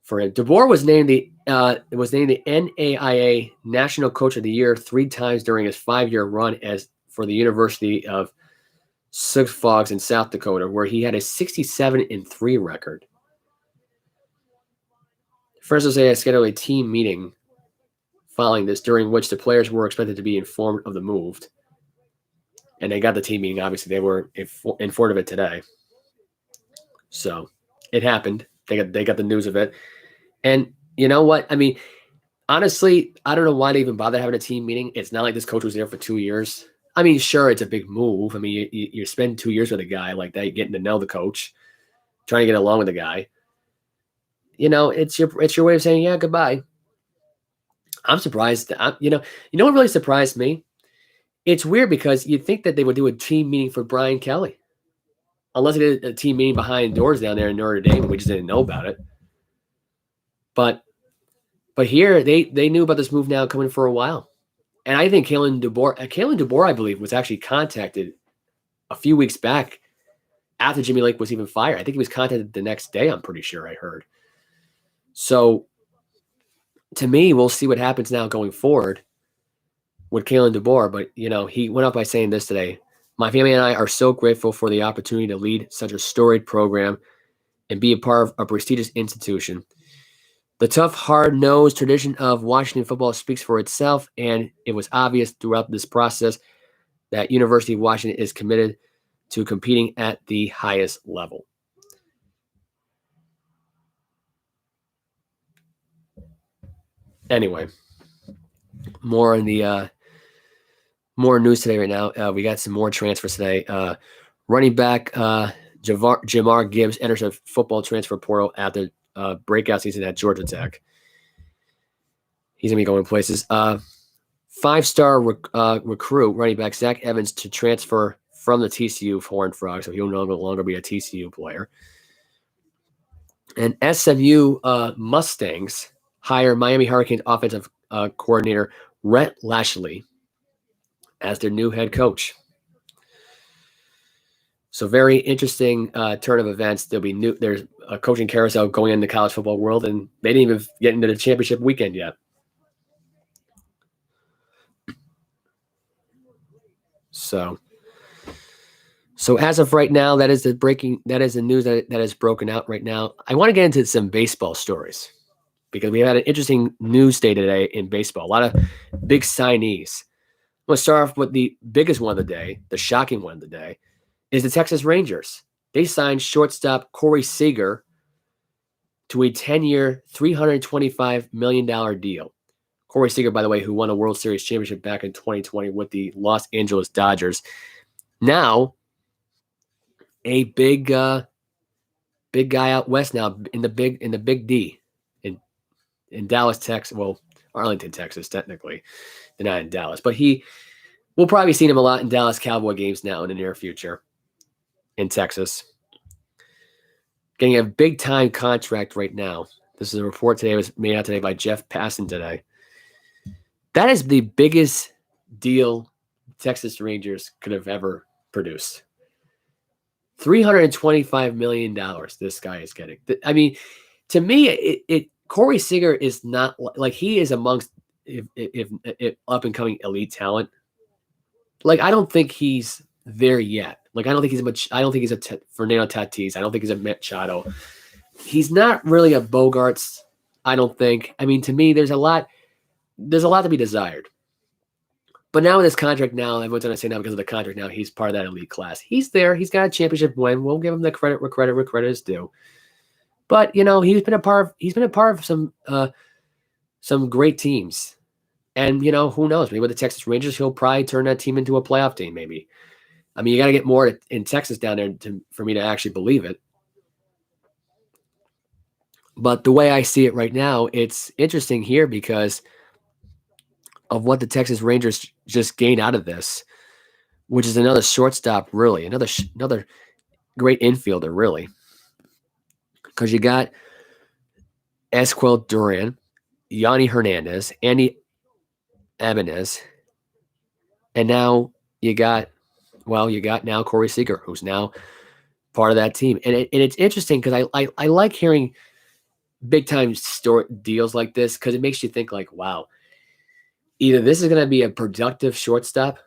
for him. DeBoer was named the NAIA National Coach of the Year 3 times during his 5-year run for the University of Sigfox in South Dakota, where he had a 67-3 record. Fresno State has scheduled a team meeting following this, during which the players were expected to be informed of the move. And they got the team meeting. Obviously, they were informed of it today. So it happened. They got the news of it. And you know what? I mean, honestly, I don't know why they even bother having a team meeting. It's not like this coach was there for 2 years. I mean, sure, it's a big move. I mean, you spend 2 years with a guy like that, getting to know the coach, trying to get along with the guy. It's your way of saying, yeah, goodbye. I'm surprised. You know what really surprised me? It's weird because you'd think that they would do a team meeting for Brian Kelly. Unless they did a team meeting behind doors down there in Notre Dame, and we just didn't know about it. But here, they knew about this move now coming for a while. And I think Kalen DeBoer, I believe, was actually contacted a few weeks back after Jimmy Lake was even fired. I think he was contacted the next day, I'm pretty sure I heard. So, to me, we'll see what happens now going forward with Kalen DeBoer. But, he went up by saying this today. My family and I are so grateful for the opportunity to lead such a storied program and be a part of a prestigious institution. The tough, hard-nosed tradition of Washington football speaks for itself, and it was obvious throughout this process that University of Washington is committed to competing at the highest level. Anyway, more news today right now. We got some more transfers today. Running back Jamar Gibbs enters a football transfer portal after breakout season at Georgia Tech. He's going to be going places. 5-star recruit running back Zach Evans to transfer from the TCU Horned Frogs, so he'll no longer be a TCU player. And SMU Mustangs hire Miami Hurricanes offensive coordinator Rhett Lashley as their new head coach. So very interesting turn of events. There's a coaching carousel going in the college football world, and they didn't even get into the championship weekend yet. So as of right now, that is the news that is broken out right now. I want to get into some baseball stories because we had an interesting news day today in baseball. A lot of big signees. I'm going to start off with the biggest one of the day, the shocking one of the day, is the Texas Rangers. They signed shortstop Corey Seager to a 10-year, $325 million deal. Corey Seager, by the way, who won a World Series championship back in 2020 with the Los Angeles Dodgers. Now, a big guy out west now in the big D in Dallas, Texas. Well, Arlington, Texas, technically. They're not in Dallas, but we'll probably see him a lot in Dallas Cowboy games now in the near future in Texas. Getting a big time contract right now. This is a report today. It was made out today by Jeff Passan today. That is the biggest deal Texas Rangers could have ever produced. $325 million this guy is getting. I mean, to me, Corey Seager is not like he is amongst if up and coming elite talent. Like I don't think he's there yet. Like I don't think he's a Fernando Tatis. I don't think he's a Machado. He's not really a Bogarts. I don't think. I mean, to me, there's a lot to be desired. But now with this contract now, everyone's going to say now because of the contract now, he's part of that elite class. He's there. He's got a championship win. We'll give him the credit where credit is due. But, he's been a part of some great teams. And, who knows? Maybe with the Texas Rangers, he'll probably turn that team into a playoff team maybe. I mean, you got to get more in Texas down there for me to actually believe it. But the way I see it right now, it's interesting here because of what the Texas Rangers just gained out of this, which is another shortstop, really, another great infielder, really. Because you got Esquiel Duran, Yanni Hernandez, Andy Ibanez, and now you got now Corey Seager, who's now part of that team. And it's interesting because I like hearing big time deals like this because it makes you think like, wow, either this is going to be a productive shortstop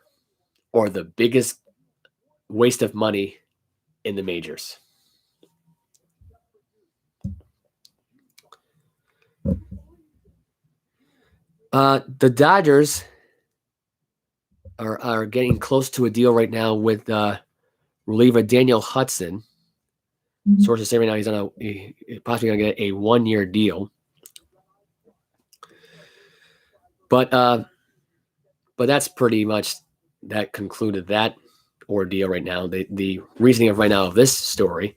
or the biggest waste of money in the majors. The Dodgers are getting close to a deal right now with reliever Daniel Hudson. Sources say right now he's possibly going to get a 1-year deal. But that's pretty much that concluded that ordeal right now. The reasoning of right now of this story,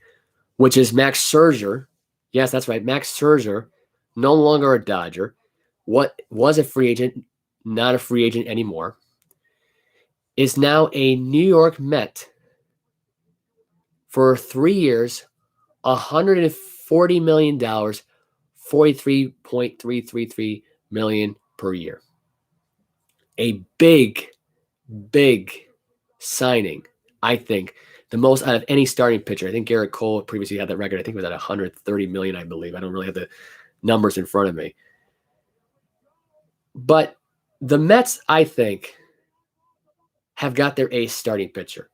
which is Max Scherzer. Yes, that's right. Max Scherzer, no longer a Dodger. What was a free agent, not a free agent anymore, is now a New York Met for 3 years, $140 million, $43.333 million per year. A big signing, I think. The most out of any starting pitcher. I think Garrett Cole previously had that record. I think it was at $130 million, I believe. I don't really have the numbers in front of me. But the Mets, I think, have got their ace starting pitcher.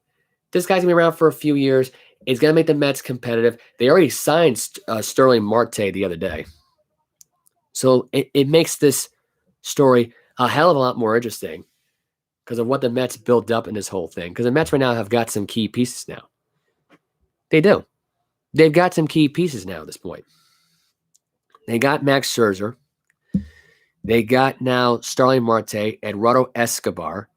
This guy's going to be around for a few years. It's going to make the Mets competitive. They already signed Sterling Marte the other day. So it makes this story a hell of a lot more interesting because of what the Mets built up in this whole thing. Because the Mets right now have got some key pieces now. They do. They've got some key pieces now at this point. They got Max Scherzer. They got now Starling Marte, Eduardo Escobar.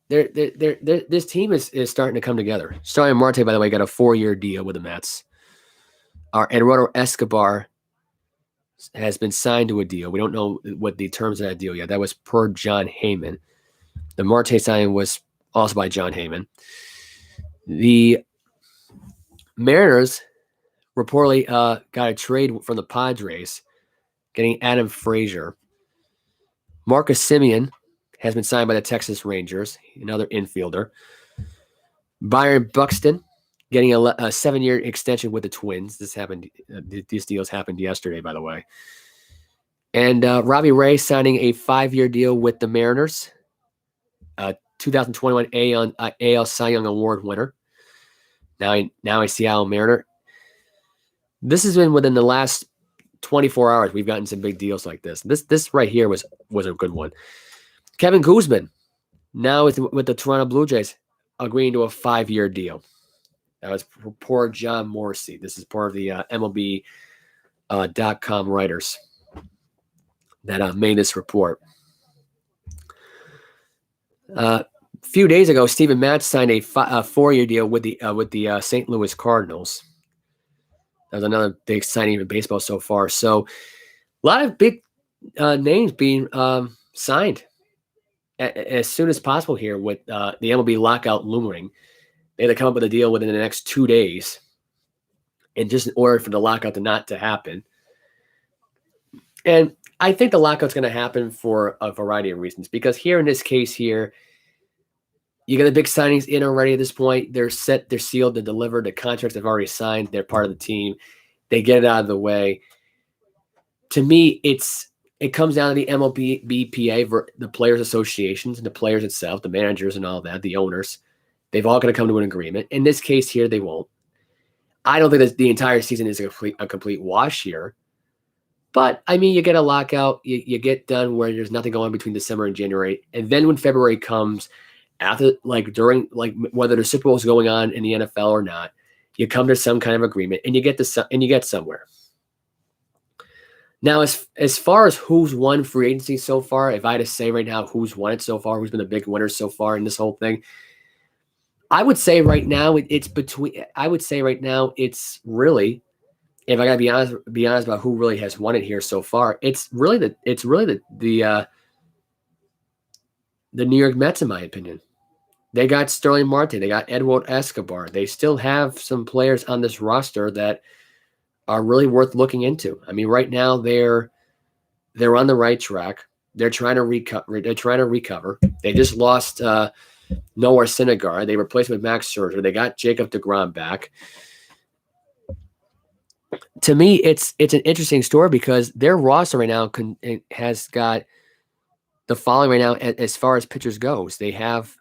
This team is starting to come together. Starling Marte, by the way, got a 4-year deal with the Mets. Eduardo Escobar has been signed to a deal. We don't know what the terms of that deal yet. That was per John Heyman. The Marte signing was also by John Heyman. The Mariners reportedly got a trade from the Padres, getting Adam Frazier. Marcus Semien has been signed by the Texas Rangers, another infielder. Byron Buxton getting a 7-year extension with the Twins. This happened. These deals happened yesterday, by the way. And Robbie Ray signing a 5-year deal with the Mariners. 2021 AL Cy Young Award winner. Now a Seattle Mariner. This has been within the last 24 hours. We've gotten some big deals like this. This right here was a good one. Kevin Guzman, now with the Toronto Blue Jays, agreeing to a 5-year deal. That was poor John Morrissey. This is part of the MLB.com writers that made this report. A few days ago, Steven Matz signed a 4-year deal with the St. Louis Cardinals. That was another big signing in baseball so far. So a lot of big names being signed as soon as possible here with the MLB lockout looming. They had to come up with a deal within the next 2 days, and just in order for the lockout not to happen. And I think the lockout's going to happen for a variety of reasons, because here in this case here, you got the big signings in already at this point. They're set, they're sealed, they're delivered. The contracts they've already signed. They're part of the team. They get it out of the way. To me, it comes down to the MLB, BPA, the players' associations, and the players itself, the managers and all that, the owners. They've all got to come to an agreement. In this case here, they won't. I don't think that the entire season is a complete wash here. But, I mean, you get a lockout. You get done where there's nothing going on between December and January. And then when February comes, after, during whether the Super Bowl is going on in the NFL or not, you come to some kind of agreement and you get somewhere. Now, as far as who's won free agency so far, if I had to say right now who's won it so far, who's been the big winner so far in this whole thing, I would say right now it's really, if I gotta be honest about who really has won it here so far, it's really the New York Mets, in my opinion. They got Sterling Marte, they got Edward Escobar. They still have some players on this roster that are really worth looking into. I mean, right now they're on the right track. They're trying to recover. They just lost Noah Syndergaard. They replaced him with Max Scherzer. They got Jacob deGrom back. To me, it's an interesting story because their roster right now has got the following right now as far as pitchers goes. They have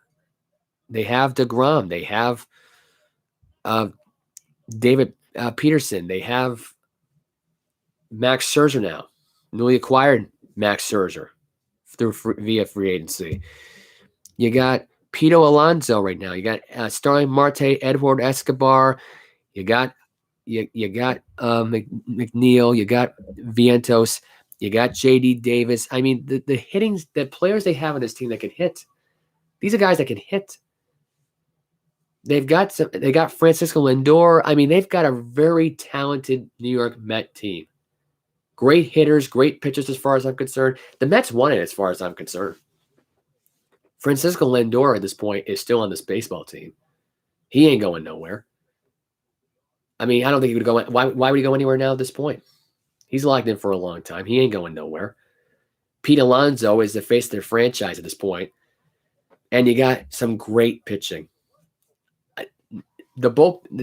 deGrom. They have David Peterson. They have Max Scherzer now, newly acquired Max Scherzer via free agency. You got Pito Alonso right now. You got Sterling Marte, Edward Escobar. You got McNeil. You got Vientos. You got J.D. Davis. I mean, the hittings, the players they have on this team that can hit. These are guys that can hit. They got Francisco Lindor. I mean, they've got a very talented New York Met team. Great hitters, great pitchers as far as I'm concerned. The Mets won it as far as I'm concerned. Francisco Lindor at this point is still on this baseball team. He ain't going nowhere. I mean, I don't think he would go. Why would he go anywhere now at this point? He's locked in for a long time. He ain't going nowhere. Pete Alonso is the face of their franchise at this point. And you got some great pitching. The bullpen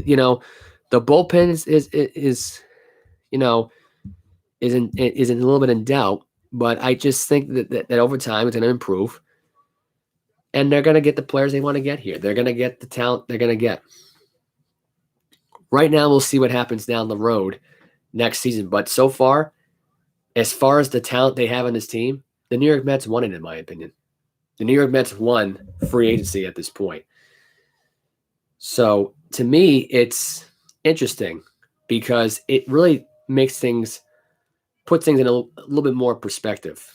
is a little bit in doubt, but I just think that over time it's going to improve, and they're going to get the players they want to get here. They're going to get the talent they're going to get. Right now, we'll see what happens down the road next season. But so far as the talent they have on this team, the New York Mets won it, in my opinion. The New York Mets won free agency at this point. So to me, it's interesting because it really puts things in a little bit more perspective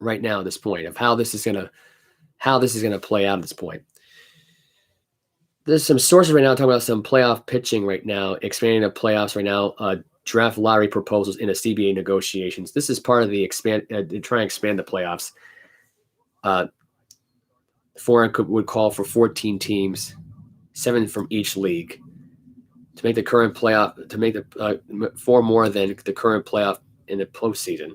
right now at this point of how this is gonna play out at this point. There's some sources right now talking about some playoff pitching right now, expanding the playoffs right now. draft lottery proposals in a CBA negotiations. This is part of the trying to expand the playoffs. Foreign would call for 14 teams, 7 from each league, to make the current playoff, to make the 4 more than the current playoff in the postseason.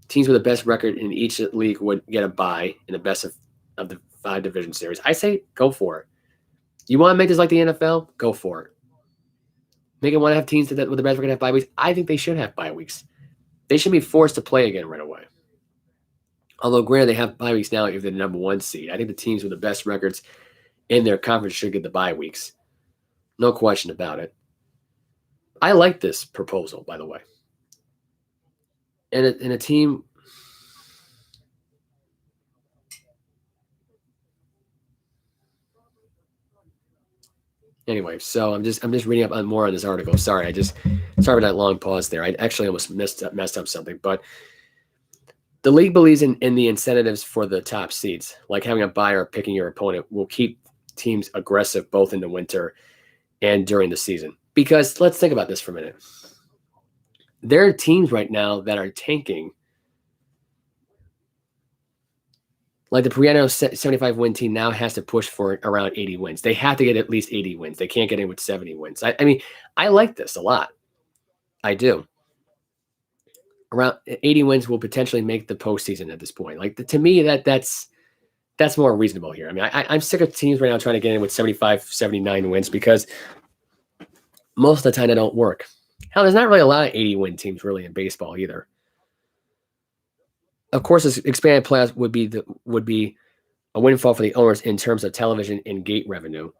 Teams with the best record in each league would get a bye in the best of the 5 division series. I say go for it. You want to make this like the NFL? Go for it. Make it want to have teams with the best record have bye weeks. I think they should have bye weeks. They should be forced to play again right away. Although, granted, they have bye weeks now if they're the number 1 seed. I think the teams with the best records in their conference should get the bye weeks. No question about it. I like this proposal, by the way. And a team... Anyway, so I'm just reading up on more on this article. Sorry for that long pause there. I actually almost messed up something. But the league believes in the incentives for the top seeds, like having a bye or picking your opponent, will keep teams aggressive both in the winter and during the season. Because let's think about this for a minute. There are teams right now that are tanking. Like the Priano 75-win team now has to push for around 80 wins. They have to get at least 80 wins. They can't get in with 70 wins. I mean, I like this a lot. I do. Around 80 wins will potentially make the postseason at this point. Like to me, that's more reasonable here. I mean, I'm sick of teams right now trying to get in with 75, 79 wins because most of the time they don't work. Hell, there's not really a lot of 80-win teams really in baseball either. Of course, this expanded playoffs would be a windfall for the owners in terms of television and gate revenue.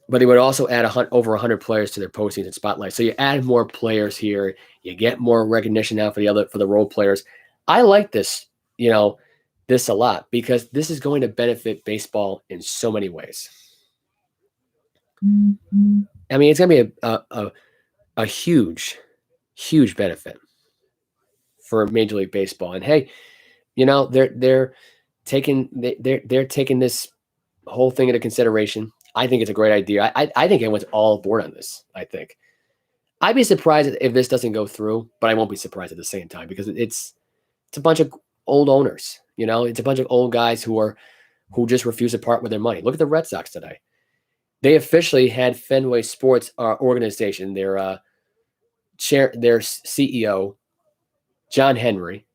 But they would also add over 100 players to their postseason spotlight. So you add more players here, you get more recognition now for the role players. I like this, this a lot because this is going to benefit baseball in so many ways. Mm-hmm. I mean, it's going to be a huge, huge benefit for Major League Baseball. And hey, they're taking this whole thing into consideration. I think it's a great idea. I think everyone's all aboard on this. I think I'd be surprised if this doesn't go through, but I won't be surprised at the same time because it's a bunch of old owners. It's a bunch of old guys who just refuse to part with their money. Look at the Red Sox today. They officially had Fenway Sports organization, their CEO, John Henry,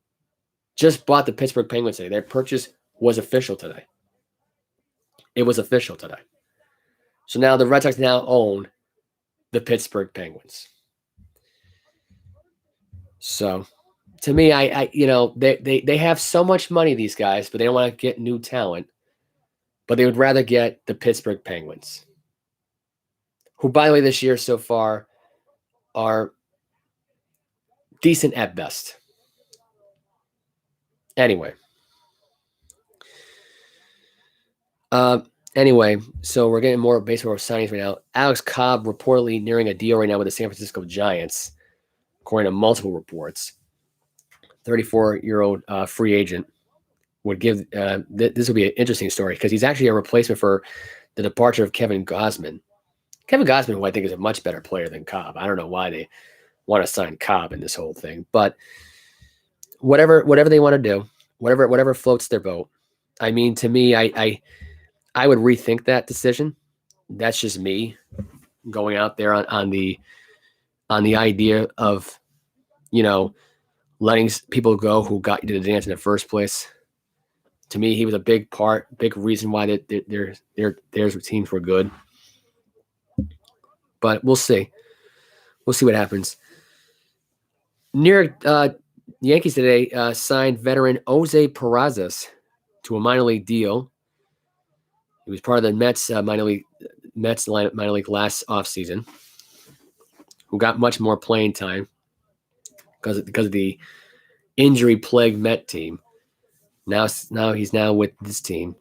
just bought the Pittsburgh Penguins today. Their purchase was official today. It was official today. So now the Red Sox now own the Pittsburgh Penguins. So to me, they have so much money, these guys, but they don't want to get new talent. But they would rather get the Pittsburgh Penguins, who, by the way, this year so far are decent at best. Anyway. So we're getting more baseball signings right now. Alex Cobb reportedly nearing a deal right now with the San Francisco Giants, according to multiple reports. 34-year-old free agent would give this will be an interesting story because he's actually a replacement for the departure of Kevin Gausman. Kevin Gausman, who I think is a much better player than Cobb. I don't know why they want to sign Cobb in this whole thing, but whatever they want to do, whatever floats their boat. I mean, to me, I would rethink that decision. That's just me going out there on the idea of, letting people go who got you to the dance in the first place. To me, he was a big reason why their teams were good. But we'll see. We'll see what happens. New York Yankees today signed veteran Jose Peraza to a minor league deal. He was part of the Mets minor league last offseason, who got much more playing time because of the injury-plagued Met team. Now he's with this team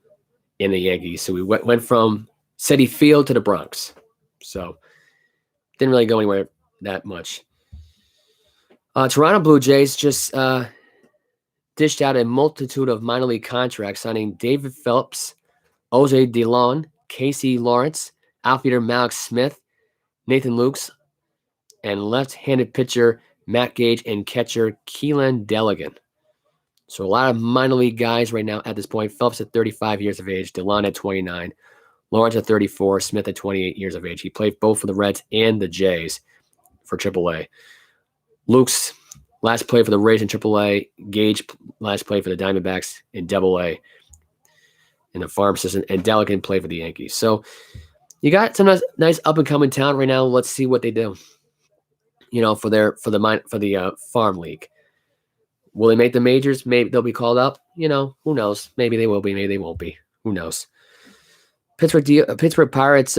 in the Yankees. So we went from Citi Field to the Bronx. So didn't really go anywhere that much. Toronto Blue Jays just dished out a multitude of minor league contracts, signing David Phelps, Jose DeLeon, Casey Lawrence, outfielder Malik Smith, Nathan Lukes, and left-handed pitcher Matt Gage and catcher Keelan Deligan. So a lot of minor league guys right now at this point. Phelps at 35 years of age, DeLon at 29, Lawrence at 34, Smith at 28 years of age. He played both for the Reds and the Jays for AAA. Luke's last play for the Rays in AAA. Gage last play for the Diamondbacks in AA in the farm system, and Delican played for the Yankees. So you got some nice up-and-coming talent right now. Let's see what they do. For the farm league. Will they make the majors? Maybe they'll be called up. Who knows? Maybe they will be. Maybe they won't be. Who knows? Pittsburgh Pirates.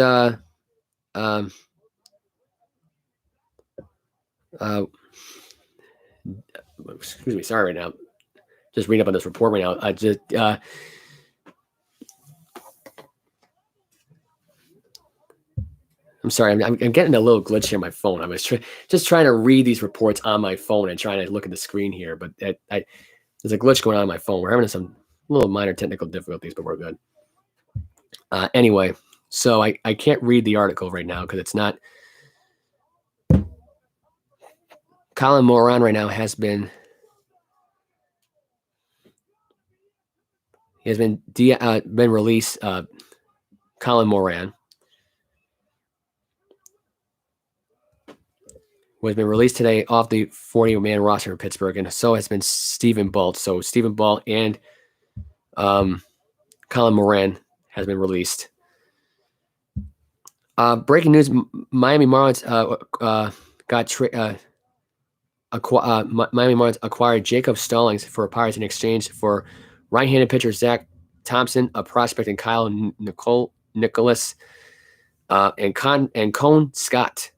Excuse me. Sorry, right now. Just reading up on this report right now. I'm sorry. I'm getting a little glitch here on my phone. I was just trying to read these reports on my phone and trying to look at the screen here, but there's a glitch going on my phone. We're having some little minor technical difficulties, but we're good. Anyway, so I can't read the article right now because it's not. Colin Moran right now has been released. Colin Moran has been released today off the 40-man roster in Pittsburgh, and so has been Stephen Balt. So Stephen Balt and Colin Moran has been released. Breaking news: Miami Marlins Miami Marlins acquired Jacob Stallings for Pirates in exchange for right-handed pitcher Zach Thompson, a prospect, and Kyle Nicholas, and Cone Scott.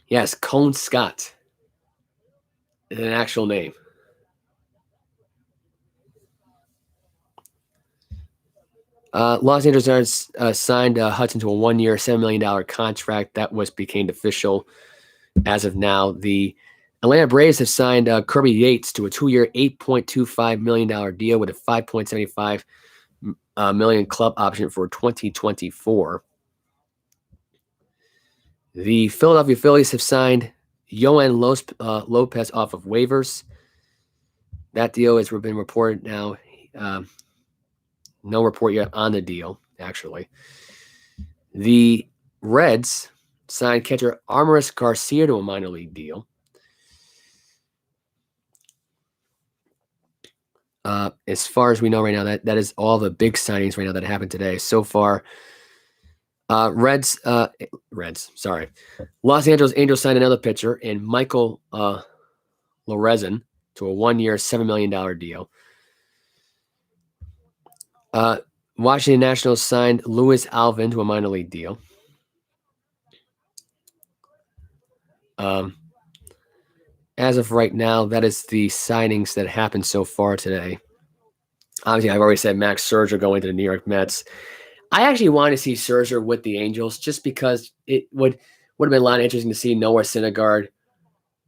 Yes, Cone Scott is an actual name. Los Angeles signed Hudson to a 1-year, $7 million contract that became official as of now. The Atlanta Braves have signed Kirby Yates to a 2-year, $8.25 million deal with a $5.75 million club option for 2024. The Philadelphia Phillies have signed Yohan Lopez off of waivers. That deal has been reported now. No report yet on the deal, actually. The Reds signed catcher Armoris Garcia to a minor league deal. As far as we know right now, that is all the big signings right now that happened today. So far, Los Angeles Angels signed another pitcher in Michael Lorenzen to a 1-year, $7 million deal. Washington Nationals signed Luis Alvin to a minor league deal. As of right now, that is the signings that happened so far today. Obviously, I've already said Max Scherzer going to the New York Mets. I actually want to see Scherzer with the Angels just because it would have been a lot interesting to see Noah Syndergaard,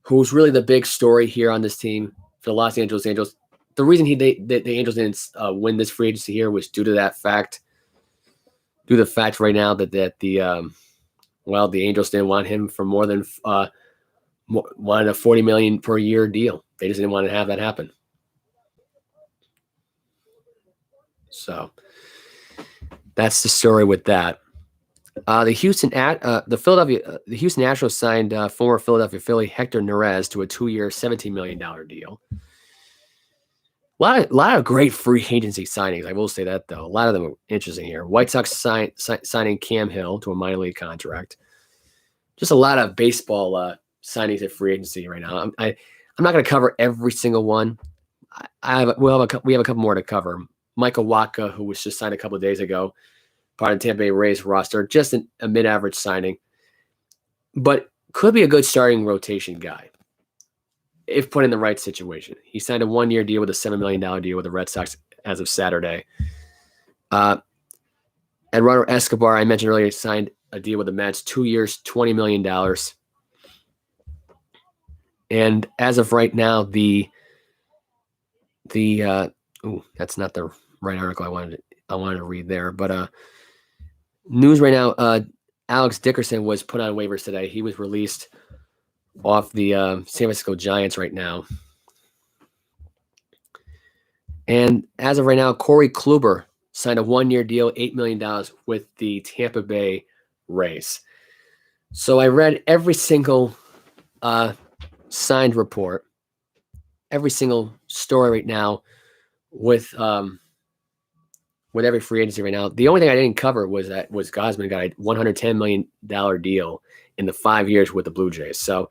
who's really the big story here on this team for the Los Angeles Angels. The reason the Angels didn't win this free agency here was due to that fact. Due to the fact right now that the Angels didn't want him for more than wanted a $40 million per year deal. They just didn't want to have that happen. So that's the story with that. The Houston Astros signed former Philadelphia Philly Hector Neris to a 2-year, $17 million deal. A lot of great free agency signings. I will say that, though. A lot of them are interesting here. White Sox signing Cam Hill to a minor league contract. Just a lot of baseball signings at free agency right now. I'm not going to cover every single one. We have a couple more to cover. Michael Watka, who was just signed a couple of days ago, part of the Tampa Bay Rays roster, just a mid-average signing, but could be a good starting rotation guy if put in the right situation. He signed a 1-year deal with a $7 million deal with the Red Sox as of Saturday. Eduardo Escobar, I mentioned earlier, signed a deal with the Mets, 2 years, $20 million. And as of right now, that's not the right article I wanted to read there, but news right now, Alex Dickerson was put on waivers today. He was released off the San Francisco Giants right now. And as of right now, Corey Kluber signed a 1-year deal, $8 million with the Tampa Bay Rays. So I read every single signed report, every single story right now with every free agency right now. The only thing I didn't cover was Gausman got a $110 million deal in the 5 years with the Blue Jays. So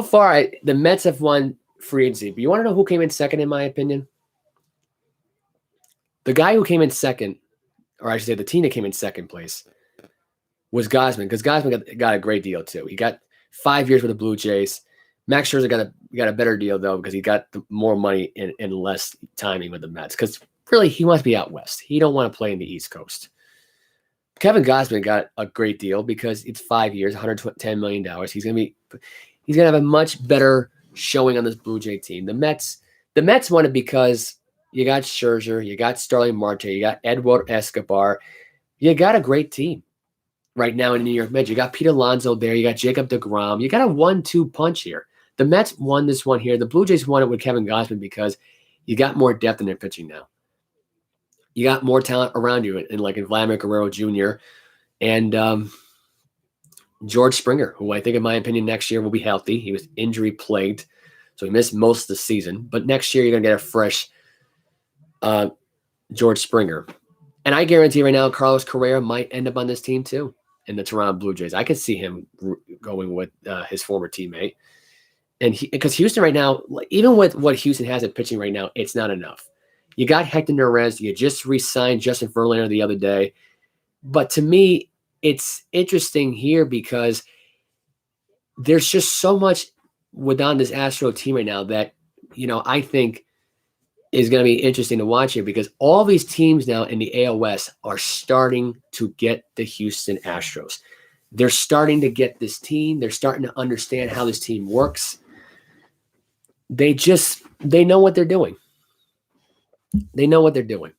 far, the Mets have won free agency. But you want to know who came in second, in my opinion? The guy who came in second, or I should say the team that came in second place, was Gausman, because Gausman got a great deal too. He got 5 years with the Blue Jays. Max Scherzer got a better deal though, because he got more money and less timing with the Mets. Because really, he wants to be out west. He don't want to play in the East Coast. Kevin Gausman got a great deal because it's 5 years, $110 million. He's gonna have a much better showing on this Blue Jay team. The Mets won it because you got Scherzer, you got Starling Marte, you got Edward Escobar. You got a great team right now in the New York Mets. You got Pete Alonso there. You got Jacob deGrom. You got a 1-2 punch here. The Mets won this one here. The Blue Jays won it with Kevin Gausman because you got more depth in their pitching now. You got more talent around you, in Vladimir Guerrero Jr. and George Springer, who I think, in my opinion, next year will be healthy. He was injury plagued, so he missed most of the season. But next year, you're going to get a fresh George Springer. And I guarantee right now, Carlos Correa might end up on this team too in the Toronto Blue Jays. I could see him going with his former teammate. And because Houston right now, even with what Houston has at pitching right now, it's not enough. You got Hector Neris. You just re-signed Justin Verlander the other day. But to me, it's interesting here because there's just so much within this Astro team right now that, I think is going to be interesting to watch here, because all these teams now in the AL West are starting to get the Houston Astros. They're starting to get this team. They're starting to understand how this team works. They know what they're doing. They know what they're doing.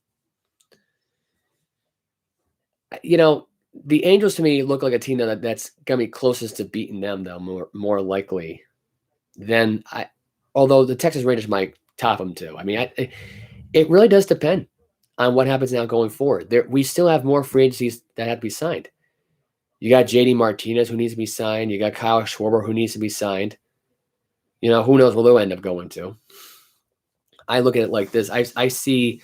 The Angels to me look like a team that's going to be closest to beating them, though, more likely than although the Texas Rangers might top them too. I mean, it really does depend on what happens now going forward. We still have more free agencies that have to be signed. You got JD Martinez, who needs to be signed. You got Kyle Schwarber, who needs to be signed. Who knows where they'll end up going to. I look at it like this. I see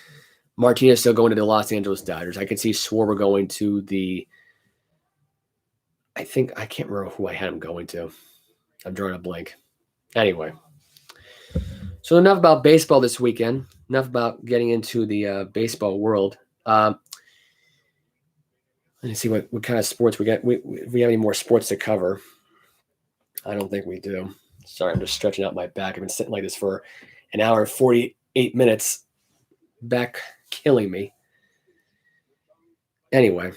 Martinez still going to the Los Angeles Dodgers. I could see Schwarber going to I can't remember who I had him going to. I'm drawing a blank. Anyway. So enough about baseball this weekend. Enough about getting into the baseball world. Let's see what kind of sports we got. If we have any more sports to cover. I don't think we do. Sorry, I'm just stretching out my back. I've been sitting like this for an hour and 48 minutes. Back killing me. Anyway.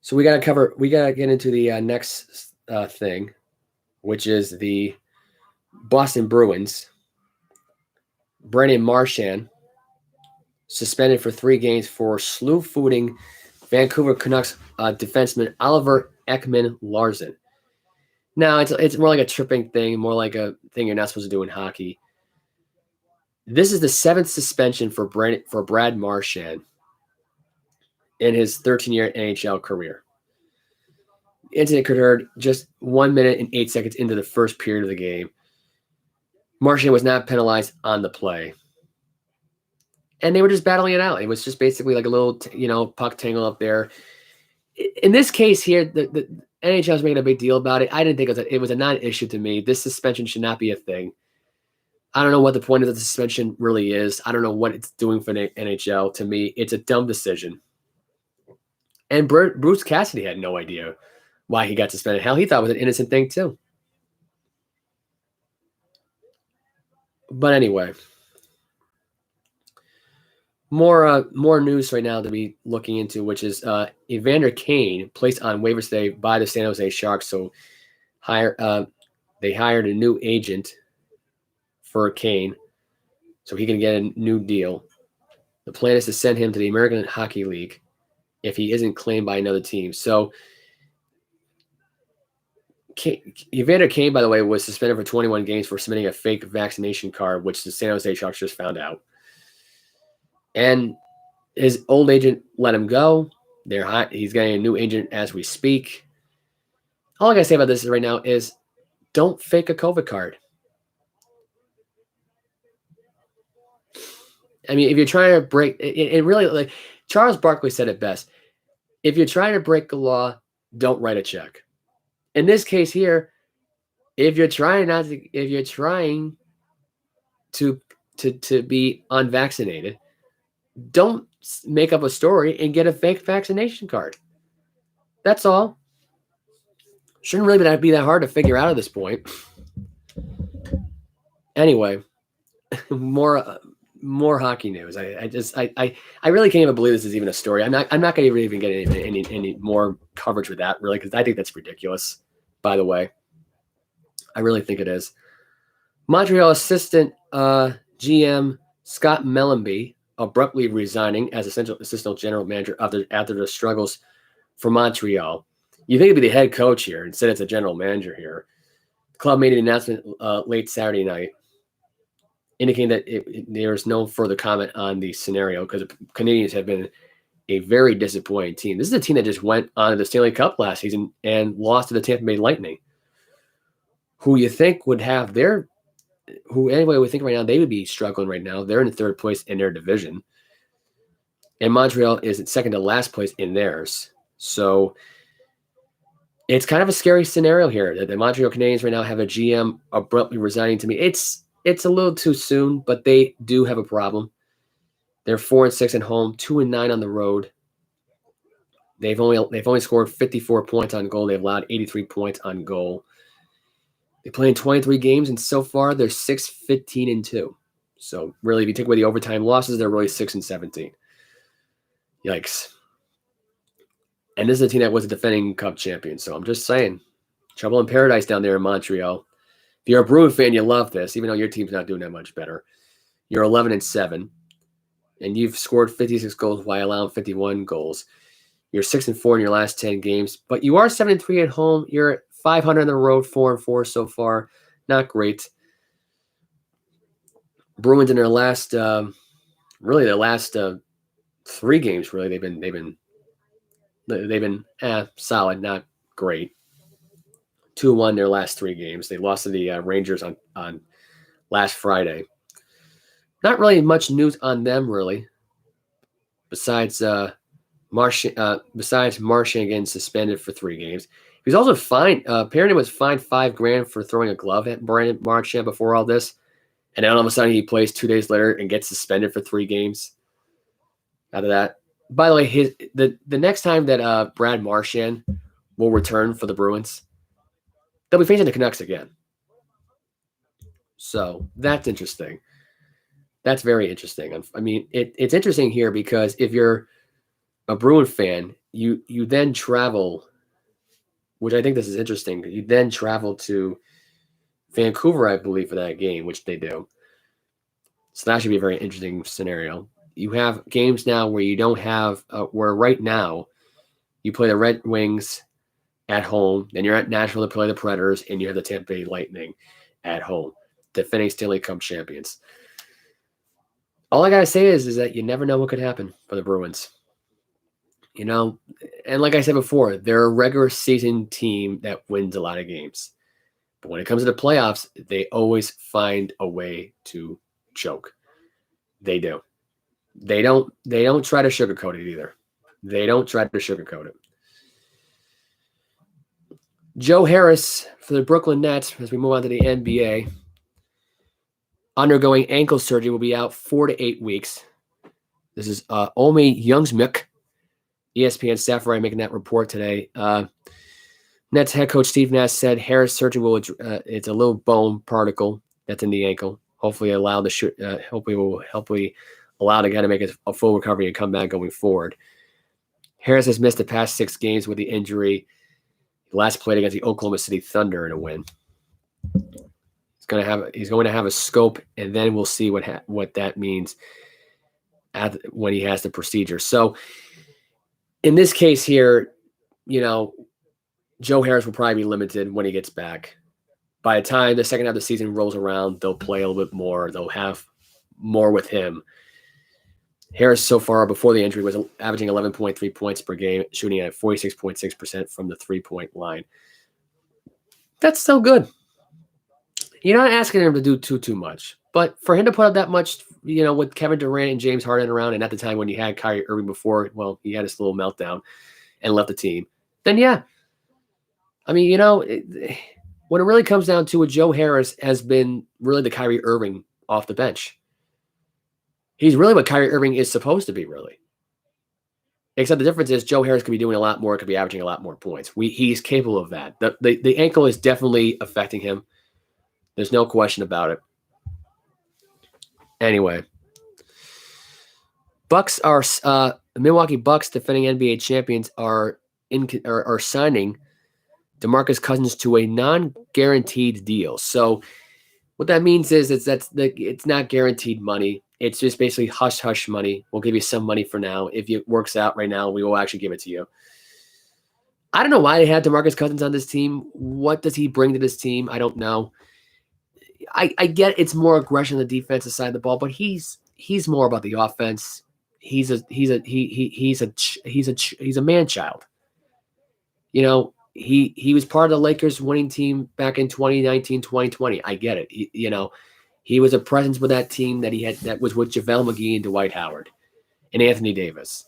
So we got to get into the next thing, which is the Boston Bruins. Brandon Marchand suspended for 3 games for slew-footing Vancouver Canucks defenseman Oliver Ekman-Larsson. Now, it's more like a tripping thing, more like a thing you're not supposed to do in hockey. This is the 7th suspension for Brad Marchand in his 13-year NHL career. The incident occurred just 1 minute and 8 seconds into the first period of the game. Marchand was not penalized on the play. And they were just battling it out. It was just basically like a little, puck tangle up there. In this case here, the NHL is making a big deal about it. I didn't think it was a non-issue to me. This suspension should not be a thing. I don't know what the point of the suspension really is. I don't know what it's doing for the NHL. To me, it's a dumb decision. And Bruce Cassidy had no idea why he got suspended. Hell, he thought it was an innocent thing too. But anyway, more news right now to be looking into, which is Evander Kane placed on waivers today by the San Jose Sharks. So they hired a new agent for Kane so he can get a new deal. The plan is to send him to the American Hockey League if he isn't claimed by another team. So Evander Kane, by the way, was suspended for 21 games for submitting a fake vaccination card, which the San Jose Sharks just found out. And his old agent let him go. He's getting a new agent as we speak. All I got to say about this right now is don't fake a COVID card. I mean, if you're trying to break it really, like Charles Barkley said it best. If you're trying to break the law, don't write a check. In this case here, if you're trying to be unvaccinated, don't make up a story and get a fake vaccination card. That's all. Shouldn't really be that hard to figure out at this point. Anyway, more hockey news. I really can't even believe this is even a story. I'm not going to even get any more coverage with that, really, because I think that's ridiculous. By the way, I really think it is. Montreal assistant GM Scott Mellenby abruptly resigning as assistant general manager after the struggles for Montreal. You think it'd be the head coach here, instead it's a general manager here. The club made an announcement late Saturday night, indicating that there is no further comment on the scenario because the Canadiens have been a very disappointing team. This is a team that just went on to the Stanley Cup last season and lost to the Tampa Bay Lightning, who you think would have anyway would think right now they would be struggling right now. They're in third place in their division. And Montreal is in second to last place in theirs. So it's kind of a scary scenario here that the Montreal Canadiens right now have a GM abruptly resigning. To me, it's a little too soon, but they do have a problem. They're 4-6 at home, 2-9 on the road. They've only scored 54 points on goal. They've allowed 83 points on goal. They play in 23 games, and so far they're 6-15-2. So really, if you take away the overtime losses, they're really 6-17. Yikes. And this is a team that was a defending Cup champion. So I'm just saying, trouble in paradise down there in Montreal. If you're a Bruin fan, you love this, even though your team's not doing that much better. You're 11-7, and you've scored 56 goals while allowing 51 goals. You're 6-4 in your last 10 games, but you are 7-3 at home. You're 500 on the road, 4-4 so far. Not great. Bruins in their last, their last 3 games. Really, they've been solid, not great. 2-1 their last 3 games. They lost to the Rangers on last Friday. Not really much news on them, really. Besides Marchand getting suspended for 3 games. He was also fined. Apparently was fined $5,000 for throwing a glove at Brandon Marchand before all this. And then all of a sudden he plays 2 days later and gets suspended for 3 games. Out of that. By the way, the next time that Brad Marchand will return for the Bruins, they'll be facing the Canucks again. So that's interesting. That's very interesting. I mean, it's interesting here because if you're a Bruin fan, you then travel, which I think this is interesting. You then travel to Vancouver, I believe, for that game, which they do. So that should be a very interesting scenario. You have games now where you don't have, where right now you play the Red Wings at home, then you're at Nashville to play the Predators, and you have the Tampa Bay Lightning at home, defending Stanley Cup champions. All I got to say is that you never know what could happen for the Bruins. You know, and like I said before, they're a regular season team that wins a lot of games. But when it comes to the playoffs, they always find a way to choke. They do. They don't try to sugarcoat it either. They don't try to sugarcoat it. Joe Harris for the Brooklyn Nets, as we move on to the NBA, undergoing ankle surgery, will be out 4 to 8 weeks. This is Omi Youngsmik, ESPN staff writer, making that report today. Nets head coach Steve Nash said Harris' surgery will it's a little bone particle that's in the ankle. Hopefully will allow the guy to make a full recovery and come back going forward. Harris has missed the past 6 games with the injury. He last played against the Oklahoma City Thunder in a win. He's going to have a scope, and then we'll see what that means when he has the procedure. So In this case here, Joe Harris will probably be limited when he gets back. By the time the second half of the season rolls around, they'll play a little bit more. They'll have more with him. Harris so far before the injury was averaging 11.3 points per game, shooting at 46.6% from the three-point line. That's still good. You're not asking him to do too much. But for him to put up that much, with Kevin Durant and James Harden around, and at the time when you had Kyrie Irving before, well, he had his little meltdown and left the team, then yeah. I mean, when it really comes down to it, Joe Harris has been really the Kyrie Irving off the bench. He's really what Kyrie Irving is supposed to be, really. Except the difference is Joe Harris could be doing a lot more, could be averaging a lot more points. He's capable of that. The ankle is definitely affecting him. There's no question about it. Anyway, Milwaukee Bucks, defending NBA champions, are signing DeMarcus Cousins to a non-guaranteed deal. So what that means is it's not guaranteed money. It's just basically hush money. We'll give you some money for now. If it works out right now, we will actually give it to you. I don't know why they had DeMarcus Cousins on this team. What does he bring to this team? I don't know. I get it's more aggression on the defensive side of the ball, but he's more about the offense. He's a man child. He was part of the Lakers winning team back in 2019, 2020. I get it. He was a presence with that team that was with JaVale McGee and Dwight Howard and Anthony Davis.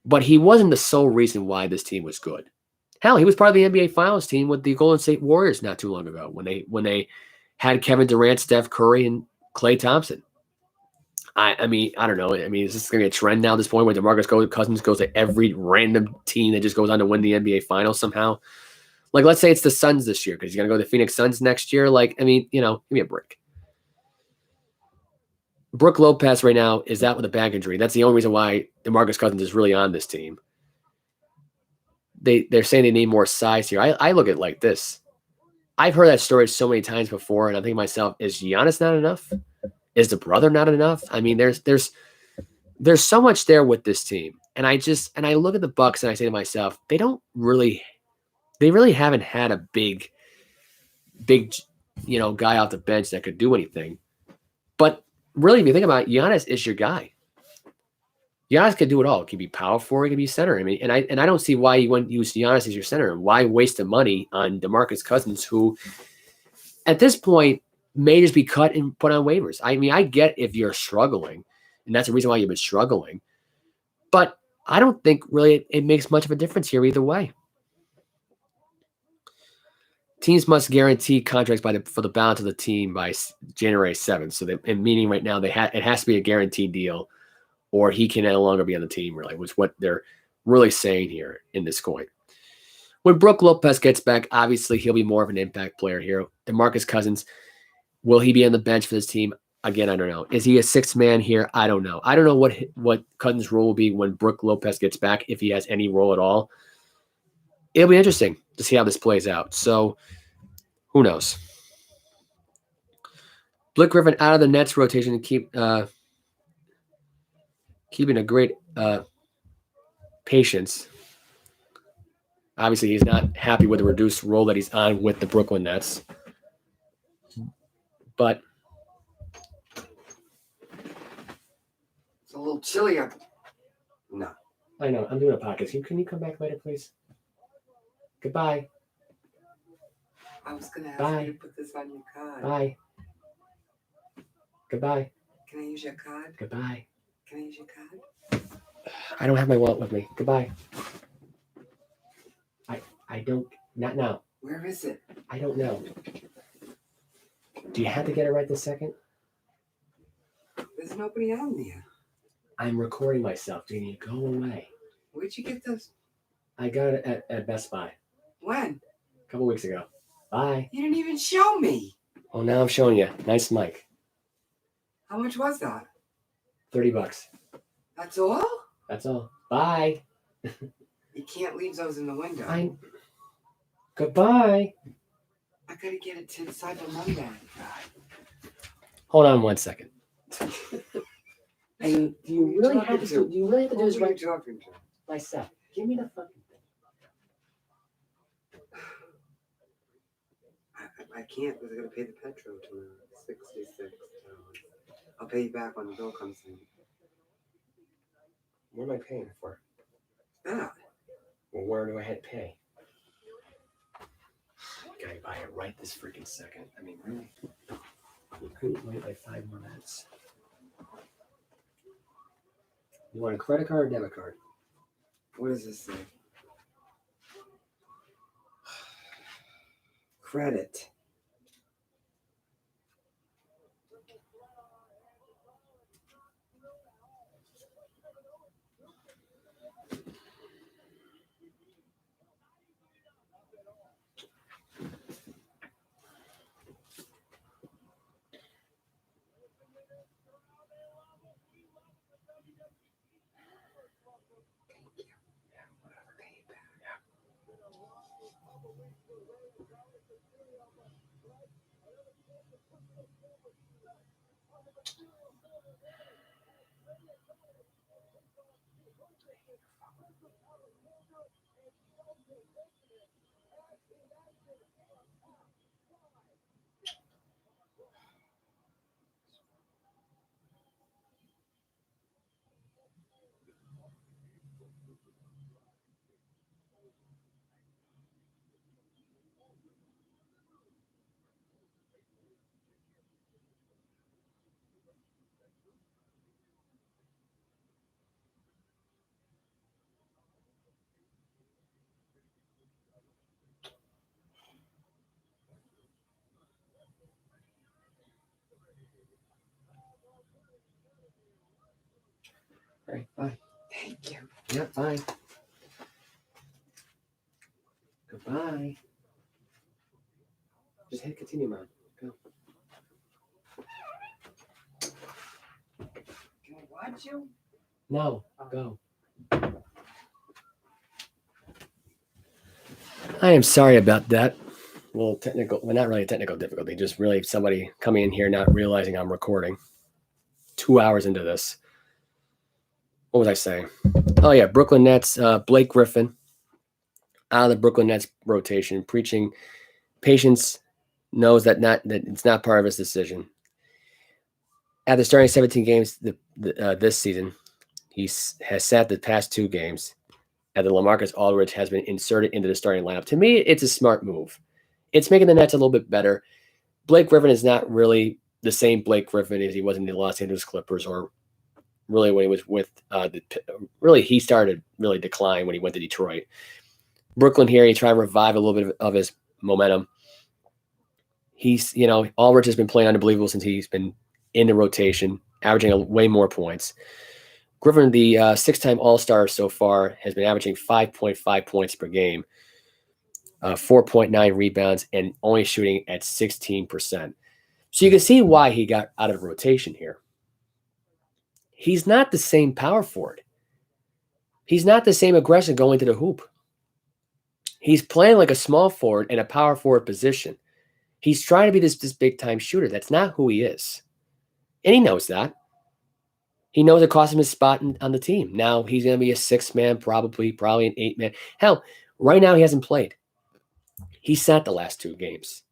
But he wasn't the sole reason why this team was good. Hell, he was part of the NBA Finals team with the Golden State Warriors not too long ago when they had Kevin Durant, Steph Curry, and Klay Thompson. I mean, I don't know. I mean, is this going to be a trend now at this point where DeMarcus Cousins goes to every random team that just goes on to win the NBA Finals somehow? Like, let's say it's the Suns this year because he's going to go to the Phoenix Suns next year. Like, I mean, give me a break. Brook Lopez right now is out with a back injury. That's the only reason why DeMarcus Cousins is really on this team. They're saying they need more size here. I look at it like this. I've heard that story so many times before, and I think to myself, is Giannis not enough? Is the brother not enough? I mean, there's so much there with this team. And I look at the Bucks and I say to myself, they really haven't had a big, guy off the bench that could do anything. But really, if you think about it, Giannis is your guy. Giannis could do it all. He could be power forward, he could be center. I mean, and I don't see why you wouldn't use Giannis as your center. And why waste the money on DeMarcus Cousins, who at this point may just be cut and put on waivers. I mean, I get if you're struggling, and that's the reason why you've been struggling. But I don't think really it makes much of a difference here either way. Teams must guarantee contracts for the balance of the team by January 7th. So meaning right now it has to be a guaranteed deal, or he can no longer be on the team, really, which is what they're really saying here in this coin. When Brook Lopez gets back, obviously he'll be more of an impact player here. DeMarcus Cousins, will he be on the bench for this team? Again, I don't know. Is he a sixth man here? I don't know. I don't know what Cousins' role will be when Brook Lopez gets back, if he has any role at all. It'll be interesting to see how this plays out. So, who knows? Blake Griffin out of the Nets rotation to keeping a great patience. Obviously, he's not happy with the reduced role that he's on with the Brooklyn Nets. But it's a little chilly up. No. I know. I'm doing a podcast. Can you come back later, please? Goodbye. I was going to ask you to put this on your card. Bye. Goodbye. Can I use your card? Goodbye. Can I use your card? I don't have my wallet with me. Goodbye. I don't. Not now. Where is it? I don't know. Do you have to get it right this second? There's nobody on there. I'm recording myself, Jeannie. Go away. Where'd you get those? I got it at Best Buy. When? A couple weeks ago. Bye. You didn't even show me. Oh, now I'm showing you. Nice mic. How much was that? $30. That's all? That's all. Bye. You can't leave those in the window. Goodbye. I gotta get it to the Cyber Monday. Hold on 1 second. And do you really have to do this right talking to? myself? Give me the fucking thing. I can't because I gotta pay the petrol tomorrow. $66. I'll pay you back when the bill comes in. What am I paying for? Ah, Well, where do I hit pay? Gotta buy it right this freaking second. I mean, really? You couldn't wait like 5 more minutes. You want a credit card or debit card? what does this say? Credit. All right, bye. Thank you. Yeah, bye. Goodbye. Just hit continue, man. Go. Can I watch you? No, go. I am sorry about that. A little technical, well, not really a technical difficulty, just really somebody coming in here not realizing I'm recording. 2 hours into this. What was I saying? Oh, yeah, Brooklyn Nets, Blake Griffin out of the Brooklyn Nets rotation, preaching patience, knows that it's not part of his decision. After starting 17 games this season, he has sat the past 2 games, and the LaMarcus Aldridge has been inserted into the starting lineup. To me, it's a smart move. It's making the Nets a little bit better. Blake Griffin is not really the same Blake Griffin as he was in the Los Angeles Clippers, or really when he was with he started really decline when he went to Detroit. Brooklyn here, he tried to revive a little bit of his momentum. He's, Aldridge has been playing unbelievable since he's been in the rotation, averaging way more points. Griffin, the 6-time All-Star so far, has been averaging 5.5 points per game, 4.9 rebounds, and only shooting at 16%. So you can see why he got out of rotation here. He's not the same power forward. He's not the same aggression going to the hoop. He's playing like a small forward in a power forward position. He's trying to be this big-time shooter. That's not who he is. And he knows that. He knows it cost him his spot on the team. Now he's going to be a 6-man, probably an 8-man. Hell, right now he hasn't played. He sat the last 2 games.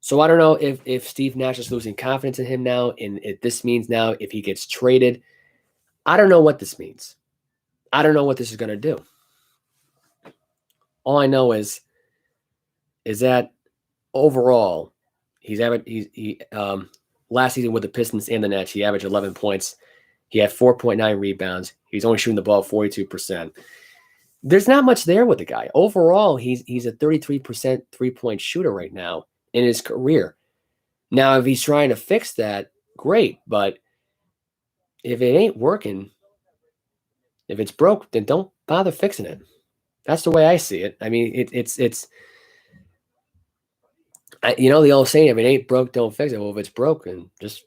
So I don't know if Steve Nash is losing confidence in him now, and if this means now if he gets traded. I don't know what this means. I don't know what this is going to do. All I know is that overall, last season with the Pistons and the Nets, he averaged 11 points. He had 4.9 rebounds. He's only shooting the ball 42%. There's not much there with the guy. Overall, he's a 33% three-point shooter right now in his career. Now, if he's trying to fix that, great. But if it ain't working, if it's broke, then don't bother fixing it. That's the way I see it. I mean, it's the old saying, if it ain't broke, don't fix it. Well, if it's broken, just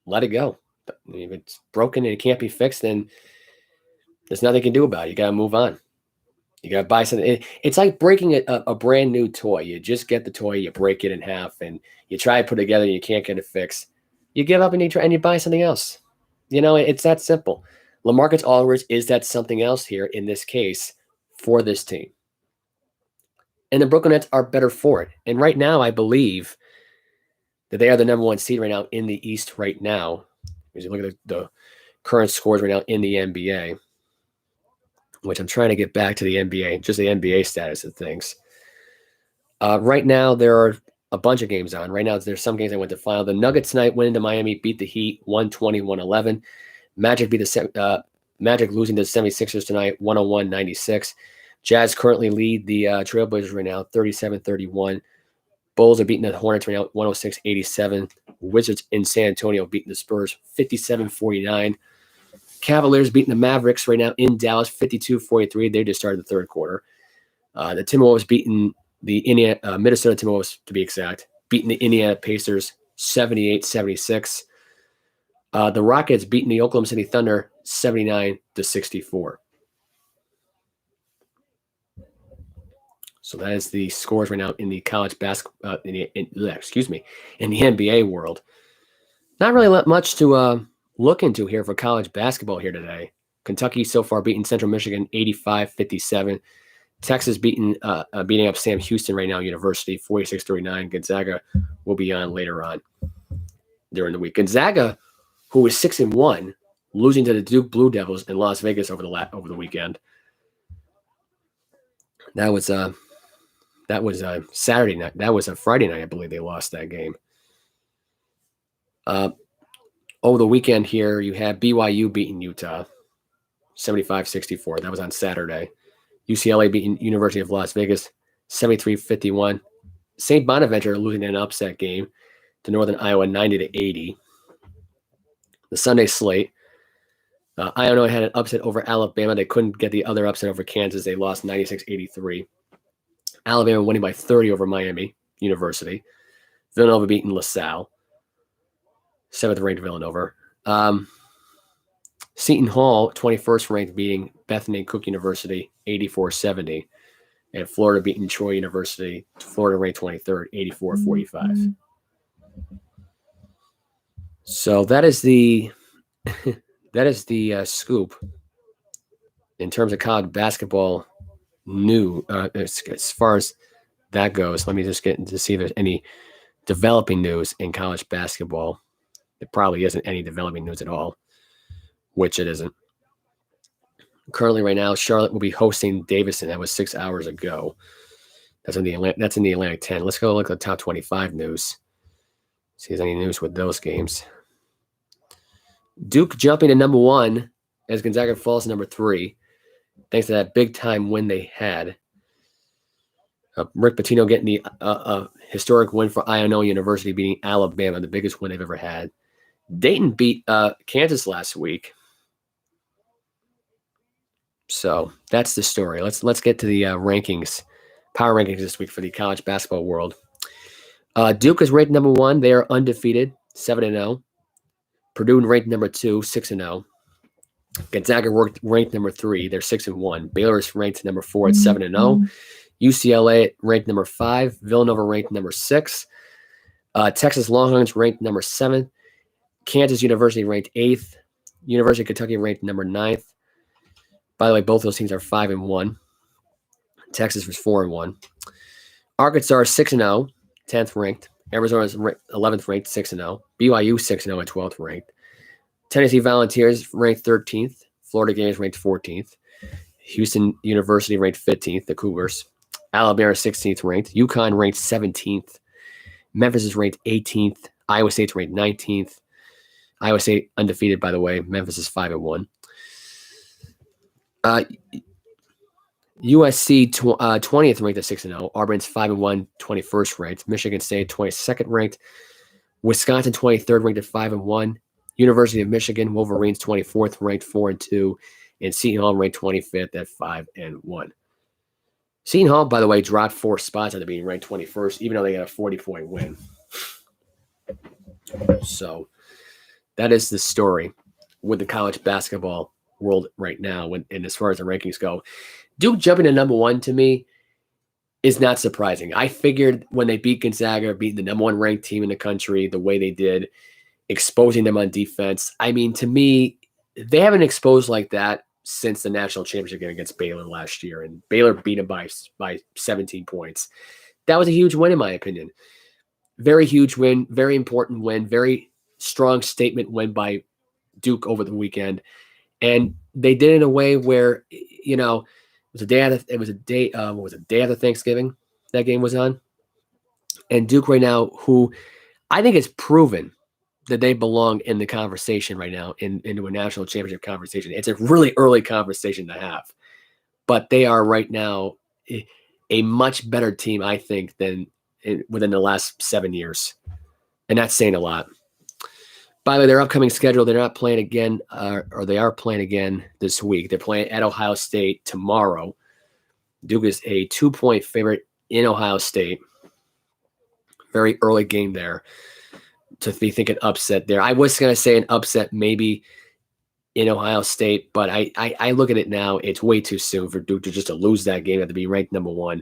let it go. But if it's broken and it can't be fixed, then there's nothing you can do about it. You got to move on. You got to buy something. It's like breaking a brand new toy. You just get the toy, you break it in half, and you try to put it together, and you can't get it fixed. You give up and you buy something else. It's that simple. LaMarcus Aldridge is that something else here in this case for this team. And the Brooklyn Nets are better for it. And right now, I believe that they are the number 1 seed right now in the East right now. As you look at the current scores right now in the NBA, which I'm trying to get back to the NBA, just the NBA status of things. Right now, there are a bunch of games on. Right now, there's some games that went to final. The Nuggets tonight went into Miami, beat the Heat 120-111. Magic beat the Magic losing to the 76ers tonight 101-96. Jazz currently lead the Trailblazers right now 37-31. Bulls are beating the Hornets right now 106-87. Wizards in San Antonio beating the Spurs 57-49. Cavaliers beating the Mavericks right now in Dallas 52-43. They just started the third quarter. The Timberwolves beating the Minnesota Timberwolves, to be exact, beating the Indiana Pacers 78-76. The Rockets beating the Oklahoma City Thunder 79-64. So that is the scores right now in the college basketball, in the NBA world. Not really much to look into here for college basketball here today. Kentucky so far beating Central Michigan 85-57. Texas beating up Sam Houston right now, University 46-39. Gonzaga will be on later on during the week. Gonzaga, who was 6-1, losing to the Duke Blue Devils in Las Vegas over the weekend. That was Saturday night. That was a Friday night, I believe they lost that game. Over the weekend here, you had BYU beating Utah 75-64. That was on Saturday. UCLA beating University of Las Vegas 73-51. St. Bonaventure losing an upset game to Northern Iowa 90-80. The Sunday slate, Iowa had an upset over Alabama. They couldn't get the other upset over Kansas. They lost 96-83. Alabama winning by 30 over Miami University. Villanova beating LaSalle. 7th ranked Villanova. Seton Hall, 21st ranked, beating Bethany Cook University 84-70. And Florida beating Troy University. Florida ranked 23rd, 84-45. So that is the scoop in terms of college basketball new as far as that goes. Let me just get to see if there's any developing news in college basketball. There probably isn't any developing news at all, which it isn't. Currently, right now, Charlotte will be hosting Davidson. That was 6 hours ago. That's in the Atlantic 10. Let's go look at the top 25 news. See if there's any news with those games. Duke jumping to number 1 as Gonzaga falls to number 3. Thanks to that big-time win they had. Rick Pitino getting the historic win for Iowa University, beating Alabama, the biggest win they've ever had. Dayton beat Kansas last week. So that's the story. Let's get to the rankings, power rankings this week for the college basketball world. Duke is ranked number 1. They are undefeated, 7-0. Purdue ranked number 2, 6-0. Gonzaga ranked number 3. They're 6-1. Baylor's ranked number 4 at 7-0. UCLA ranked number 5. Villanova ranked number 6. Texas Longhorns ranked number 7. Kansas University ranked 8th. University of Kentucky ranked number 9th. By the way, both those teams are 5-1. Texas was 4-1. Arkansas 6-0, 10th ranked. Arizona's 11th ranked, 6-0. BYU 6-0 at 12th ranked. Tennessee Volunteers ranked 13th. Florida Gators ranked 14th. Houston University ranked 15th, the Cougars. Alabama 16th ranked. UConn ranked 17th. Memphis is ranked 18th. Iowa State's ranked 19th. Iowa State undefeated, by the way. Memphis is 5-1. USC 20th ranked at 6-0. Auburn's 5-1, 21st ranked. Michigan State 22nd ranked. Wisconsin 23rd ranked at 5-1. University of Michigan Wolverines 24th ranked 4-2, and Seton Hall ranked 25th at 5-1. Seton Hall, by the way, dropped 4 spots after being ranked 21st, even though they had a 40-point win. So that is the story with the college basketball world right now. And as far as the rankings go, Duke jumping to number 1 to me is not surprising. I figured when they beat Gonzaga, beating the number 1 ranked team in the country the way they did, exposing them on defense. I mean, to me, they haven't exposed like that since the national championship game against Baylor last year, and Baylor beat them by 17 points. That was a huge win, in my opinion. Very huge win, very important win, very strong statement win by Duke over the weekend. And they did it in a way where, it was a day after Thanksgiving that game was on. And Duke right now, who I think has proven that they belong in the conversation right now, into a national championship conversation. It's a really early conversation to have, but they are right now a much better team, I think, than within the last 7 years. And that's saying a lot. By the way, their upcoming schedule, they're not playing again, or they are playing again this week. They're playing at Ohio State tomorrow. Duke is a 2-point favorite in Ohio State. Very early game there to be thinking upset there. I was going to say an upset maybe in Ohio State, but I look at it now, it's way too soon for Duke to lose that game, to be ranked number 1.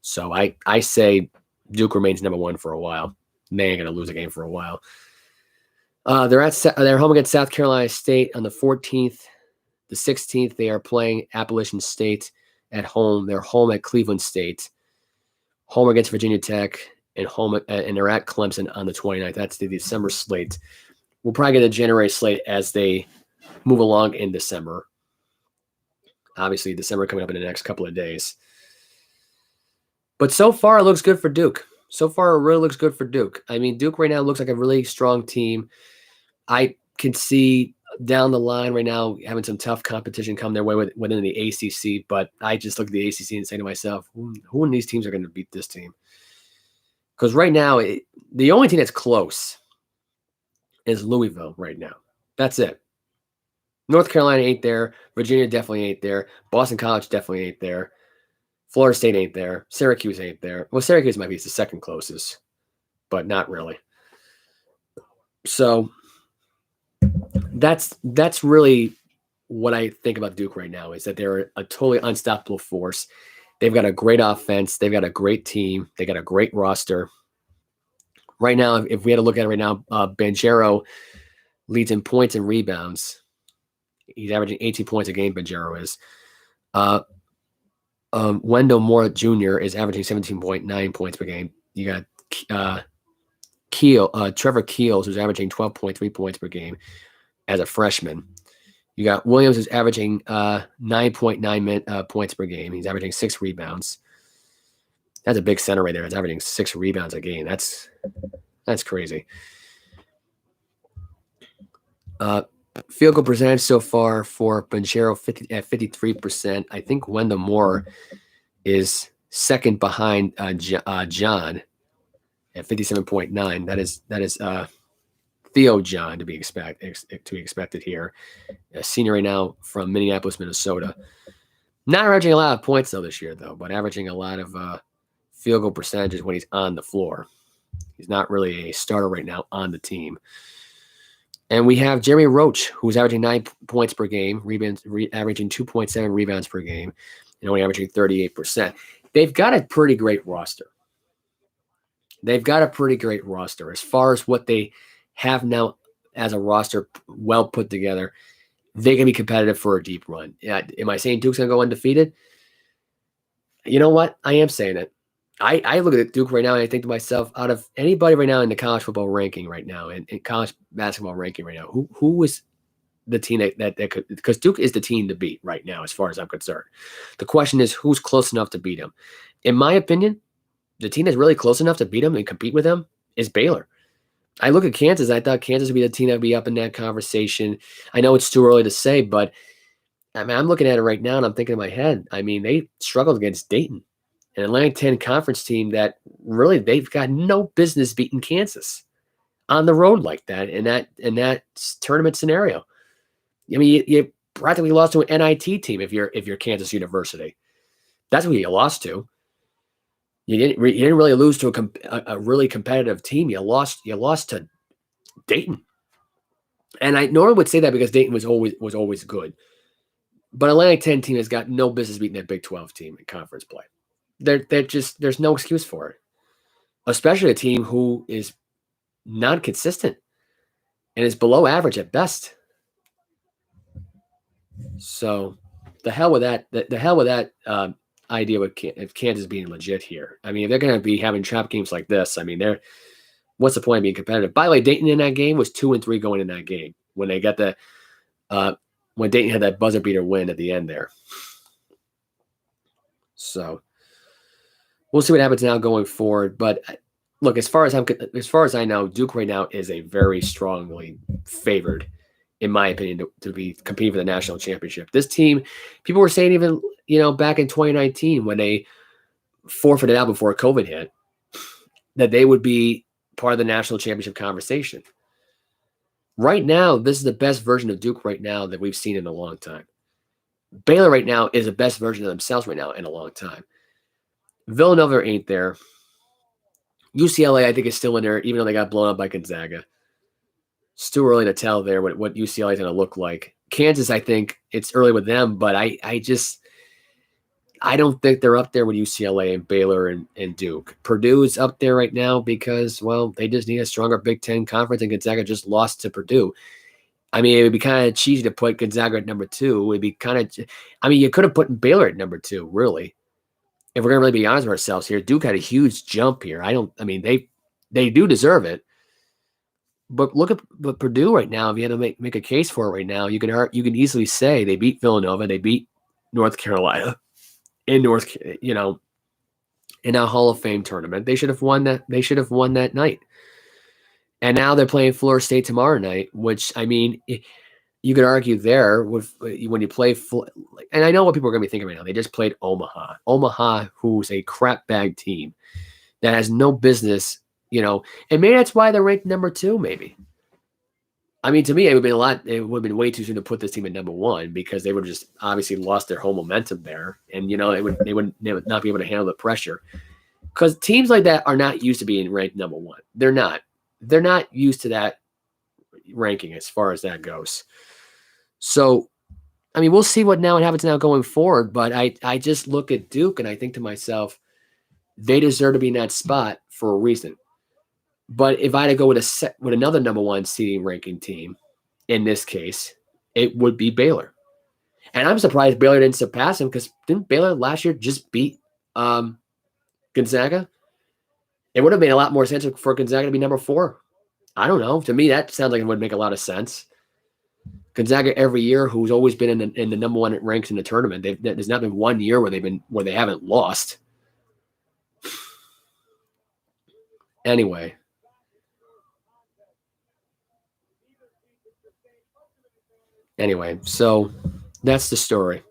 So I say Duke remains number 1 for a while. They ain't going to lose a game for a while. They're home against South Carolina State on the 14th. The 16th, they are playing Appalachian State at home. They're home at Cleveland State. Home against Virginia Tech, and they're at Clemson on the 29th. That's the December slate. We'll probably get a January slate as they move along in December. Obviously, December coming up in the next couple of days. But so far, it looks good for Duke. So far, it really looks good for Duke. I mean, Duke right now looks like a really strong team. I can see down the line right now having some tough competition come their way within the ACC, but I just look at the ACC and say to myself, who in these teams are going to beat this team? Because right now, the only team that's close is Louisville right now. That's it. North Carolina ain't there. Virginia definitely ain't there. Boston College definitely ain't there. Florida State ain't there. Syracuse ain't there. Well, Syracuse might be the second closest, but not really. So that's really what I think about Duke right now, is that they're a totally unstoppable force. They've got a great offense. They've got a great team. They got a great roster. Right now, if we had to look at it right now, Banchero leads in points and rebounds. He's averaging 18 points a game, Banchero is. Wendell Moore Jr. is averaging 17.9 points per game. You got Trevor Keels, who's averaging 12.3 points per game as a freshman. You got Williams, who's averaging 9.9 points per game. He's averaging 6 rebounds. That's a big center right there. It's averaging 6 rebounds a game. That's crazy. Field goal percentage so far for Banchero at 53%. I think Wendell Moore is second behind John at 57.9. That is Theo John to be expected here. A senior right now from Minneapolis, Minnesota. Not averaging a lot of points though this year though, but averaging a lot of field goal percentages when he's on the floor. He's not really a starter right now on the team. And we have Jeremy Roach, who's averaging 9 points per game, averaging 2.7 rebounds per game, and only averaging 38%. They've got a pretty great roster. As far as what they have now as a roster well put together. They can be competitive for a deep run. Am I saying Duke's going to go undefeated? You know what? I am saying it. I look at Duke right now and I think to myself, out of anybody right now in the college football ranking right now and college basketball ranking right now, who is the team that could, because Duke is the team to beat right now as far as I'm concerned. The question is, who's close enough to beat them? In my opinion, the team that's really close enough to beat them and compete with them is Baylor. I look at Kansas. I thought Kansas would be the team that would be up in that conversation. I know it's too early to say, but I mean, I'm looking at it right now and I'm thinking in my head, I mean, they struggled against Dayton, an Atlantic 10 conference team that really they've got no business beating Kansas on the road like that in that tournament scenario. I mean, you practically lost to an NIT team if you're Kansas University. That's who you lost to. You didn't really lose to a really competitive team. You lost to Dayton. And I normally would say that because Dayton was always good. But Atlantic 10 team has got no business beating that Big 12 team in conference play. There's no excuse for it. Especially a team who is non-consistent and is below average at best. So the hell with that. The hell with that idea of Kansas being legit here. I mean, if they're going to be having trap games like this, I mean, what's the point of being competitive? By the way, Dayton in that game was 2-3 going in that game when they got when Dayton had that buzzer beater win at the end there. So we'll see what happens now going forward. But look, as far as I know, Duke right now is a very strongly favored, in my opinion, to be competing for the national championship. This team, people were saying even back in 2019 when they forfeited out before COVID hit, that they would be part of the national championship conversation. Right now, this is the best version of Duke right now that we've seen in a long time. Baylor right now is the best version of themselves right now in a long time. Villanova ain't there. UCLA, I think, is still in there, even though they got blown up by Gonzaga. It's too early to tell there what UCLA is going to look like. Kansas, I think it's early with them, but I don't think they're up there with UCLA and Baylor and Duke. Purdue's up there right now because, well, they just need a stronger Big Ten conference, and Gonzaga just lost to Purdue. I mean, it would be kind of cheesy to put Gonzaga at number 2. It would be you could have put Baylor at number 2, really. If we're going to really be honest with ourselves here, Duke had a huge jump here. They do deserve it. But look at Purdue right now. If you had to make a case for it right now, you can easily say they beat Villanova, they beat North Carolina in in a Hall of Fame tournament. They should have won that. They should have won that night. And now they're playing Florida State tomorrow night, which, I mean, you could argue there when you play, and I know what people are going to be thinking right now. They just played Omaha. Omaha, who's a crap bag team that has no business, and maybe that's why they're ranked number 2, maybe. I mean, to me, it would have been way too soon to put this team at number 1 because they would have just obviously lost their whole momentum there. And, they would not be able to handle the pressure. Because teams like that are not used to being ranked number 1. They're not. They're not used to that ranking as far as that goes. So, I mean, we'll see what happens now going forward. But I just look at Duke and I think to myself, they deserve to be in that spot for a reason. But if I had to go with another number 1 seeding ranking team, in this case, it would be Baylor. And I'm surprised Baylor didn't surpass them because didn't Baylor last year just beat Gonzaga? It would have made a lot more sense for Gonzaga to be number 4. I don't know. To me, that sounds like it would make a lot of sense. Gonzaga every year, who's always been in the number 1 ranks in the tournament, there's not been one year where they haven't lost. Anyway. So that's the story.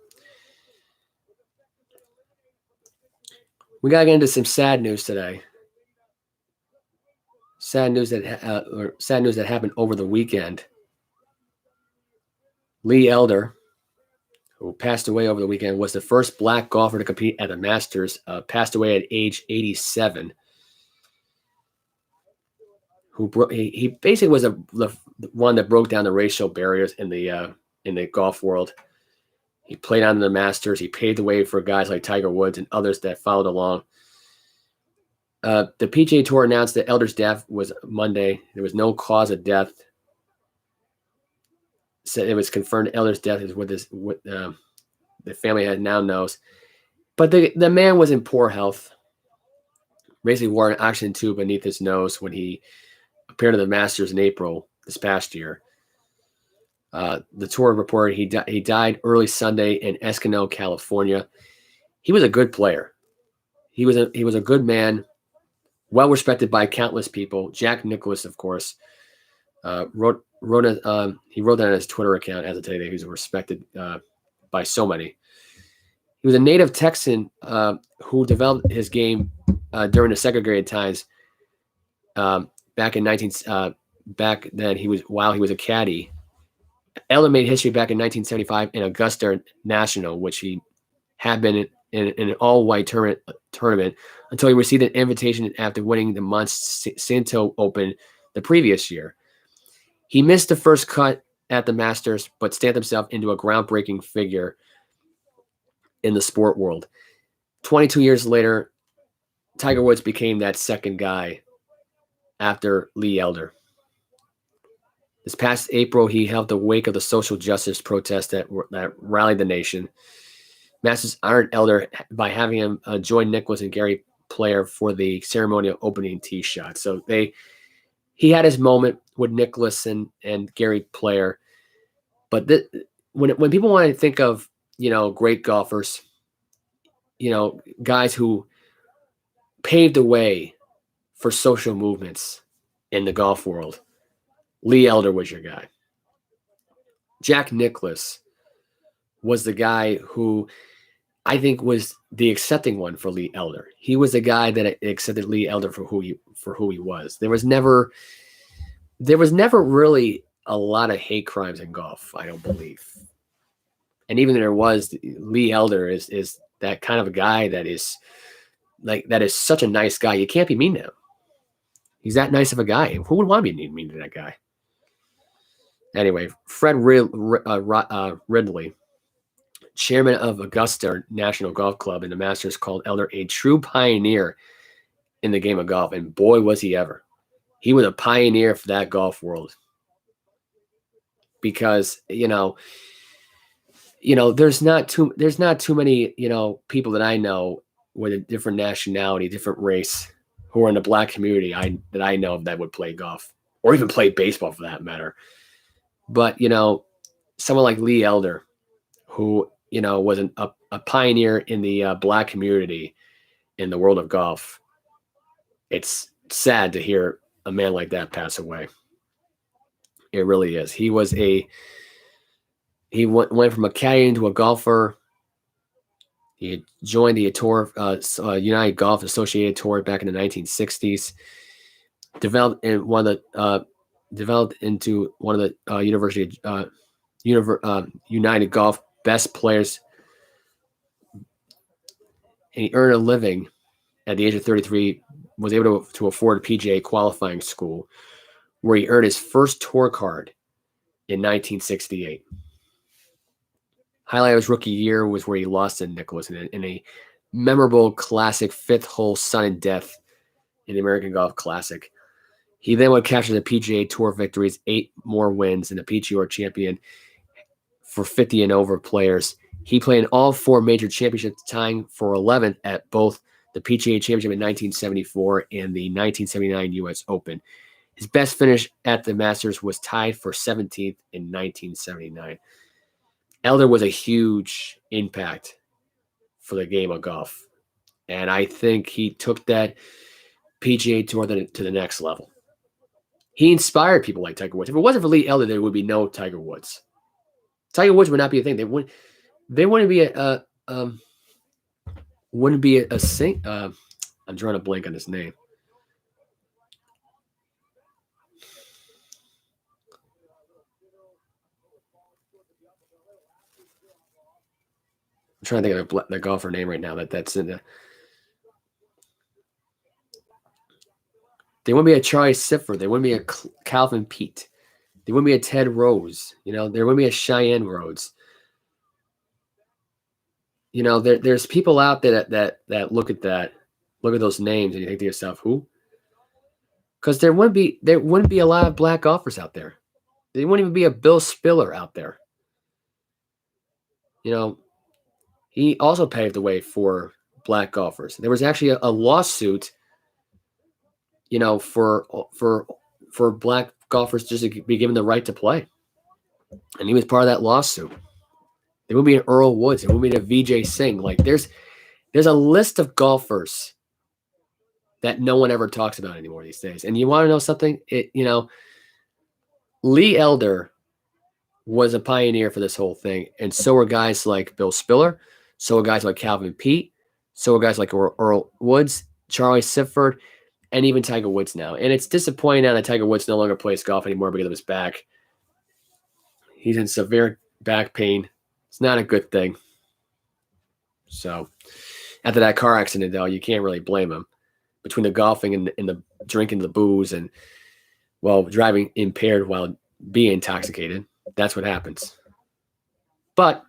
We got to get into some sad news today. Sad news that happened over the weekend. Lee Elder, who passed away over the weekend, was the first black golfer to compete at the Masters. Passed away at age 87. He basically was the one that broke down the racial barriers in the golf world. He played on the Masters. He paved the way for guys like Tiger Woods and others that followed along. The PGA Tour announced that Elder's death was Monday. There was no cause of death. Said it was confirmed Elder's death is what the family now knows. But the man was in poor health. Basically wore an oxygen tube beneath his nose when he appeared at the Masters in April this past year. The tour reported he died early Sunday in Escondido, California. He was a good player. He was a good man, well respected by countless people. Jack Nicklaus, of course, wrote that on his Twitter account as of today that he was respected by so many. He was a native Texan who developed his game during the segregated times. Back then, while he was a caddy. Elder made history back in 1975 in Augusta National, which he had been in an all-white tournament until he received an invitation after winning the Monsanto Open the previous year. He missed the first cut at the Masters, but stamped himself into a groundbreaking figure in the sport world. 22 years later, Tiger Woods became that second guy after Lee Elder. This past April, he helped the wake of the social justice protest that rallied the nation. Masters honored Elder by having him join Nicklaus and Gary Player for the ceremonial opening tee shot. So he had his moment with Nicklaus and Gary Player. But when people want to think of, great golfers, guys who paved the way for social movements in the golf world, Lee Elder was your guy. Jack Nicklaus was the guy who I think was the accepting one for Lee Elder. He was the guy that accepted Lee Elder for who he was. There was never really a lot of hate crimes in golf, I don't believe. And even there was, Lee Elder is that kind of a guy that is such a nice guy. You can't be mean to him. He's that nice of a guy. Who would want to be mean to that guy? Anyway, Fred Ridley, chairman of Augusta National Golf Club and the Masters, called Elder a true pioneer in the game of golf. And boy, was he ever. He was a pioneer for that golf world. Because, there's not too many, people that I know with a different nationality, different race, who are in the black community that I know of that would play golf or even play baseball for that matter. But, someone like Lee Elder, who, was a pioneer in the black community in the world of golf, it's sad to hear a man like that pass away. It really is. He went from a caddy to a golfer. He joined the Tour, United Golf Associated Tour back in the 1960s. Developed into one of the United Golf best players, and he earned a living at the age of 33. Was able to afford a PGA qualifying school, where he earned his first tour card in 1968. Highlight of his rookie year was where he lost to Nicklaus in a memorable classic fifth hole sudden death in the American Golf Classic. He then would capture the PGA Tour victories, 8 more wins, and the PGA champion for 50 and over players. He played in all 4 major championships, tying for 11th at both the PGA Championship in 1974 and the 1979 U.S. Open. His best finish at the Masters was tied for 17th in 1979. Elder was a huge impact for the game of golf, and I think he took that PGA Tour to the next level. He inspired people like Tiger Woods. If it wasn't for Lee Elder, there would be no Tiger Woods. Tiger Woods would not be a thing. They wouldn't be a sing. I'm drawing a blank on his name. I'm trying to think of the golfer name right now that's in the. They wouldn't be a Charlie Sifford. They wouldn't be a Calvin Pete. They wouldn't be a Ted Rose. There wouldn't be a Cheyenne Rhodes. There's people out there that look at those names and you think to yourself, who? Because there wouldn't be a lot of black golfers out there. There wouldn't even be a Bill Spiller out there. He also paved the way for black golfers. There was actually a lawsuit, for black golfers just to be given the right to play. And he was part of that lawsuit. There would be an Earl Woods. There would be a Vijay Singh. Like there's a list of golfers that no one ever talks about anymore these days. And you want to know something? Lee Elder was a pioneer for this whole thing. And so were guys like Bill Spiller. So were guys like Calvin Pete. So were guys like Earl Woods, Charlie Sifford, and even Tiger Woods now. And it's disappointing now that Tiger Woods no longer plays golf anymore because of his back. He's in severe back pain. It's not a good thing. So after that car accident, though, you can't really blame him. Between the golfing and the drinking the booze and, driving impaired while being intoxicated, that's what happens. But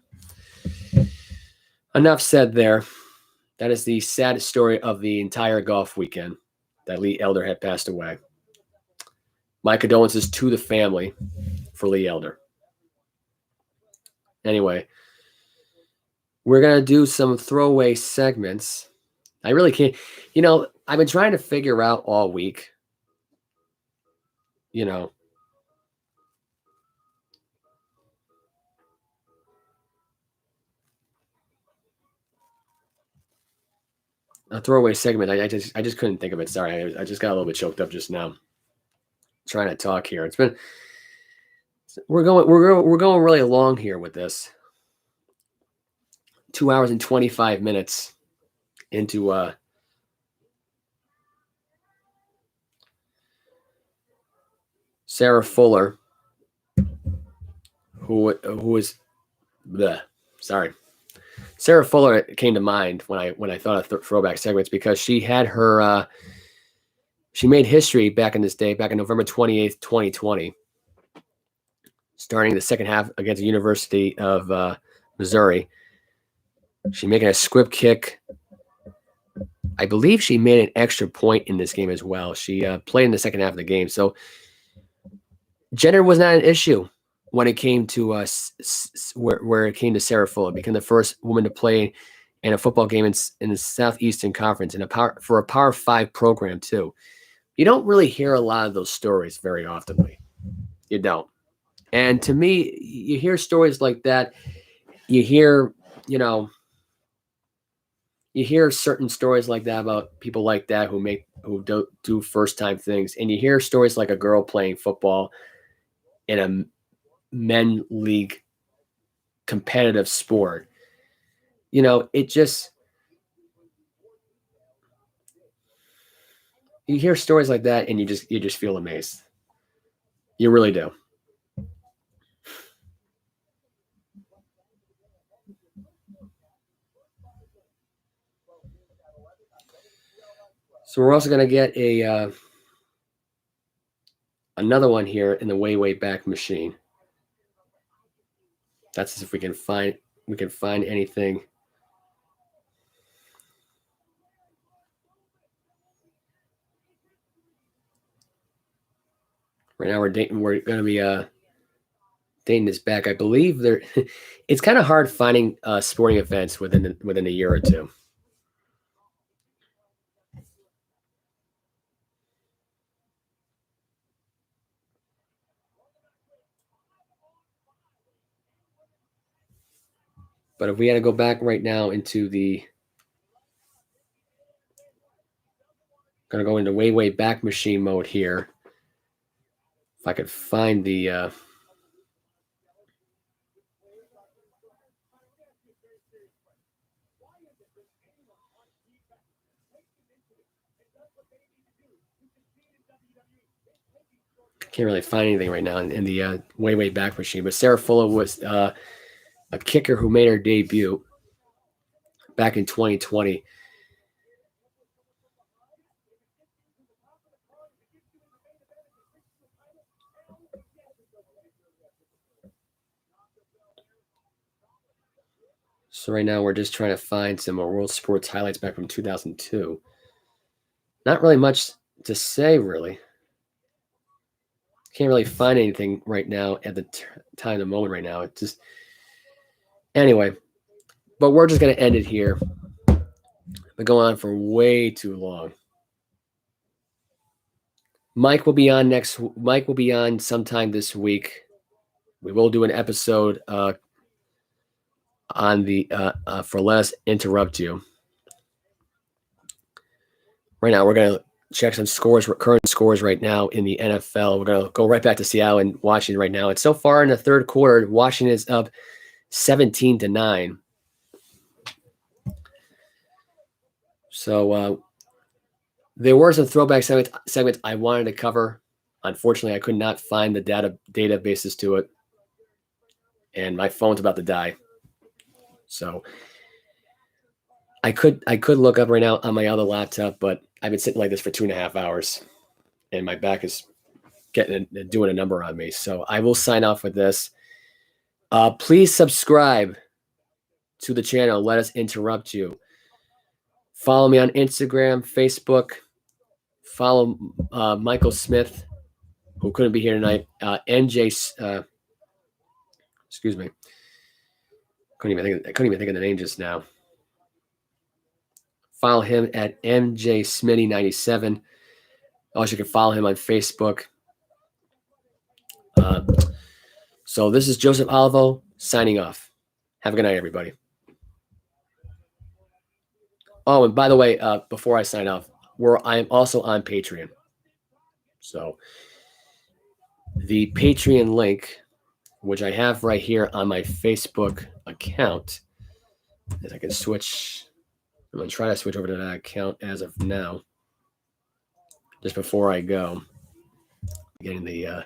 enough said there. That is the saddest story of the entire golf weekend, that Lee Elder had passed away. my condolences to the family for Lee Elder. Anyway, we're going to do some throwaway segments. I really can't, I've been trying to figure out all week, a throwaway segment. I just couldn't think of it. Sorry. I just got a little bit choked up just now trying to talk here. We're going really long here with this. 2 hours and 25 minutes into Sarah Fuller, who is Sarah Fuller came to mind when I thought of throwback segments, because she had her she made history back in November 28th, 2020, starting the second half against the University of Missouri. She making a squib kick. I believe she made an extra point in this game as well. She played in the second half of the game. So gender was not an issue when it came to where it came to Sarah Fuller, becoming the first woman to play in a football game in the Southeastern Conference for a Power 5 program too. You don't really hear a lot of those stories very often. You don't. And to me, you hear stories like that. You hear, you hear certain stories like that about people like that who do first time things, and you hear stories like a girl playing football in a men league competitive sport. It just, you hear stories like that and you just feel amazed. You really do. So we're also going to get another one here in the way back machine. That's if we can find anything. Right now we're going to be dating this back. I believe it's kind of hard finding sporting events within a year or two. But if we had to go back right now into going to go into way back machine mode here. If I could find the can't really find anything right now in the way back machine. But Sarah Fuller was a kicker who made her debut back in 2020. So right now we're just trying to find some more world sports highlights back from 2002. Not really much to say, really. Can't really find anything right now at the time, the moment right now. It's just, anyway, but we're just going to end it here. Been going on for way too long. Mike will be on sometime this week. We will do an episode on the for Let Us Interrupt You. Right now, we're going to check some current scores right now in the NFL. We're going to go right back to Seattle and Washington right now. And so far in the third quarter, Washington is up 17-9. So there were some throwback segments I wanted to cover. Unfortunately, I could not find the databases to it. And my phone's about to die. So I could look up right now on my other laptop, but I've been sitting like this for 2.5 hours, and my back is doing a number on me. So I will sign off with this. Please subscribe to the channel. Let Us Interrupt You. Follow me on Instagram, Facebook. Follow Michael Smith who couldn't be here tonight. MJ, excuse me. Couldn't even think of the name just now. Follow him at MJ Smitty97. Also, you can follow him on Facebook. So this is Joseph Olivo signing off. Have a good night, everybody. Oh, and by the way, before I sign off, I am also on Patreon. So the Patreon link, which I have right here on my Facebook account, is I can switch. I'm going to try to switch over to that account as of now. Just before I go, getting the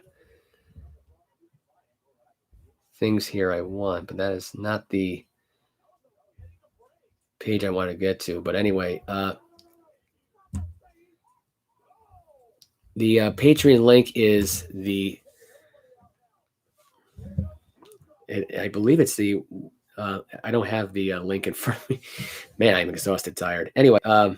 things here I want, but that is not the page I want to get to. But anyway, the Patreon link is I believe it's the, I don't have the link in front of me. Man, I'm exhausted, tired. Anyway, I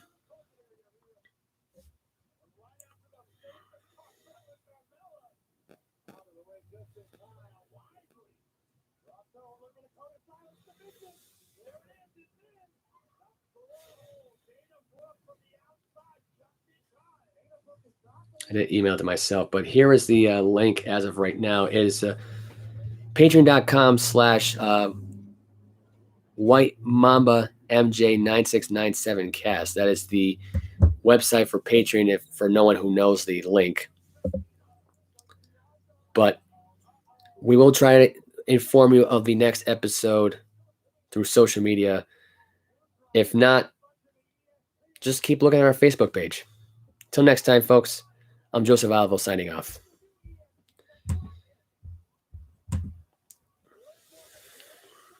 did email it to myself, but here is the link as of right now. It is patreon.com/White Mamba MJ9697 cast. That is the website for Patreon for no one who knows the link. But we will try to inform you of the next episode through social media. If not, just keep looking at our Facebook page. Till next time, folks, I'm Joseph Alvo signing off.